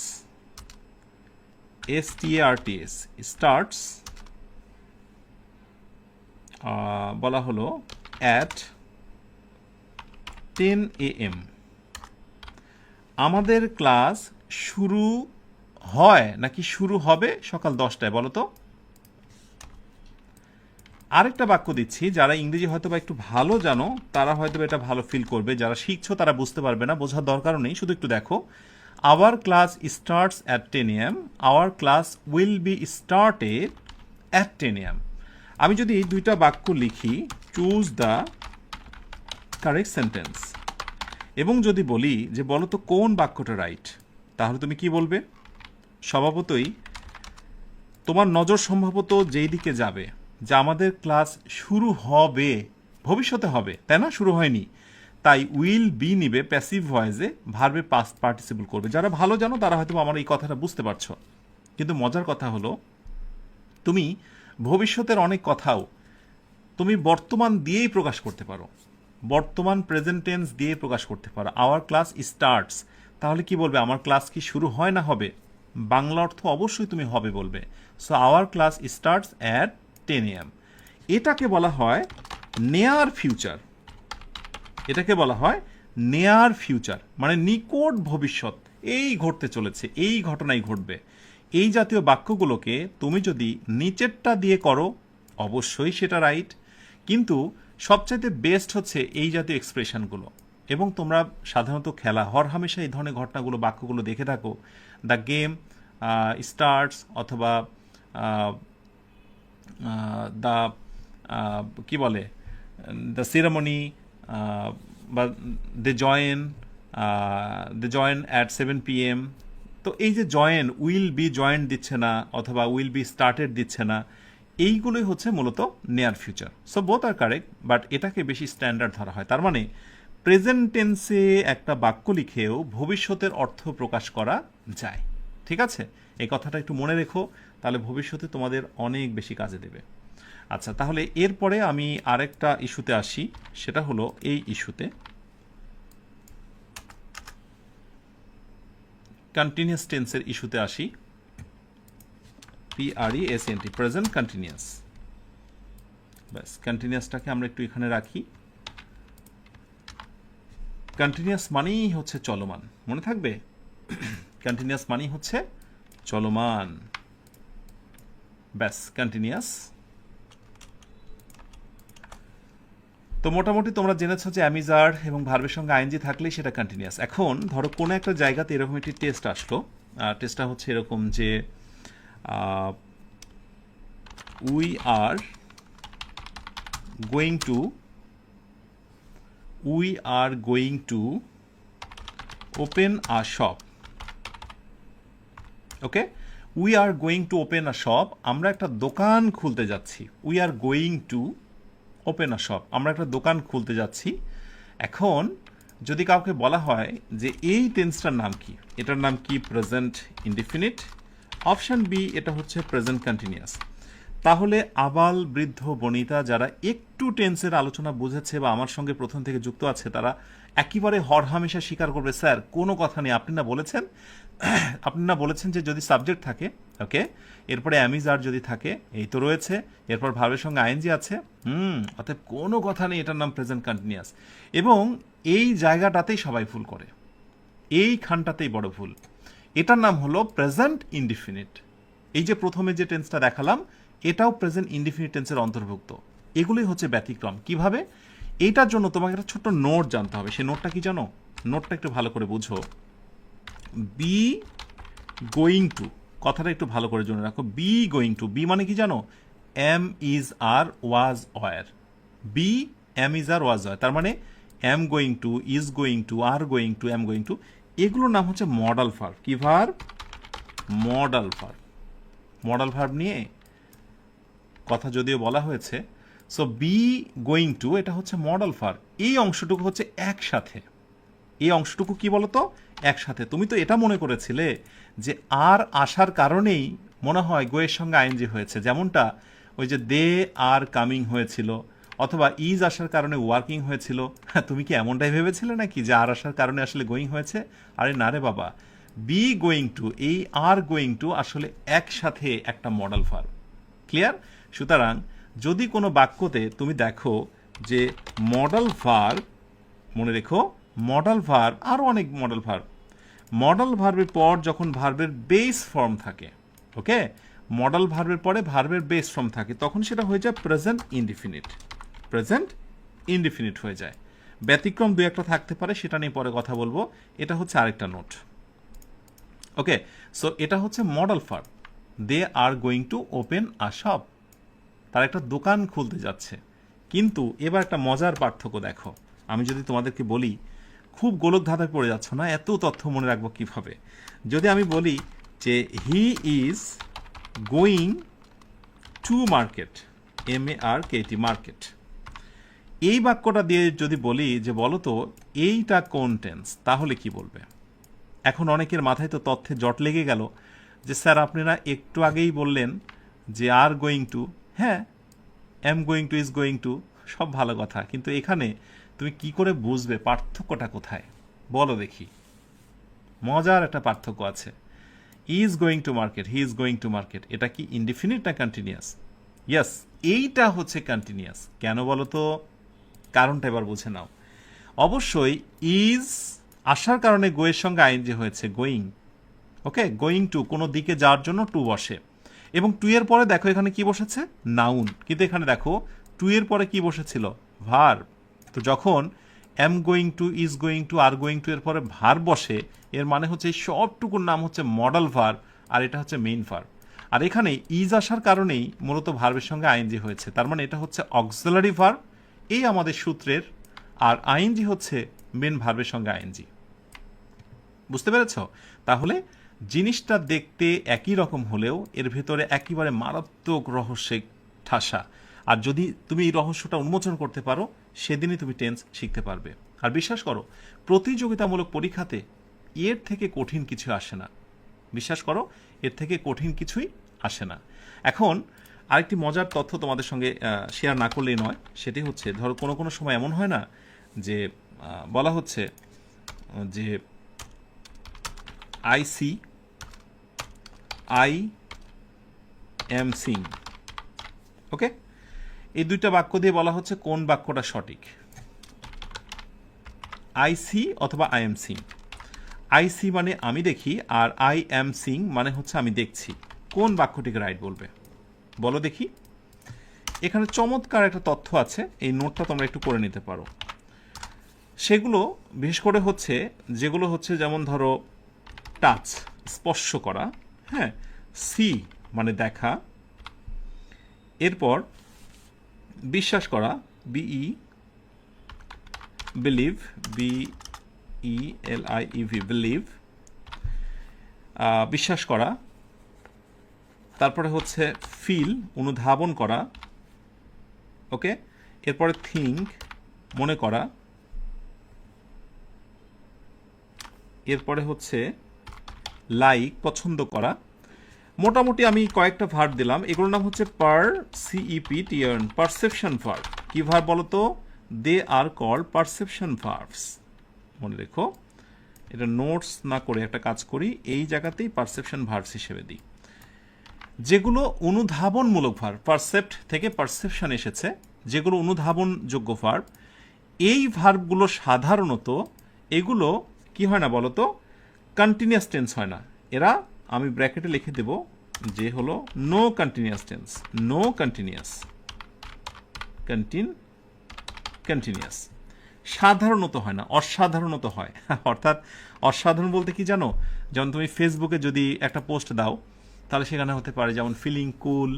STARTS স্টার্টস, বলা হলো অ্যাট 10 AM। আমাদের ক্লাস শুরু হয় নাকি শুরু হবে সকাল 10টায়, বলো তো? আরেকটা বাক্য দিচ্ছি, যারা ইংরেজি হয়তো বা একটু ভালো জানো তারা হয়তো এটা ভালো ফিল করবে, যারা শিখছো তারা বুঝতে পারবে না, বোঝার দরকারও নেই, শুধু একটু দেখো। Our class starts at 10 AM, our class will be started at 10 AM। আমি যদি এই দুইটা বাক্য লিখি, চুজ দ্য কারেক্ট সেন্টেন্স, এবং যদি বলি যে বলো তো কোন বাক্যটা রাইট, তাহলে তুমি কি বলবে? স্বভাবতই তোমার নজর সম্ভবত যেই দিকে যাবে যে আমাদের ক্লাস শুরু হবে, ভবিষ্যতে হবে, তাই না? শুরু হয়নি, তাই উইল বি নিবে প্যাসিভ ভয়েসে, ভার্বে পাস্ট পার্টিসিপল করবে। যারা ভালো জানো তারা হয়তো আমার এই কথাটা বুঝতে পারছো, কিন্তু মজার কথা হলো তুমি ভবিষ্যতের অনেক কথাও তুমি বর্তমান দিয়েই প্রকাশ করতে পারো, বর্তমান প্রেজেন্ট টেন্স দিয়ে প্রকাশ করতে পারো। আওয়ার ক্লাস স্টার্টস, তাহলে কি বলবে? আমার ক্লাস কি শুরু হয় না হবে? বাংলা অর্থ অবশ্যই তুমি হবে বলবে। So our class starts at 10 AM। এটাকে বলা হয় নেয়ার ফিউচার, এটাকে বলা হয় নেয়ার ফিউচার, মানে নিকট ভবিষ্যৎ, এই ঘটতে চলেছে, এই ঘটনাই ঘটবে। এই জাতীয় বাক্যগুলোকে তুমি যদি নিচেরটা দিয়ে করো অবশ্যই সেটা রাইট, কিন্তু সবচাইতে বেস্ট হচ্ছে এই জাতীয় এক্সপ্রেশনগুলো। এবং তোমরা সাধারণত খেলা হরহামেশা এই ধরনের ঘটনাগুলো, বাক্যগুলো দেখে থাকো, দ্য গেম স্টার্টস, অথবা দ্য কি বলে, দ্য সেরেমনি, বা দে জয়েন অ্যাট 7 PM। তো এই যে জয়েন, উইল বি জয়েন দিচ্ছে না, অথবা উইল বি স্টার্টেড দিচ্ছে না, এইগুলোই হচ্ছে মূলত near future. So both are correct, but এটাকে বেশি স্ট্যান্ডার্ড ধরা হয়। তার মানে প্রেজেন্ট টেন্সে একটা বাক্য লিখেও ভবিষ্যতের অর্থ প্রকাশ করা যায়। ঠিক আছে, এই কথাটা একটু মনে রেখো, তাহলে ভবিষ্যতে তোমাদের অনেক বেশি কাজে দেবে। আচ্ছা, তাহলে এরপরে আমি আরেকটা ইস্যুতে আসি, সেটা হলো এই ইস্যুতে কন্টিনিউয়াস টেন্সের ইস্যুতে আসি। PRESENT, present continuous. ব্যাস, কন্টিনিউয়াসটাকে আমরা একটু এখানে রাখি। কন্টিনিউয়াস মানেই হচ্ছে চলমান, মনে থাকবে? কন্টিনিউয়াস মানেই হচ্ছে চলমান। ব্যাস, কন্টিনিউয়াস। তো মোটামুটি তোমরা জেনেছো যে অ্যামিজার এবং ভার্বের সঙ্গে আইএনজি থাকলেই সেটা কন্টিনিউয়াস। এখন ধরো কোনো একটা জায়গাতে এরকম একটি টেস্ট আসলো, টেস্টটা হচ্ছে এরকম যে we are going to open a shop. Okay, we are going to open a shop, আমরা একটা দোকান খুলতে যাচ্ছি। We are going to open a shop, আমরা একটা দোকান খুলতে যাচ্ছি। এখন যদি কাউকে বলা হয় যে এই টেন্সটার নাম কি, এটার নাম কি? Present indefinite. অপশান বি, এটা হচ্ছে প্রেজেন্ট কন্টিনিউয়াস। তাহলে আবাল বৃদ্ধ বনিতা যারা একটু টেন্সের আলোচনা বুঝেছে বা আমার সঙ্গে প্রথম থেকে যুক্ত আছে, তারা একেবারে হরহামেশা স্বীকার করবে, স্যার কোনো কথা নেই, আপনি না বলেছেন যে যদি সাবজেক্ট থাকে, ওকে, এরপরে অ্যামিজার যদি থাকে, এই তো রয়েছে, এরপর ভার্বের সঙ্গে আইএনজি আছে, অতএব কোনো কথা নেই, এটার নাম প্রেজেন্ট কন্টিনিউয়াস। এবং এই জায়গাটাতেই সবাই ভুল করে, এইখানটাতেই বড় ভুল। এটার নাম হলো প্রেজেন্ট ইনডিফিনিট। এই যে প্রথমে যে টেন্সটা দেখালাম, এটাও প্রেজেন্ট ইনডিফিনিট টেন্সের অন্তর্ভুক্ত। এগুলোই হচ্ছে ব্যতিক্রম। কিভাবে? এইটার জন্য তোমাকে একটা ছোট্ট নোট জানতে হবে। সেই নোটটা কি জানো? নোটটা একটু ভালো করে বুঝো। বি গোয়িং টু, কথাটা একটু ভালো করে জেনে রাখো। বি গোয়িং টু, বি মানে কি জানো? Am is are was were. Be am is are was were, তার মানে am going to, is going to, are going to, am going to, এগুলোর নাম হচ্ছে মডাল ভার্ব। কি ভার্ব? Modal verb. মডাল ভার্ব নিয়ে কথা যদিও বলা হয়েছে। সো বি গোয়িং টু, এটা হচ্ছে মডাল ভার্ব। এই অংশটুকু হচ্ছে একসাথে। এই অংশটুকু কি বলতো? একসাথে। তুমি তো এটা মনে করেছিলে যে আর আসার কারণেই মনে হয় গোয়ের সঙ্গে আইএনজি হয়েছে, যেমনটা ওই যে দে আর কামিং হয়েছিল, অথবা ইজ আসার কারণে ওয়ার্কিং হয়েছিল। তুমি কি এমনটাই ভেবেছিলে নাকি যে আর আসার কারণে আসলে গোয়িং হয়েছে? আরে না রে বাবা, বি গোয়িং টু, এই আর গোয়িং টু আসলে একসাথে একটা মডাল ভার্ব। ক্লিয়ার? সুতরাং যদি কোনো বাক্যতে তুমি দেখো যে মডাল ভার্ব, মনে রেখো মডাল ভার্ব, আরও অনেক মডাল ভার্ব, মডাল ভার্বের পর যখন ভার্বের বেস ফর্ম থাকে, ওকে, মডাল ভার্বের পরে ভার্বের বেস ফর্ম থাকে, তখন সেটা হয়ে যায় প্রেজেন্ট ইনডিফিনিট। প্রেজেন্ট ইনডিফিনিট হয়ে যায়। ব্যতিক্রম দু একটা থাকতে পারে, সেটা নিয়ে পরে কথা বলবো। এটা হচ্ছে আরেকটা নোট। ওকে, সো এটা হচ্ছে modal verb. They are going to open a shop, তারা একটা দোকান খুলতে যাচ্ছে। কিন্তু এবার একটা মজার পার্থক্য দেখো। আমি যদি তোমাদেরকে বলি, খুব গোলক ধাঁধায় পড়ে যাচ্ছ না, এত তথ্য মনে রাখবো কিভাবে? যদি আমি বলি যে he is going to market, MARKT, market, এই বাক্যটা দিয়ে যদি বলি যে বলো তো এইটা কোন টেন্স, তাহলে কি বলবে? এখন অনেকের মাথায় তো তথ্যে জট লেগে গেল যে স্যার আপনারা একটু আগেই বললেন যে আর গোয়িং টু, হ্যাঁ, M going to, is going two, সব ভালো কথা, কিন্তু এখানে তুমি কি করে বুঝবে পার্থক্যটা কোথায়? বলো দেখি। মজার একটা পার্থক্য আছে। Is going to market, he is going to market, এটা কি ইনডিফিনিট না কন্টিনিউয়াস? ইয়েস, এইটা হচ্ছে কন্টিনিউয়াস। কেন বলো তো? কারণটা এবার বুঝে নাও। অবশ্যই ইজ আসার কারণে গোয়ের সঙ্গে আইএনজি হয়েছে, গোয়িং। ওকে, গোয়িং টু, কোনো দিকে যাওয়ার জন্য টু বসে, এবং টু এর পরে দেখো এখানে কি বসেছে? নাউন। কিন্তু এখানে দেখো টু এর পরে কি বসেছিল? ভার্ব। তো যখন M going to, is going to, are going two এর পরে ভার্ব বসে, এর মানে হচ্ছে এই সবটুকুর নাম হচ্ছে মডাল ভার্ব, আর এটা হচ্ছে মেইন ভার্ব। আর এখানে ইজ আসার কারণেই মূলত ভার্বের সঙ্গে আইএনজি হয়েছে, তার মানে এটা হচ্ছে অক্সিলারি ভার্ব, এই আমাদের সূত্রের। আর আইএনজি হচ্ছে মেন ভার্বের সঙ্গে আইএনজি। বুঝতে পেরেছ? তাহলে জিনিসটা দেখতে একই রকম হলেও এর ভেতরে একেবারে মারাত্মক রহস্যে ঠাসা। আর যদি তুমি এই রহস্যটা উন্মোচন করতে পারো, সেদিনই তুমি টেন্স শিখতে পারবে। আর বিশ্বাস করো, প্রতিযোগিতামূলক পরীক্ষাতে এর থেকে কঠিন কিছু আসে না। বিশ্বাস করো, এর থেকে কঠিন কিছুই আসে না। এখন আরেকটি মজার তথ্য তোমাদের সঙ্গে শেয়ার না করলেই নয়। সেটি হচ্ছে, ধরো কোনো কোনো সময় এমন হয় না যে বলা হচ্ছে যে I am seeing, ওকে, এই দুইটা বাক্য দিয়ে বলা হচ্ছে কোন বাক্যটা সঠিক। আই সি অথবা I am seeing. I see মানে আমি দেখি, আর আই এম সিং মানে হচ্ছে আমি দেখছি। কোন বাক্যটিকে রাইট বলবে বলো দেখি। এখানে চমৎকার একটা তথ্য আছে, এই নোটটা তোমরা একটু করে নিতে পারো। সেগুলো বিশেষ করে হচ্ছে যেগুলো হচ্ছে যেমন ধরো টাচ, স্পর্শ করা, হ্যাঁ, সি মানে দেখা, এরপর বিশ্বাস করা, বিই, বিলিভ, BELIEV, বিলিভ, বিশ্বাস করা, তারপরে হচ্ছে ফিল, অনুধাবন করা, ওকে, এরপরে থিঙ্ক, মনে করা, এরপরে হচ্ছে লাইক, পছন্দ করা। মোটামুটি আমি কয়েকটা ভার্ব দিলাম, এগুলোর নাম হচ্ছে পারসিইপিটিএন, পারসেপশন ভার্ব। কি ভার্ব বলো তো? দে আর কল্ড পারসেপশন ভার্বস। মনে রেখো, এটা নোটস না করে একটা কাজ করি, এই জায়গাতেই পারসেপশন ভার্বস হিসেবে দিই। যেগুলো অনুধাবনমূলক ভার্ব, পারসেপ্ট থেকে পারসেপশন এসেছে, যেগুলো অনুধাবনযোগ্য ভার্ব, এই ভার্বগুলো সাধারণত এগুলো কি হয় না বলো তো? কন্টিনিউয়াস টেন্স হয় না। এরা আমি ব্র্যাকেটে লিখে দেব যে হলো no continuous tense, no continuous, continuous. সাধারণত হয় না, অসাধারণত হয়। অর্থাৎ অসাধারণ বলতে কি জানো? যেমন তুমি ফেসবুকে যদি একটা পোস্ট দাও, তাহলে সেখানে হতে পারে যেমন ফিলিং কুল,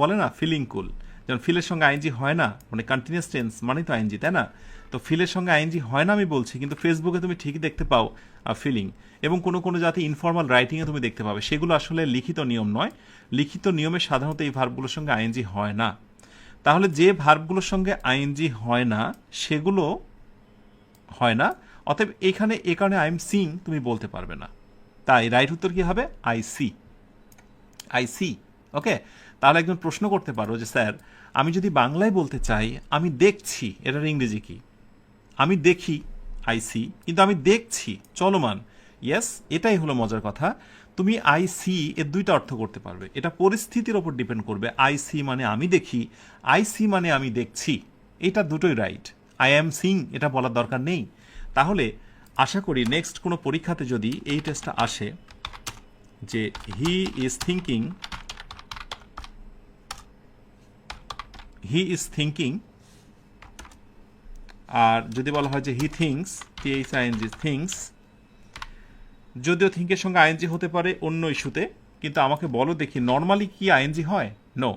বলে না ফিলিং কুল, যেমন ফিলের সঙ্গে আইএনজি হয় না, মানে কন্টিনিউয়াস টেন্স মানে তো আইএনজি, তাই না? তো ফিলের সঙ্গে আইএনজি হয় না আমি বলছি, কিন্তু ফেসবুকে তুমি ঠিকই দেখতে পাও ফিলিং, এবং কোনো কোনো জাতি ইনফর্মাল রাইটিংয়ে তুমি দেখতে পাবে। সেগুলো আসলে লিখিত নিয়ম নয়, লিখিত নিয়মে সাধারণত এই ভার্বগুলোর সঙ্গে আইএনজি হয় না। তাহলে যে ভার্বগুলোর সঙ্গে আইএনজি হয় না সেগুলো হয় না, অতএব এখানে এ কারণে আই এম সিং তুমি বলতে পারবে না। তাই রাইট উত্তর কি হবে? I see, I see. Okay, তাহলে একজন প্রশ্ন করতে পারো যে স্যার আমি যদি বাংলায় বলতে চাই আমি দেখছি, এটার ইংরেজি কি? আমি দেখি, আই সি, কিন্তু আমি দেখছি চলমান। ইয়েস, এটাই হলো মজার কথা। তুমি আই সি এর দুইটা অর্থ করতে পারবে, এটা পরিস্থিতির ওপর ডিপেন্ড করবে। আই সি মানে আমি দেখি, আই সি মানে আমি দেখছি, এটা দুটোই রাইট। আই অ্যাম সিং এটা বলার দরকার নেই। তাহলে আশা করি নেক্সট কোনো পরীক্ষাতে যদি এই টেস্টটা আসে যে he is thinking, he is thinking, আর যদি বলা হয় যে হি থিংস, THING, থিংস, যদিও থিঙ্কের সঙ্গে আইএনজি হতে পারে অন্য ইস্যুতে, কিন্তু আমাকে বলো দেখি নর্মালি কি আইএনজি হয়? নো,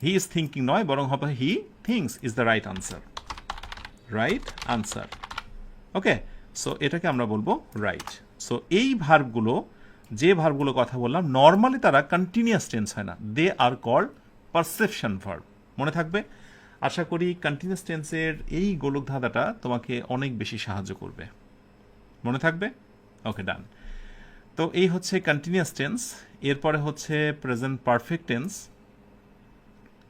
হি ইজ থিঙ্কিং নয়, বরং হবে he thinks is the right answer, right answer. Okay, so এটাকে আমরা বলবো রাইট। সো এই ভার্বগুলো, যে ভার্বগুলো কথা বললাম, নর্মালি তারা কন্টিনিউয়াস টেন্স হয় না, দে আর কল্ড পারসেপশন ভার্ব। মনে থাকবে। আশা করি কন্টিনিউয়াস টেন্সের এই গোলক ধাঁধাটা তোমাকে অনেক বেশি সাহায্য করবে। মনে থাকবে? ওকে, ডান। তো এই হচ্ছে কন্টিনিউয়াস টেন্স। এরপরে হচ্ছে present perfect tense.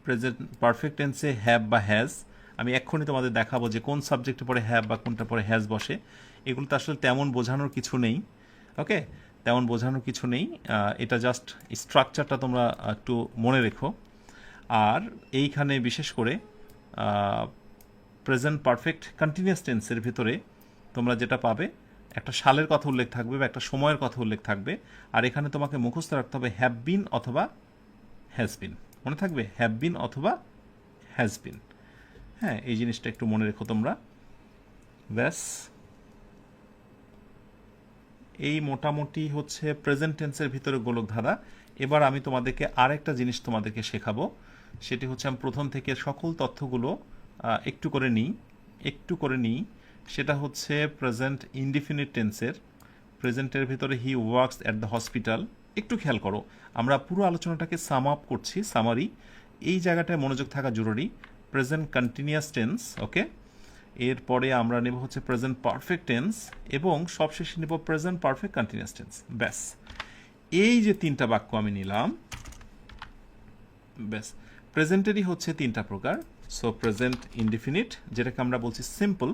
Present perfect টেন্সে হ্যাভ বা হ্যাজ, আমি এক্ষুনি তোমাদের দেখাবো যে কোন সাবজেক্টে পরে হ্যাভ বা কোনটা পরে হ্যাজ বসে। এগুলো তো আসলে তেমন বোঝানোর কিছু নেই। ওকে, তেমন বোঝানোর কিছু নেই, এটা জাস্ট স্ট্রাকচারটা তোমরা একটু মনে রেখো। আর এইখানে বিশেষ করে প্রেজেন্ট পারফেক্ট কন্টিনিউয়াস টেন্সের ভিতরে তোমরা যেটা পাবে, একটা সালের কথা উল্লেখ থাকবে বা একটা সময়ের কথা উল্লেখ থাকবে, আর এখানে তোমাকে মুখস্থ রাখতে হবে হ্যাভ বিন অথবা হ্যাজ বিন। মনে থাকবে, হ্যাভ বিন অথবা হ্যাজ বিন। হ্যাঁ, এই জিনিসটা একটু মনে রেখো তোমরা। ব্যাস, এই মোটামুটি হচ্ছে প্রেজেন্ট টেন্সের ভিতরে গোলক ধাঁধা। এবার আমি তোমাদেরকে আরেকটা জিনিস তোমাদেরকে শেখাবো, সেটি হচ্ছে আমি প্রথম থেকে সকল তথ্যগুলো একটু করে নিই। সেটা হচ্ছে প্রেজেন্ট ইনডিফিনিট টেন্সের। প্রেজেন্টের ভিতরে he works at the hospital. একটু খেয়াল করো, আমরা পুরো আলোচনাটাকে সাম আপ করছি, সামারি। এই জায়গাটায় মনোযোগ থাকা জরুরি। প্রেজেন্ট কন্টিনিউয়াস টেন্স, ওকে। এরপরে আমরা নেব হচ্ছে প্রেজেন্ট পারফেক্ট টেন্স, এবং সবশেষে নেব প্রেজেন্ট পারফেক্ট কন্টিনিউয়াস টেন্স। ব্যাস, এই যে তিনটা বাক্য আমি নিলাম, ব্যাস। প্রেজেন্টেরই হচ্ছে তিনটা প্রকার। সো প্রেজেন্ট ইনডিফিনিট, যেটাকে আমরা বলছি সিম্পল,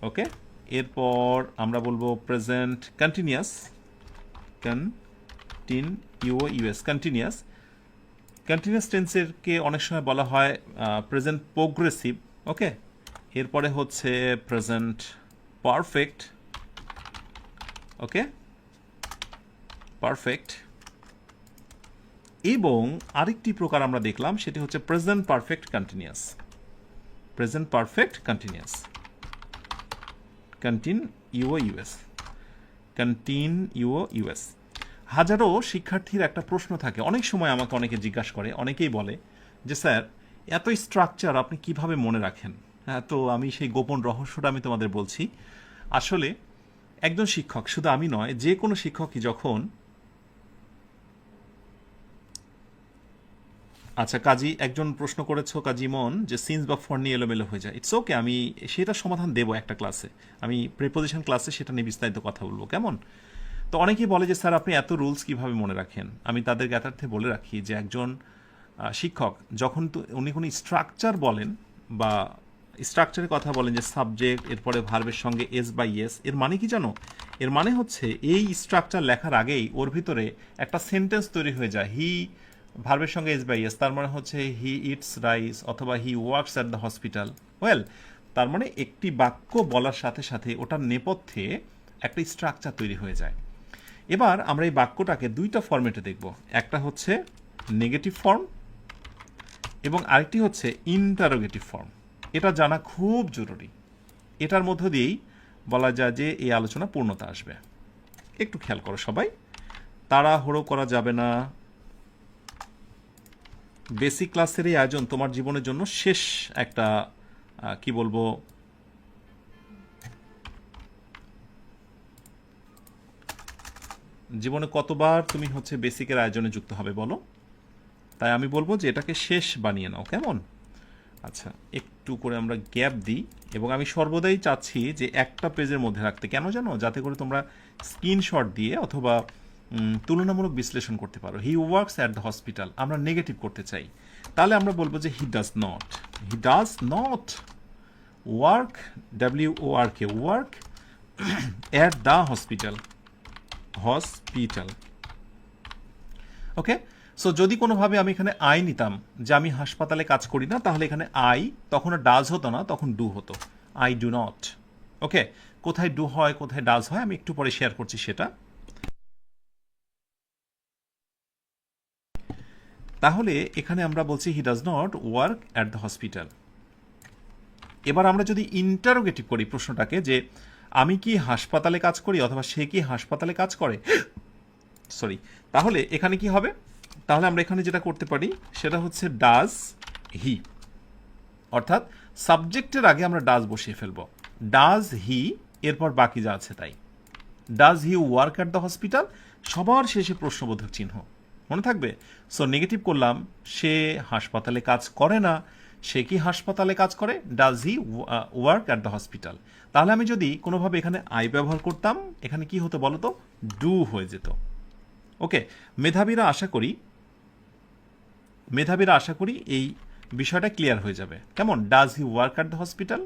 ওকে। এরপর আমরা বলবো প্রেজেন্ট কন্টিনিউয়াস, কন্টিনিউয়াস, কন্টিনিউয়াস টেন্সেরকে অনেক সময় বলা হয় প্রেজেন্ট প্রোগ্রেসিভ, ওকে। এরপরে হচ্ছে প্রেজেন্ট পারফেক্ট, ওকে, পারফেক্ট। এবং আরেকটি প্রকার আমরা দেখলাম, সেটি হচ্ছে present perfect continuous, present perfect continuous, continuous, continuous. হাজারো শিক্ষার্থীর একটা প্রশ্ন থাকে, অনেক সময় আমাকে অনেকে জিজ্ঞাসা করে, অনেকেই বলে যে স্যার এত স্ট্রাকচার আপনি কিভাবে মনে রাখেন। হ্যাঁ, তো আমি সেই গোপন রহস্যটা আমি তোমাদের বলছি। আসলে একজন শিক্ষক, শুধু আমি নয়, যে কোনো শিক্ষকই যখন, আচ্ছা কাজী একজন প্রশ্ন করেছো কাজী মন, যে সিন্স বা ফর নিয়ে এলোমেলো হয়ে যায়, ইটস ওকে, আমি সেটা সমাধান দেবো একটা ক্লাসে, আমি প্রিপোজিশন ক্লাসে সেটা নিয়ে বিস্তারিত কথা বলবো, কেমন? তো অনেকেই বলে যে স্যার আপনি এত রুলস কিভাবে মনে রাখেন। আমি তাদের জ্ঞাতার্থে বলে রাখি যে একজন শিক্ষক যখন উনি কোনো স্ট্রাকচার বলেন বা স্ট্রাকচারের কথা বলেন, যে সাবজেক্ট এরপরে ভার্বের সঙ্গে এস বাই এস, এর মানে কি জানো? এর মানে হচ্ছে এই স্ট্রাকচার লেখার আগেই ওর ভিতরে একটা সেন্টেন্স তৈরি হয়ে যায়। হি ভার্বের সঙ্গে এস বাই এস, তার মানে হচ্ছে হি ইটস রাইস, অথবা he works at the hospital. Well, তার মানে একটি বাক্য বলার সাথে সাথে ওটার নেপথ্যে একটা স্ট্রাকচার তৈরি হয়ে যায়। এবার আমরা এই বাক্যটাকে দুইটা ফরম্যাটে দেখব, একটা হচ্ছে নেগেটিভ ফর্ম এবং আরেকটি হচ্ছে ইন্টারোগেটিভ ফর্ম। এটা জানা খুব জরুরি, এটার মধ্য দিয়েই বলা যায় যে এই আলোচনা পূর্ণতা আসবে। একটু খেয়াল করো সবাই, তাড়াহুড়ো করা যাবে না। বেসিক ক্লাসের এই আয়োজন তোমার জীবনের জন্য শেষ একটা কি বলবো, জীবনে কতবার তুমি হচ্ছে বেসিকের আয়োজনে যুক্ত হবে বলো? তাই আমি বলবো যে এটাকে শেষ বানিয়ে নাও, কেমন? আচ্ছা, একটু করে আমরা গ্যাপ দিই, এবং আমি সর্বদাই চাচ্ছি যে একটা পেজের মধ্যে রাখতে, কেন জানো? যাতে করে তোমরা স্ক্রিনশট দিয়ে অথবা তুলনামূলক বিশ্লেষণ করতে পারো। He works at the hospital, আমরা নেগেটিভ করতে চাই, তাহলে আমরা বলবো যে হি does not, he does not work, WORK, work at the hospital, hospital, okay. So যদি কোনোভাবে আমি এখানে আই নিতাম, যে আমি হাসপাতালে কাজ করি না, তাহলে এখানে আই তখন ডাজ হতো না, তখন ডু হতো, আই ডু নট, ওকে। কোথায় ডু হয় কোথায় ডাজ হয় আমি একটু পরে শেয়ার করছি সেটা। তাহলে এখানে আমরা বলছি হি does not work at the hospital. এবার আমরা যদি ইন্টারোগেটিভ করি প্রশ্নটাকে, যে আমি কি হাসপাতালে কাজ করি অথবা সে কি হাসপাতালে কাজ করে, সরি, তাহলে এখানে কি হবে? তাহলে আমরা এখানে যেটা করতে পারি সেটা হচ্ছে ডাজ হি, অর্থাৎ সাবজেক্টের আগে আমরা ডাজ বসিয়ে ফেলবো, ডাজ হি, এরপর বাকি যা আছে তাই। Does he work at the hospital, সবার শেষে প্রশ্নবোধক চিহ্ন, মনে থাকবে? সো নেগেটিভ করলাম, সে হাসপাতালে কাজ করে না, সে কি হাসপাতালে কাজ করে, does he work at the hospital. তাহলে আমি যদি কোনোভাবে এখানে আই ব্যবহার করতাম, এখানে কি হতো বলো তো? ডু হয়ে যেত, ওকে। মেধাবীরা আশা করি এই বিষয়টা ক্লিয়ার হয়ে যাবে, কেমন? Does he work at the hospital.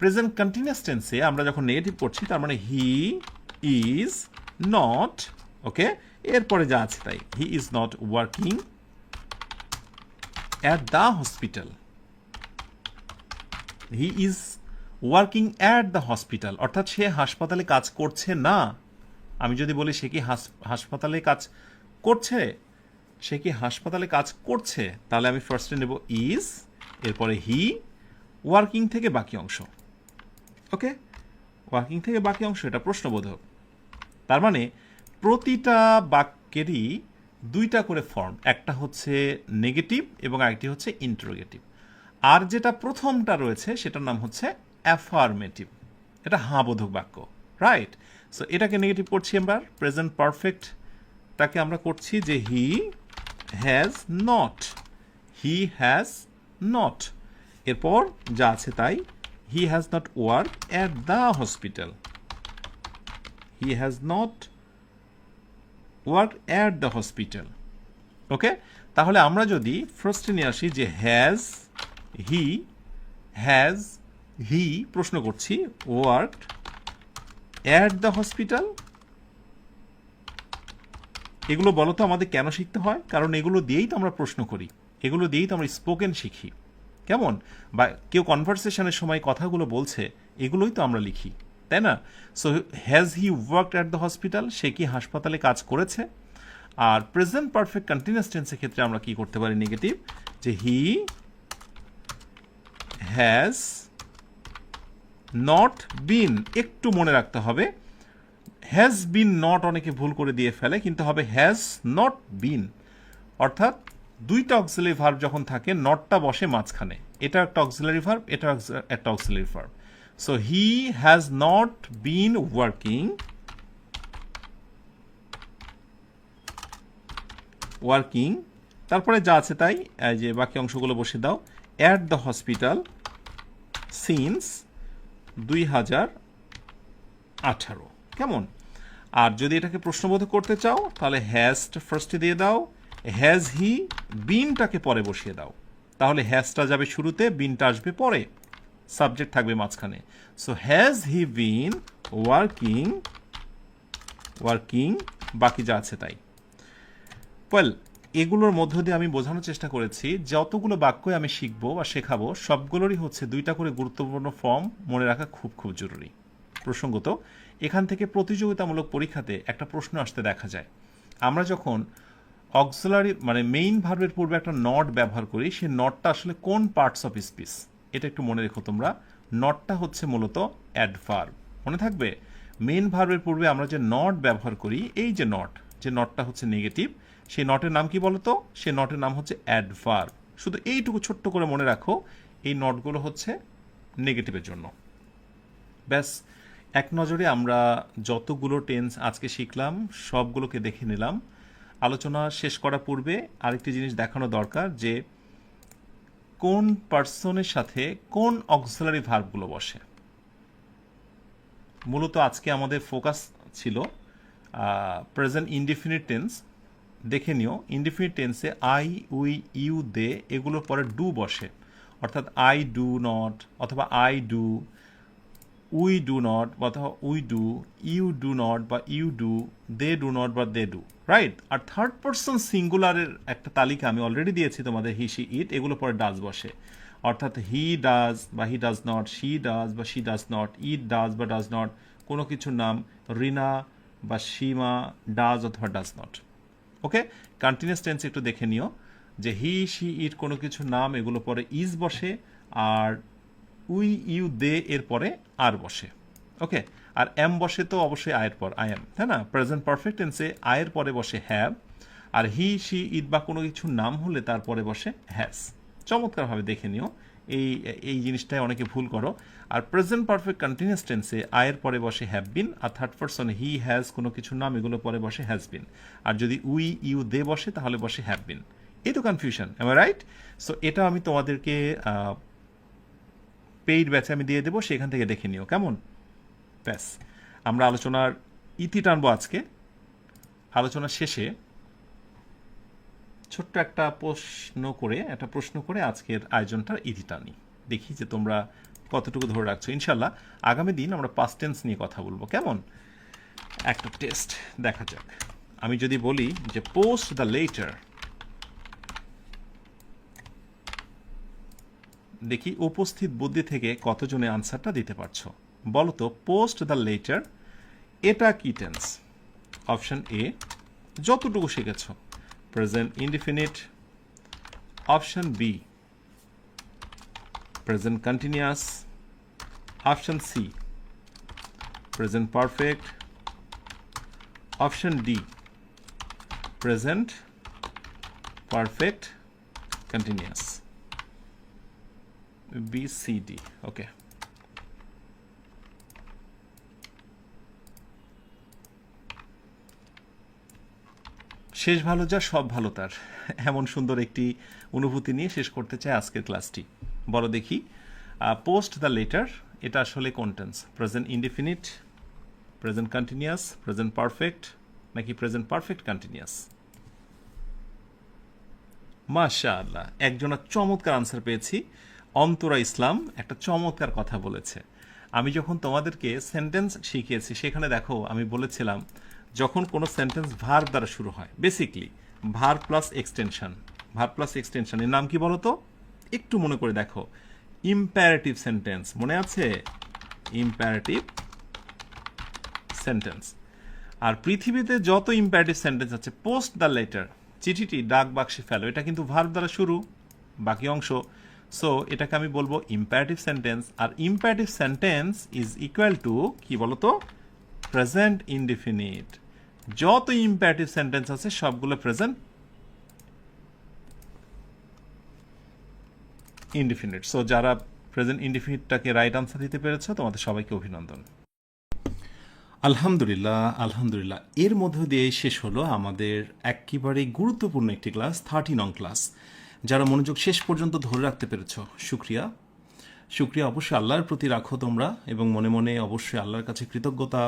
Present continuous টেন্সে আমরা যখন নেগেটিভ করছি, তার মানে হি ইজ নট, ওকে, এরপরে যা আছে তাই, he is not working at the hospital, he is working at the hospital, অর্থাৎ সে হাসপাতালে কাজ করছে না। আমি যদি বলি সে কি হাসপাতালে কাজ করছে, সে কি হাসপাতালে কাজ করছে, তাহলে আমি ফার্স্টে নেব ইজ, এরপরে হি, ওয়ার্কিং থেকে বাকি অংশ, ওকে। ওয়ার্কিং থেকে বাকি অংশ, এটা প্রশ্নবোধক। তার মানে প্রতিটা বাক্যেরই দুইটা করে ফর্ম, একটা হচ্ছে নেগেটিভ এবং আরেকটি হচ্ছে ইন্টারোগেটিভ। আর যেটা প্রথমটা রয়েছে সেটার নাম হচ্ছে অ্যাফার্মেটিভ, এটা হাঁ বোধক বাক্য, রাইট? সো এটাকে নেগেটিভ করছি আমরা, প্রেজেন্ট পারফেক্টটাকে আমরা করছি যে he has not, he has not, এরপর যা আছে তাই, he has not work at the hospital, he has not work at the hospital, okay. তাহলে আমরা যদি ফার্স্টে নিয়ে আসি যে হ্যাজ হি, প্রশ্ন করছি, ওয়ার্কড অ্যাট দ্য হসপিটাল, এগুলো বলো তো আমাদের কেন শিখতে হয়? কারণ এগুলো দিয়েই তো আমরা প্রশ্ন করি, এগুলো দিয়েই তো আমরা স্পোকেন শিখি, কেমন? বা কেউ কনভারসেশনের সময় কথাগুলো বলছে, এগুলোই তো আমরা লিখি, তাই না? So has he worked at the hospital, সে কি হাসপাতালে কাজ করেছে? আর প্রেজেন্ট পারফেক্ট কন্টিনিউয়াস টেন্সের ক্ষেত্রে আমরা কি করতে পারি নেগেটিভ, যে হি হ্যাজ নট বিন। একটু মনে রাখতে হবে, হ্যাজ বিন নট অনেকে ভুল করে দিয়ে ফেলে, কিন্তু হবে হ্যাজ নট বিন। অর্থাৎ দুইটা অক্সিলারি ভার্ব যখন থাকে, নটটা বসে মাঝখানে। এটা একটা অক্সিলারি ভার্ব, এটা একটা auxiliary verb. So he has not been working, তারপরে যা আছে তাই, এই যে বাকি অংশগুলো বসে দাও, অ্যাট দ্য হসপিটাল সিন্স 2018, কেমন? আর যদি এটাকে প্রশ্নবোধক করতে চাও তাহলে হ্যাজটা ফার্স্টে দিয়ে দাও, হ্যাজ হি বিনটাকে পরে বসিয়ে দাও, তাহলে হ্যাজটা যাবে শুরুতে, বিনটা আসবে পরে, সাবজেক্ট থাকবে মাঝখানে। So has he been working, বাকি যা আছে তাই। ওয়েল, এগুলোর মধ্য দিয়ে আমি বোঝানোর চেষ্টা করেছি, যতগুলো বাক্যই আমি শিখবো বা শেখাবো সবগুলোরই হচ্ছে দুইটা করে গুরুত্বপূর্ণ ফর্ম মনে রাখা খুব খুব জরুরি। প্রসঙ্গত, এখান থেকে প্রতিযোগিতামূলক পরীক্ষাতে একটা প্রশ্ন আসতে দেখা যায়, আমরা যখন অক্সিলারি মানে মেইন ভার্বের পূর্বে একটা নট ব্যবহার করি, সেই নটটা আসলে কোন পার্টস অফ স্পিচ, এটা একটু মনে রেখো তোমরা। নটটা হচ্ছে মূলত অ্যাডভার্ব, মনে থাকবে। মেইন ভার্বের পূর্বে আমরা যে নট ব্যবহার করি, এই যে নটটা হচ্ছে নেগেটিভ, সেই নটের নাম কি বলতো? সেই নটের নাম হচ্ছে অ্যাডভার্ব। শুধু এইটুকু ছোট্ট করে মনে রাখো, এই নটগুলো হচ্ছে নেগেটিভের জন্য। ব্যাস, এক নজরে আমরা যতগুলো টেন্স আজকে শিখলাম সবগুলোকে দেখে নিলাম। আলোচনা শেষ করার পূর্বে আরেকটি জিনিস দেখানো দরকার, যে কোন পার্সনের সাথে কোন অক্সিলারি ভার্বগুলো বসে। মূলত আজকে আমাদের ফোকাস ছিল প্রেজেন্ট ইনডিফিনিট টেন্স। দেখে নিও, ইনডিফিনিট টেন্সে আই, উই, ইউ, দে এগুলোর পরে ডু বসে, অর্থাৎ আই ডু নট অথবা I do, we do not অথবা we do, you do not বা you do, they do not বা দে ডু, রাইট? আর থার্ড পারসন সিঙ্গুলারের একটা তালিকা আমি অলরেডি দিয়েছি তোমাদের, হি, শি, ইট, এগুলো পরে ডাজ বসে, অর্থাৎ হি ডাজ বা he does not, she does বা she does not, it does বা ডাজ নট, কোনো কিছুর নাম রিনা বা সীমা ডাজ অথবা does not. Okay, continuous tense একটু দেখে নিও, যে হি, শি, ইট কোনো কিছুর নাম, এগুলো পরে ইজ বসে, আর উই, ইউ, দে এর পরে আর বসে। ওকে, আর এম বসে তো অবশ্যই আয়ের পর, আই এম, তাই না? প্রেজেন্ট পারফেক্ট টেন্সে আয়ের পরে বসে হ্যাভ, আর হি, শি, ইট বা কোনো কিছুর নাম হলে তারপরে বসে হ্যাজ। চমৎকারভাবে দেখে নিও, এই জিনিসটাই অনেকে ভুল করো। আর প্রেজেন্ট পারফেক্ট কন্টিনিউয়াস টেন্সে আয়ের পরে বসে হ্যাভ বিন, আর থার্ড পারসন হি, হ্যাজ কোনো কিছুর নাম, এগুলো পরে বসে হ্যাজ বিন। আর যদি উই, ইউ, দে বসে তাহলে বসে হ্যাভ বিন। এই তো confusion, am I right? So এটা আমি তোমাদেরকে পেইড ব্যাচে আমি দিয়ে দেবো, সেখান থেকে দেখে নিও, কেমন? ব্যাস, আমরা আলোচনার ইতি টানবো আজকে। আলোচনার শেষে ছোট্ট একটা প্রশ্ন করে আজকের আয়োজনটার ইতি টানি, দেখি যে তোমরা কতটুকু ধরে রাখছো। ইনশাল্লাহ আগামী দিন আমরা পাস্ট টেন্স নিয়ে কথা বলবো, কেমন? একটা টেস্ট দেখা যাক। আমি যদি বলি যে পোস্ট দ্য লেটার, দেখি উপস্থিত বুদ্ধি থেকে কতজনে আনসারটা দিতে পারছো। বলো তো, পোস্ট দ্য লেটার এটা কি টেন্স? অপশন এ, যতটুকু শিখেছ, present indefinite. Option B, present continuous. Option C, present perfect. Option D, present perfect continuous. B, C, D. Okay, শেষ ভালো যা সব ভালো তার, এমন সুন্দর একটি অনুভূতি নিয়ে শেষ করতে চাই আজকের ক্লাসটি। বলো দেখি, পোস্ট দ্য লেটার এটা আসলে কোন tense? Present indefinite, present continuous, present perfect, নাকি প্রেজেন্ট পারফেক্ট কন্টিনিউয়াস? মাশাআল্লাহ, একজনের চমৎকার আনসার পেয়েছি। অন্তরা ইসলাম একটা চমৎকার কথা বলেছে। আমি যখন তোমাদেরকে সেন্টেন্স শিখিয়েছি, সেখানে দেখো আমি বলেছিলাম যখন কোনো সেন্টেন্স ভার্ব দ্বারা শুরু হয়, বেসিকলি ভার্ব প্লাস এক্সটেনশন, এর নাম কি বলো তো? একটু মনে করে দেখো, ইম্প্যারেটিভ সেন্টেন্স, মনে আছে? Imperative sentence. আর পৃথিবীতে যত ইম্প্যারেটিভ সেন্টেন্স আছে, পোস্ট দ্য লেটার, চিঠিটি ডাক বাক্সে ফেলো, এটা কিন্তু ভার্ব দ্বারা শুরু, বাকি অংশ। সো এটাকে আমি বলবো ইম্প্যারেটিভ সেন্টেন্স। আর imperative sentence is equal to কি বলতো? Present indefinite. যত ইম্প্যারেটিভ সেন্টেন্স আছে সবগুলো প্রেজেন্ট ইনডিফিনিট। সো যারা প্রেজেন্ট ইনডিফিনিটটাকে রাইট আনসার দিতে পেরেছো, তোমাদের সবাইকে অভিনন্দন। আলহামদুলিল্লাহ, এর মধ্য দিয়ে শেষ হলো আমাদের একেবারে গুরুত্বপূর্ণ একটি ক্লাস, 30 নং ক্লাস। যারা মনোযোগ শেষ পর্যন্ত ধরে রাখতে পেরেছ, শুক্রিয়া। অবশ্যই আল্লাহর প্রতি রাখো তোমরা, এবং মনে মনে অবশ্যই আল্লাহর কাছে কৃতজ্ঞতা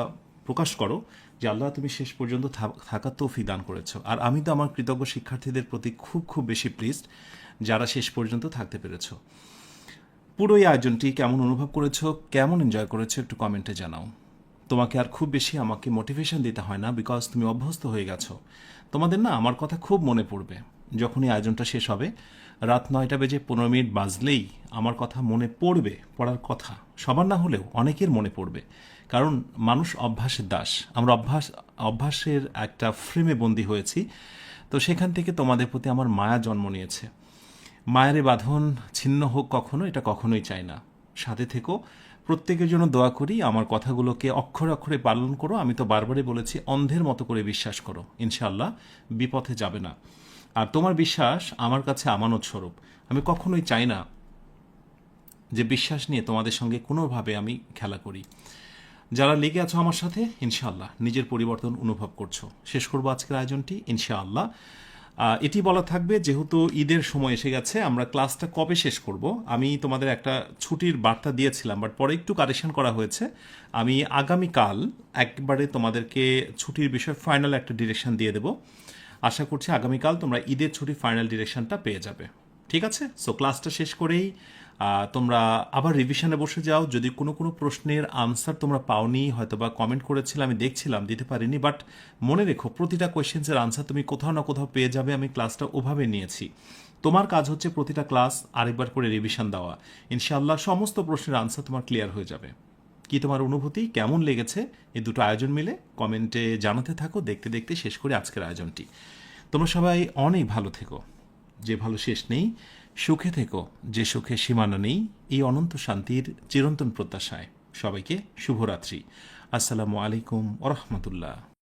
প্রকাশ করো যে আল্লাহ তুমি শেষ পর্যন্ত থাকার তৌফিক দান করেছো। আর আমি তো আমার কৃতজ্ঞ শিক্ষার্থীদের প্রতি খুব বেশি প্লিজড, যারা শেষ পর্যন্ত থাকতে পেরেছো। পুরো এই আয়োজনটি কেমন অনুভব করেছো, কেমন এনজয় করেছো, একটু কমেন্টে জানাও। তোমাকে আর খুব বেশি আমাকে মোটিভেশন দিতে হয় না, বিকজ তুমি অভ্যস্ত হয়ে গেছো। তোমাদের না আমার কথা খুব মনে পড়বে যখনই আয়োজনটা শেষ হবে। রাত 9:15 বাজলেই আমার কথা মনে পড়বে, পড়ার কথা সবার না হলেও অনেকের মনে পড়বে, কারণ মানুষ অভ্যাসের দাস। আমরা অভ্যাসের একটা ফ্রেমে বন্দী হয়েছি। তো সেখান থেকে তোমাদের প্রতি আমার মায়া জন্ম নিয়েছে। মায়ের বাঁধন ছিন্ন হোক কখনো, এটা কখনোই চাই না। সাথে থেকো, প্রত্যেকের জন্য দোয়া করি। আমার কথাগুলোকে অক্ষরে অক্ষরে পালন করো। আমি তো বারবারই বলেছি, অন্ধের মতো করে বিশ্বাস করো, ইনশাআল্লাহ বিপথে যাবে না। আর তোমার বিশ্বাস আমার কাছে আমানত স্বরূপ। আমি কখনোই চাই না যে বিশ্বাস নিয়ে তোমাদের সঙ্গে কোনোভাবে আমি খেলা করি। যারা লেগে আছো আমার সাথে, ইনশাআল্লাহ নিজের পরিবর্তন অনুভব করছো। শেষ করবো আজকের আয়োজনটি ইনশাআল্লাহ। এটি বলা থাকবে, যেহেতু ঈদের সময় এসে গেছে, আমরা ক্লাসটা কবে শেষ করব? আমি তোমাদের একটা ছুটির বার্তা দিয়েছিলাম, বাট পরে একটু কারেকশন করা হয়েছে। আমি আগামীকাল একবারে তোমাদেরকে ছুটির বিষয়ে ফাইনাল একটা ডিরেকশন দিয়ে দেব। আশা করছি আগামীকাল তোমরা ঈদের ছুটির ফাইনাল ডিরেকশনটা পেয়ে যাবে। ঠিক আছে? সো ক্লাসটা শেষ করেই তোমরা আবার রিভিশনে বসে যাও। যদি কোনো প্রশ্নের আনসার তোমরা পাওনি, হয়তো বা কমেন্ট করেছিলে, আমি দেখছিলাম, দিতে পারিনি, বাট মনে রেখো প্রতিটা কোয়েশ্চেন্সের আনসার তুমি কোথাও না কোথাও পেয়ে যাবে। আমি ক্লাসটা ওভাবে নিয়েছি। তোমার কাজ হচ্ছে প্রতিটা ক্লাস আরেকবার করে রিভিশন দেওয়া। ইনশাআল্লাহ সমস্ত প্রশ্নের আনসার তোমার ক্লিয়ার হয়ে যাবে। কি তোমার অনুভূতি, কেমন লেগেছে এই দুটো আয়োজন মিলে? কমেন্টে জানাতে থাকো। দেখতে দেখতে শেষ করে আজকের আয়োজনটি। তোমরা সবাই অনেক ভালো থেকো, যে ভালো শেষ নেই। সুখে থেকো, যে সুখে সীমানা নেই। এই অনন্ত শান্তির চিরন্তন প্রত্যাশায় সবাইকে শুভরাত্রি। আসসালামু আলাইকুম ওয়া রাহমাতুল্লাহ।